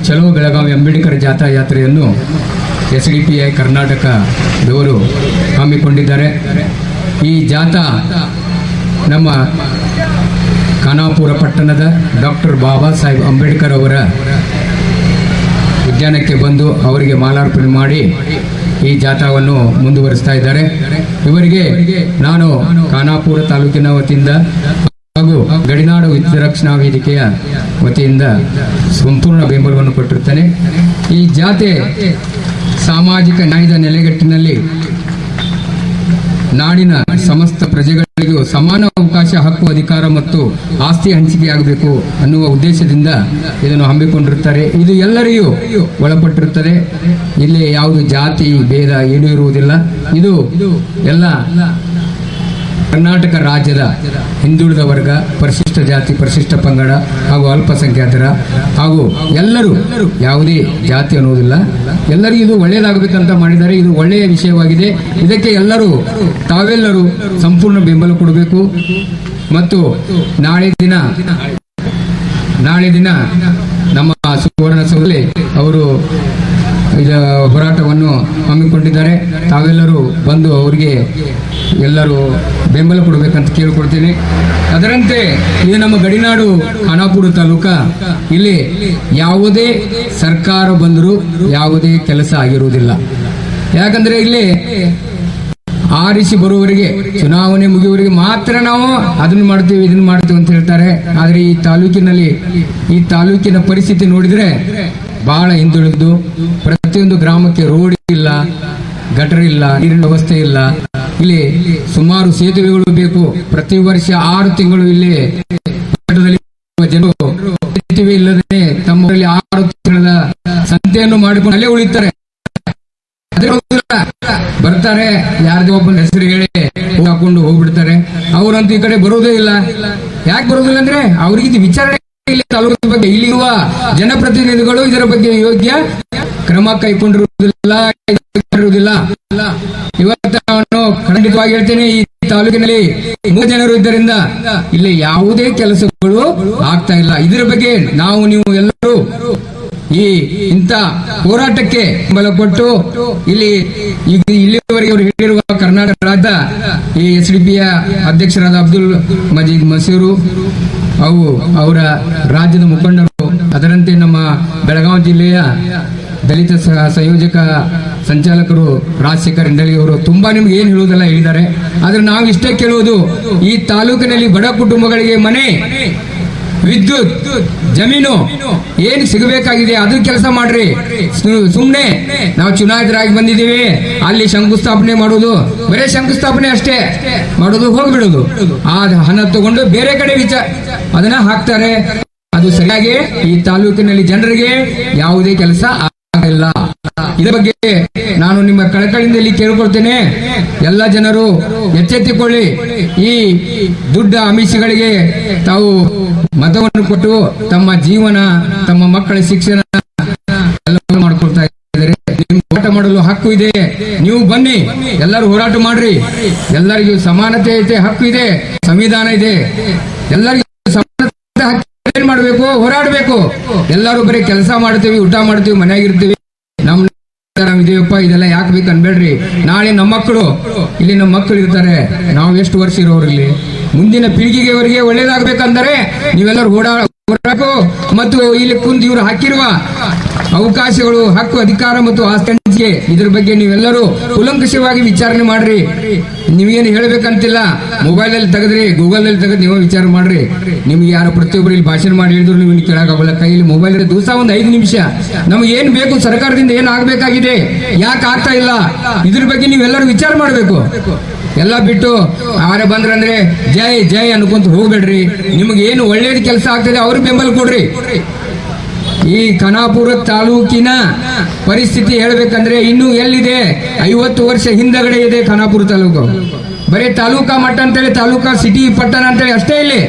Speaker 6: ಚಲೋ ಬೆಳಗಾವಿ ಅಂಬೇಡ್ಕರ್ ಜಾಥಾ ಯಾತ್ರೆಯನ್ನು SDPI ಕರ್ನಾಟಕದವರು ಹಮ್ಮಿಕೊಂಡಿದ್ದಾರೆ. ಈ ಜಾಥಾ ನಮ್ಮ ಖಾನಾಪುರ ಪಟ್ಟಣದ ಡಾಕ್ಟರ್ ಬಾಬಾ ಸಾಹೇಬ್ ಅಂಬೇಡ್ಕರ್ ಅವರ ಉದ್ಯಾನಕ್ಕೆ ಬಂದು ಅವರಿಗೆ ಮಾಲಾರ್ಪಣೆ ಮಾಡಿ ಈ ಜಾಥಾವನ್ನು ಮುಂದುವರಿಸ್ತಾ ಇದ್ದಾರೆ. ಇವರಿಗೆ ನಾನು ಖಾನಾಪುರ ತಾಲೂಕಿನ ವತಿಯಿಂದ ಹಾಗೂ ಗಡಿನಾಡು ಹಿತರಕ್ಷಣಾ ವೇದಿಕೆಯ ವತಿಯಿಂದ ಸಂಪೂರ್ಣ ಬೆಂಬಲವನ್ನು ಕೊಟ್ಟಿರುತ್ತೇನೆ. ಈ ಜಾಥೆ ಸಾಮಾಜಿಕ ನ್ಯಾಯದ ನೆಲೆಗಟ್ಟಿನಲ್ಲಿ ನಾಡಿನ ಸಮಸ್ತ ಪ್ರಜೆಗಳಿಗೂ ಸಮಾನ ಅವಕಾಶ, ಹಕ್ಕು, ಅಧಿಕಾರ ಮತ್ತು ಆಸ್ತಿ ಹಂಚಿಕೆಯಾಗಬೇಕು ಅನ್ನುವ ಉದ್ದೇಶದಿಂದ ಇದನ್ನು ಹಮ್ಮಿಕೊಂಡಿರುತ್ತಾರೆ. ಇದು ಎಲ್ಲರಿಗೂ ಒಳಪಟ್ಟಿರುತ್ತದೆ. ಇಲ್ಲಿ ಯಾವುದು ಜಾತಿ ಭೇದ ಏನೂ ಇರುವುದಿಲ್ಲ. ಇದು ಎಲ್ಲ ಕರ್ನಾಟಕ ರಾಜ್ಯದ ಹಿಂದುಳಿದ ವರ್ಗ, ಪರಿಶಿಷ್ಟ ಜಾತಿ, ಪರಿಶಿಷ್ಟ ಪಂಗಡ ಹಾಗೂ ಅಲ್ಪಸಂಖ್ಯಾತರ ಹಾಗೂ ಎಲ್ಲರೂ ಯಾವುದೇ ಜಾತಿ ಅನ್ನುವುದಿಲ್ಲ. ಎಲ್ಲರಿಗೂ ಇದು ಒಳ್ಳೆಯದಾಗಬೇಕಂತ ಮಾಡಿದ್ದಾರೆ. ಇದು ಒಳ್ಳೆಯ ವಿಷಯವಾಗಿದೆ. ಇದಕ್ಕೆ ಎಲ್ಲರೂ ತಾವೆಲ್ಲರೂ ಸಂಪೂರ್ಣ ಬೆಂಬಲ ಕೊಡಬೇಕು. ಮತ್ತು ನಾಳೆ ದಿನ ನಮ್ಮ ಸುವರ್ಣಸೌಧದಲ್ಲಿ ಅವರು ಹೋರಾಟವನ್ನು ಹಮ್ಮಿಕೊಂಡಿದ್ದಾರೆ. ತಾವೆಲ್ಲರೂ ಬಂದು ಅವರಿಗೆ ಎಲ್ಲರೂ ಬೆಂಬಲ ಕೊಡಬೇಕಂತ ಕೇಳಿಕೊಡ್ತೀನಿ. ಅದರಂತೆ ಇದು ನಮ್ಮ ಗಡಿನಾಡು ಖಾನಾಪುರ ತಾಲೂಕ. ಇಲ್ಲಿ ಯಾವುದೇ ಸರ್ಕಾರ ಬಂದರೂ ಯಾವುದೇ ಕೆಲಸ ಆಗಿರುವುದಿಲ್ಲ. ಯಾಕಂದ್ರೆ ಇಲ್ಲಿ ಆರಿಸಿ ಬರುವವರಿಗೆ, ಚುನಾವಣೆ ಮುಗಿಯುವವರಿಗೆ ಮಾತ್ರ ನಾವು ಅದನ್ನು ಮಾಡ್ತೀವಿ ಇದನ್ನು ಮಾಡ್ತೀವಿ ಅಂತ ಹೇಳ್ತಾರೆ. ಆದರೆ ಈ ತಾಲೂಕಿನ ಪರಿಸ್ಥಿತಿ ನೋಡಿದ್ರೆ ಬಹಳ ಹಿಂದುಳಿದು, ಪ್ರತಿಯೊಂದು ಗ್ರಾಮಕ್ಕೆ ರೋಡ್ ಇಲ್ಲ, ಗಟರ್ ಇಲ್ಲ, ನೀರಿನ ವ್ಯವಸ್ಥೆ ಇಲ್ಲ. ಇಲ್ಲಿ ಸುಮಾರು ಸೇತುವೆಗಳು ಬೇಕು. ಪ್ರತಿ ವರ್ಷ 6 ತಿಂಗಳು ಇಲ್ಲಿ ಜನರು ಸೇತುವೆ ಇಲ್ಲದೆ ತಮ್ಮಲ್ಲಿ 6 ತಿಂಗಳ ಸಂತೆಯನ್ನು ಮಾಡಿಕೊಂಡು ಅಲ್ಲೇ ಉಳಿತಾರೆ. ಬರ್ತಾರೆ, ಯಾರ್ದೋ ಒಬ್ಬನ ಹೆಸರು ಹೇಳಿ ಹಾಕೊಂಡು ಹೋಗ್ಬಿಡ್ತಾರೆ. ಅವರಂತೂ ಈ ಕಡೆ ಬರೋದೇ ಇಲ್ಲ. ಯಾಕೆ ಬರೋದಿಲ್ಲ ಅಂದ್ರೆ ಅವ್ರಿಗೆ ವಿಚಾರಣೆ ತಾಲೂಕಿನ ಬಗ್ಗೆ ಇಲ್ಲಿರುವ ಜನಪ್ರತಿನಿಧಿಗಳು ಇದರ ಬಗ್ಗೆ ಯೋಗ್ಯ ಕ್ರಮ ಕೈಗೊಂಡಿರುವುದಿಲ್ಲ. ಇವತ್ತು ನಾನು ಖಂಡಿತವಾಗಿ ಹೇಳ್ತೇನೆ, ಈ ತಾಲೂಕಿನಲ್ಲಿ 3 ಜನರು ಇದ್ದರಿಂದ ಇಲ್ಲಿ ಯಾವುದೇ ಕೆಲಸಗಳು ಆಗ್ತಾ ಇಲ್ಲ. ಇದರ ಬಗ್ಗೆ ನೀವು ಎಲ್ಲರೂ ಇಂಥ ಹೋರಾಟಕ್ಕೆ ಬಲ ಕೊಟ್ಟು ಇಲ್ಲಿವರೆಗೆ ಅವರು ಹೇಳಿರುವ ಕರ್ನಾಟಕ ರಾಜ್ಯದ ಈ SDPI ಅಧ್ಯಕ್ಷರಾದ ಅಬ್ದುಲ್ ಮಜೀದ್ ಮಸೂರು ಅವರ ರಾಜ್ಯದ ಮುಖಂಡರು, ಅದರಂತೆ ನಮ್ಮ ಬೆಳಗಾವಿ ಜಿಲ್ಲೆಯ ದಲಿತ ಸಂಯೋಜಕ ಸಂಚಾಲಕರು ರಾಜಶೇಖರ್ ಇಂಡಳಿ ಅವರು ತುಂಬಾ ನಿಮ್ಗೆ ಏನು ಹೇಳುವುದೆಲ್ಲ ಹೇಳಿದ್ದಾರೆ. ಆದ್ರೆ ನಾವು ಇಷ್ಟೇ ಕೇಳುವುದು, ಈ ತಾಲೂಕಿನಲ್ಲಿ ಬಡ ಕುಟುಂಬಗಳಿಗೆ ಮನೆ, ವಿದ್ಯುತ್, ಜಮೀನು ಏನು ಸಿಗಬೇಕಾಗಿದೆ ಅದು ಕೆಲಸ ಮಾಡ್ರಿ. ಸುಮ್ನೆ ನಾವು ಚುನಾಯಿತರಾಗಿ ಬಂದಿದ್ದೀವಿ, ಅಲ್ಲಿ ಶಂಕುಸ್ಥಾಪನೆ ಮಾಡುವುದು, ಬರೇ ಶಂಕುಸ್ಥಾಪನೆ ಅಷ್ಟೇ ಮಾಡೋದು, ಹೋಗ್ಬಿಡೋದು. ಆ ಹಣ ತಗೊಂಡು ಬೇರೆ ಕಡೆ ಅದನ್ನ ಹಾಕ್ತಾರೆ. ಅದು ಸರಿಯಾಗಿ ಈ ತಾಲೂಕಿನಲ್ಲಿ ಜನರಿಗೆ ಯಾವುದೇ ಕೆಲಸ ಆಗಿಲ್ಲ. ಇದರ ಬಗ್ಗೆ ನಾನು ನಿಮ್ಮ ಕಳಕಳಿಯಿಂದ ಇಲ್ಲಿ ಕೇಳಿಕೊಳ್ತೇನೆ. ಎಲ್ಲ ಜನರು ಎಚ್ಚೆತ್ತುಕೊಳ್ಳಿ. ಈ ದುಡ್ಡ ಆಮಿಷಗಳಿಗೆ ತಾವು ಮತವನ್ನು ಕೊಟ್ಟು ತಮ್ಮ ಜೀವನ, ತಮ್ಮ ಮಕ್ಕಳ ಶಿಕ್ಷಣ ಎಲ್ಲ ಮಾಡ್ಕೊಳ್ತಾ ಇದ್ದಾರೆ. ನಿಮ್ಗೆ ಹೋರಾಟ ಮಾಡಲು ಹಕ್ಕು ಇದೆ. ನೀವು ಬನ್ನಿ, ಎಲ್ಲರೂ ಹೋರಾಟ ಮಾಡ್ರಿ. ಎಲ್ಲರಿಗೂ ಸಮಾನತೆ ಐತೆ, ಹಕ್ಕು ಇದೆ, ಸಂವಿಧಾನ ಇದೆ. ಎಲ್ಲರಿಗೂ ಸಮಾನತೆ ಹಕ್ಕು. ಏನ್ ಮಾಡ್ಬೇಕು? ಹೋರಾಡಬೇಕು. ಎಲ್ಲರೂ ಬರೀ ಕೆಲಸ ಮಾಡ್ತೀವಿ, ಊಟ ಮಾಡ್ತೀವಿ, ಮನೆಯಾಗಿರ್ತೀವಿ, ನಮ್ ಇದೆಯಪ್ಪ ಇದೆಲ್ಲ ಯಾಕೆ ಬೇಕು ಅನ್ಬೇಡ್ರಿ. ನಾಳೆ ನಮ್ಮ ಮಕ್ಕಳು ಇಲ್ಲಿ, ನಮ್ಮ ಮಕ್ಕಳು ಇರ್ತಾರೆ. ನಾವು ಎಷ್ಟು ವರ್ಷ ಇರೋರು ಇಲ್ಲಿ, ಮುಂದಿನ ಪೀಳಿಗೆಯವರಿಗೆ ಒಳ್ಳೇದಾಗಬೇಕಂದರೆ ನೀವೆಲ್ಲರೂ ಹೋರಾಡಬೇಕು. ಮತ್ತು ಇಲ್ಲಿ ಕುಂತು ಇವರು ಹಾಕಿರುವ ಅವಕಾಶಗಳು, ಹಕ್ಕು, ಅಧಿಕಾರ ಮತ್ತು ಆಸ್ತಿ ಹಂಚಿಕೆ, ಇದ್ರ ಬಗ್ಗೆ ನೀವೆಲ್ಲರೂ ಕೂಲಂಕಷವಾಗಿ ವಿಚಾರಣೆ ಮಾಡ್ರಿ. ನೀವೇನು ಹೇಳ್ಬೇಕಂತಿಲ್ಲ. ಮೊಬೈಲ್ ಅಲ್ಲಿ ತೆಗೆದ್ರಿ, ಗೂಗಲ್ ಅಲ್ಲಿ ತೆಗೆದು ನೀವು ವಿಚಾರ ಮಾಡ್ರಿ. ನಿಮ್ಗೆ ಯಾರು ಪ್ರತಿಯೊಬ್ಬರು ಇಲ್ಲಿ ಭಾಷಣ ಮಾಡಿ ಹೇಳಿದ್ರು ನೀವು ಕೇಳಾಗಲ್ಲ. ಕೈಯಲ್ಲಿ ಮೊಬೈಲ್ ದಿವಸ ಒಂದು 5 ನಿಮಿಷ ನಮ್ಗೆ ಏನ್ ಬೇಕು, ಸರ್ಕಾರದಿಂದ ಏನ್ ಆಗ್ಬೇಕಾಗಿದೆ, ಯಾಕೆ ಆಗ್ತಾ ಇಲ್ಲ, ಇದ್ರ ಬಗ್ಗೆ ನೀವೆಲ್ಲರೂ ವಿಚಾರ ಮಾಡ್ಬೇಕು. ಎಲ್ಲ ಬಿಟ್ಟು ಆರೆ ಬಂದ್ರಂದ್ರೆ ಜೈ ಜೈ ಅನ್ಕೊಂತ ಹೋಗ್ಬೇಡ್ರಿ. ನಿಮ್ಗೆ ಏನು ಒಳ್ಳೇದು ಕೆಲಸ ಆಗ್ತದೆ ಅವ್ರಿಗೆ ಬೆಂಬಲ ಕೊಡ್ರಿ. ಈ ಖಾನಾಪುರ ತಾಲೂಕಿನ ಪರಿಸ್ಥಿತಿ ಹೇಳ್ಬೇಕಂದ್ರೆ ಇನ್ನೂ ಎಲ್ಲಿದೆ? 50 ವರ್ಷ ಹಿಂದಗಡೆ ಇದೆ ಖಾನಾಪುರ ತಾಲೂಕು. ಬರೀ ತಾಲೂಕಾ ಮಟ್ಟ ಅಂತೇಳಿ, ತಾಲೂಕಾ ಸಿಟಿ ಪಟ್ಟಣ ಅಂತೇಳಿ ಅಷ್ಟೇ. ಇಲ್ಲಿ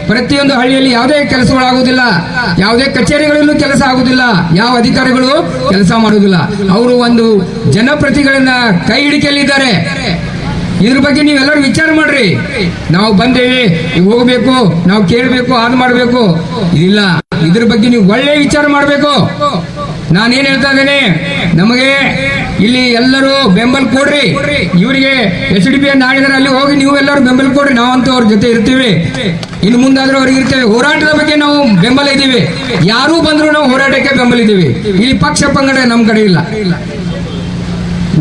Speaker 6: ಪ್ರತಿಯೊಂದು ಹಳ್ಳಿಯಲ್ಲಿ ಯಾವುದೇ ಕೆಲಸಗಳಾಗುದಿಲ್ಲ, ಯಾವುದೇ ಕಚೇರಿಗಳಲ್ಲೂ ಕೆಲಸ ಆಗುದಿಲ್ಲ, ಯಾವ ಅಧಿಕಾರಿಗಳು ಕೆಲಸ ಮಾಡುವುದಿಲ್ಲ. ಅವರು ಒಂದು ಜನಪ್ರತಿಗಳನ್ನ ಕೈ ಹಿಡಿಕೆಯಲ್ಲಿದ್ದಾರೆ. ಇದ್ರ ಬಗ್ಗೆ ನೀವೆಲ್ಲರೂ ವಿಚಾರ ಮಾಡ್ರಿ. ನಾವು ಬಂದೇವಿ, ಈಗ ಹೋಗ್ಬೇಕು, ನಾವು ಕೇಳಬೇಕು, ಅದು ಮಾಡಬೇಕು, ಇದಿಲ್ಲ. ಇದ್ರ ಬಗ್ಗೆ ನೀವು ಒಳ್ಳೆ ವಿಚಾರ ಮಾಡಬೇಕು. ನಾನೇನ್ ಹೇಳ್ತಾ ಇದ್ದೇನೆ, ನಮಗೆ ಇಲ್ಲಿ ಎಲ್ಲರೂ ಬೆಂಬಲ ಕೊಡ್ರಿ. ಇವರಿಗೆ SDP ನಾಡಿದ್ರೆ ಅಲ್ಲಿ ಹೋಗಿ ನೀವು ಎಲ್ಲರೂ ಬೆಂಬಲ ಕೊಡ್ರಿ. ನಾವಂತೂ ಅವ್ರ ಜೊತೆ ಇರ್ತೀವಿ. ಇನ್ನು ಮುಂದಾದ್ರೂ ಅವ್ರಿಗೆ ಇರ್ತೇವೆ. ಹೋರಾಟದ ಬಗ್ಗೆ ನಾವು ಬೆಂಬಲ ಇದ್ದೀವಿ. ಯಾರೂ ಬಂದ್ರು ನಾವು ಹೋರಾಟಕ್ಕೆ ಬೆಂಬಲ ಇದ್ದೀವಿ. ಇಲ್ಲಿ ಪಕ್ಷ ಪಂಗಡ ನಮ್ಮ ಕಡೆ ಇಲ್ಲ.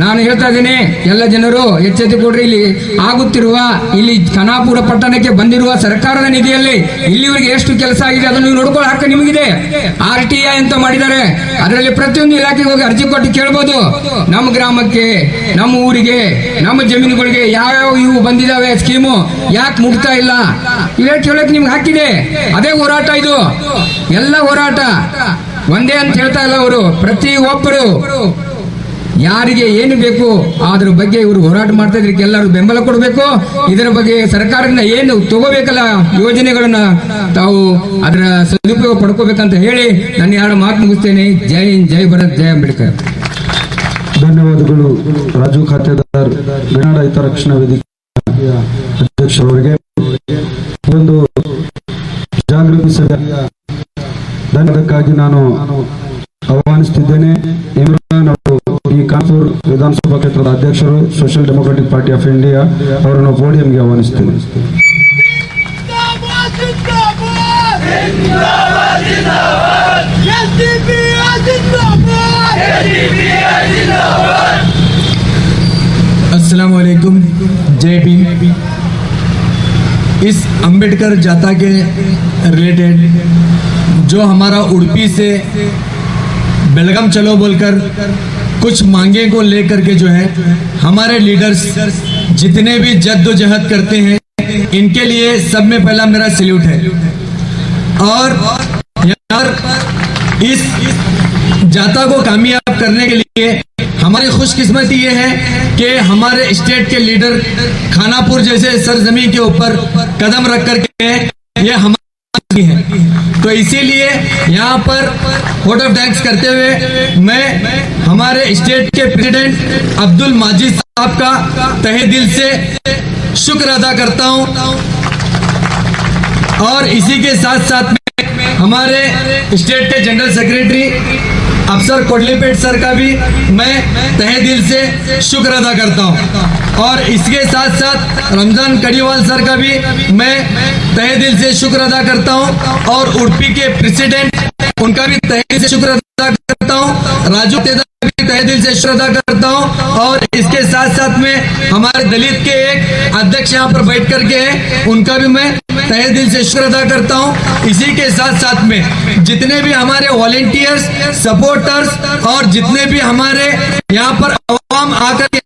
Speaker 6: ನಾನು ಹೇಳ್ತಾ ಇದ್ದೇನೆ, ಎಲ್ಲ ಜನರು ಎಚ್ಚೆತ್ತುಕೊಡ್ರಿ. ಇಲ್ಲಿ ಆಗುತ್ತಿರುವ, ಇಲ್ಲಿ ಖಾನಾಪುರ ಪಟ್ಟಣಕ್ಕೆ ಬಂದಿರುವ ಸರ್ಕಾರದ ನಿಧಿಯಲ್ಲಿ ಇಲ್ಲಿವರೆಗೆ ಎಷ್ಟು ಕೆಲಸ ಆಗಿದೆ ಅದನ್ನು ನೀವು ನೋಡ್ಕೊಳ್ಳೋ ಹಕ್ಕು ನಿಮಗಿದೆ. RTI ಅಂತ ಮಾಡಿದ್ದಾರೆ. ಅದರಲ್ಲಿ ಪ್ರತಿಯೊಂದು ಇಲಾಖೆಗೆ ಹೋಗಿ ಅರ್ಜಿ ಕೊಟ್ಟು ಕೇಳ್ಬೋದು. ನಮ್ಮ ಗ್ರಾಮಕ್ಕೆ, ನಮ್ಮ ಊರಿಗೆ, ನಮ್ಮ ಜಮೀನುಗಳಿಗೆ ಯಾವ್ಯಾವ ಇವು ಬಂದಿದ್ದಾವೆ ಸ್ಕೀಮು, ಯಾಕೆ ಮುಟ್ತಾ ಇಲ್ಲ, ಇವೆ ಕೇಳಕ್ಕೆ ನಿಮ್ಗೆ ಹಾಕಿದೆ. ಅದೇ ಹೋರಾಟ ಇದು. ಎಲ್ಲ ಹೋರಾಟ ಒಂದೇ ಅಂತ ಹೇಳ್ತಾ ಇಲ್ಲ ಅವರು. ಪ್ರತಿಯೊಬ್ಬರು ಯಾರಿಗೆ ಏನು ಬೇಕು ಅದ್ರ ಬಗ್ಗೆ ಇವರು ಹೋರಾಟ ಮಾಡ್ತಾ ಇದ್ರಿಗೆ ಎಲ್ಲರೂ ಬೆಂಬಲ ಕೊಡಬೇಕು. ಇದರ ಬಗ್ಗೆ ಸರ್ಕಾರದಿಂದ ಏನು ತಗೋಬೇಕಲ್ಲ ಯೋಜನೆಗಳನ್ನ ತಾವು ಅದರ ಸದುಪಯೋಗ ಪಡ್ಕೋಬೇಕಂತ ಹೇಳಿ ನನ್ನ 2 ಮಾತು ಮುಗಿಸ್ತೇನೆ. ಜೈ ಹಿಂದ್, ಜೈ ಭಾರತ್, ಜೈ ಅಂಬೇಡ್ಕರ್.
Speaker 1: ಧನ್ಯವಾದಗಳು ರಾಜು ಖಾತೆದಾರ್, ಗಡಿನಾಡ ಹಿತರಕ್ಷಣಾ ವೇದಿಕೆಯ ಅಧ್ಯಕ್ಷರವರಿಗೆ. ಒಂದು ಜಾಗೃತಿ ಸಭೆಯ ಧನ್ಯವಾದಕ್ಕಾಗಿ ನಾನು ಆಹ್ವಾನಿಸುತ್ತಿದ್ದೇನೆ. ನಾವು ಈ ಕಾನ್ಪುರ್ ವಿಧಾನಸಭಾ ಕ್ಷೇತ್ರದ ಅಧ್ಯಕ್ಷರು social democratic party of India ಅವರನ್ನು ಪೋಡಿಯಂಗೆ ಆಹ್ವಾನಿಸುತ್ತೇನೆ.
Speaker 7: अस्सलाम वालेकुम, जय भीम। इस अंबेडकर जाता के रिलेटेड जो हमारा उड़पी से बेलगाम चलो बोलकर कुछ मांगे को लेकर के जो है हमारे लीडर्स जितने भी जद्दोजहद करते हैं इनके लिए सब में पहला मेरा सैल्यूट है। और यार इस जाता को कामयाब करने के लिए हमारी खुशकिस्मती ये है कि हमारे स्टेट के लीडर खानापुर जैसे सरजमी के ऊपर कदम रख करके ये हमारी है। तो इसीलिए यहाँ पर वोट ऑफ थैंक्स करते हुए मैं हमारे स्टेट के प्रेसिडेंट अब्दुल माजिद साहब का तहे दिल से शुक्र अदा करता हूँ। और इसी के साथ साथ में हमारे स्टेट के जनरल सेक्रेटरी अफसर कोटलीपेट सर का भी मैं तहे दिल से शुक्र अदा करता हूँ। और इसके साथ साथ रमजान कड़ीवाल सर का भी मैं तहे दिल से शुक्र अदा करता हूँ। और उड़पी के प्रेसिडेंट उनका भी तहे दिल से शुक्र अदा करता हूँ। राजू तेजा भी तहे दिल से शुक्र अदा करता हूँ। और इसके साथ साथ में हमारे दलित के एक अध्यक्ष यहाँ पर बैठ करके हैं उनका भी मैं तहे दिल से शुक्र अदा करता हूँ। इसी के साथ साथ में जितने भी हमारे वॉलेंटियर्स, सपोर्टर्स और जितने भी हमारे यहाँ पर आवाम आकर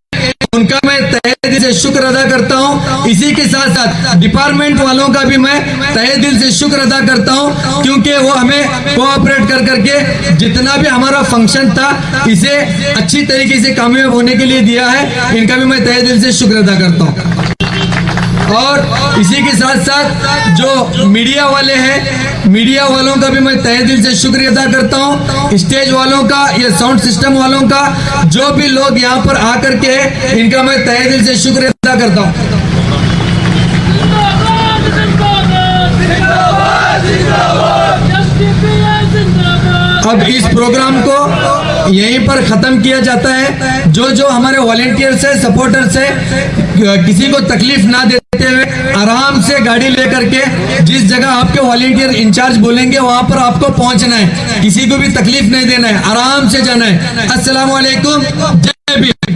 Speaker 7: उनका मैं तहे दिल से शुक्र अदा करता हूं। इसी के साथ साथ डिपार्टमेंट वालों का भी मैं तहे दिल से शुक्र अदा करता हूं, क्योंकि वो हमें कोऑपरेट कर करके जितना भी हमारा फंक्शन था इसे अच्छी तरीके से कामयाब होने के लिए दिया है। इनका भी मैं तहे दिल से शुक्र अदा करता हूं। और इसी के साथ साथ जो मीडिया वाले हैं, मीडिया वालों का भी मैं तहे दिल से शुक्रिया अदा करता हूं। स्टेज वालों का या साउंड सिस्टम वालों का, जो भी लोग यहाँ पर आकर के इनका मैं तहे दिल से शुक्रिया अदा करता हूं। अब इस प्रोग्राम को यहीं पर खत्म किया जाता है। जो जो हमारे वॉलेंटियर्स है, सपोर्टर्स है, किसी को तकलीफ ना देते हुए आराम से गाड़ी लेकर के जिस जगह आपके वॉलेंटियर इंचार्ज बोलेंगे वहां पर आपको पहुंचना है। किसी को भी तकलीफ नहीं देना है, आराम से जाना है। अस्सलाम वालेकुम, जय भीम।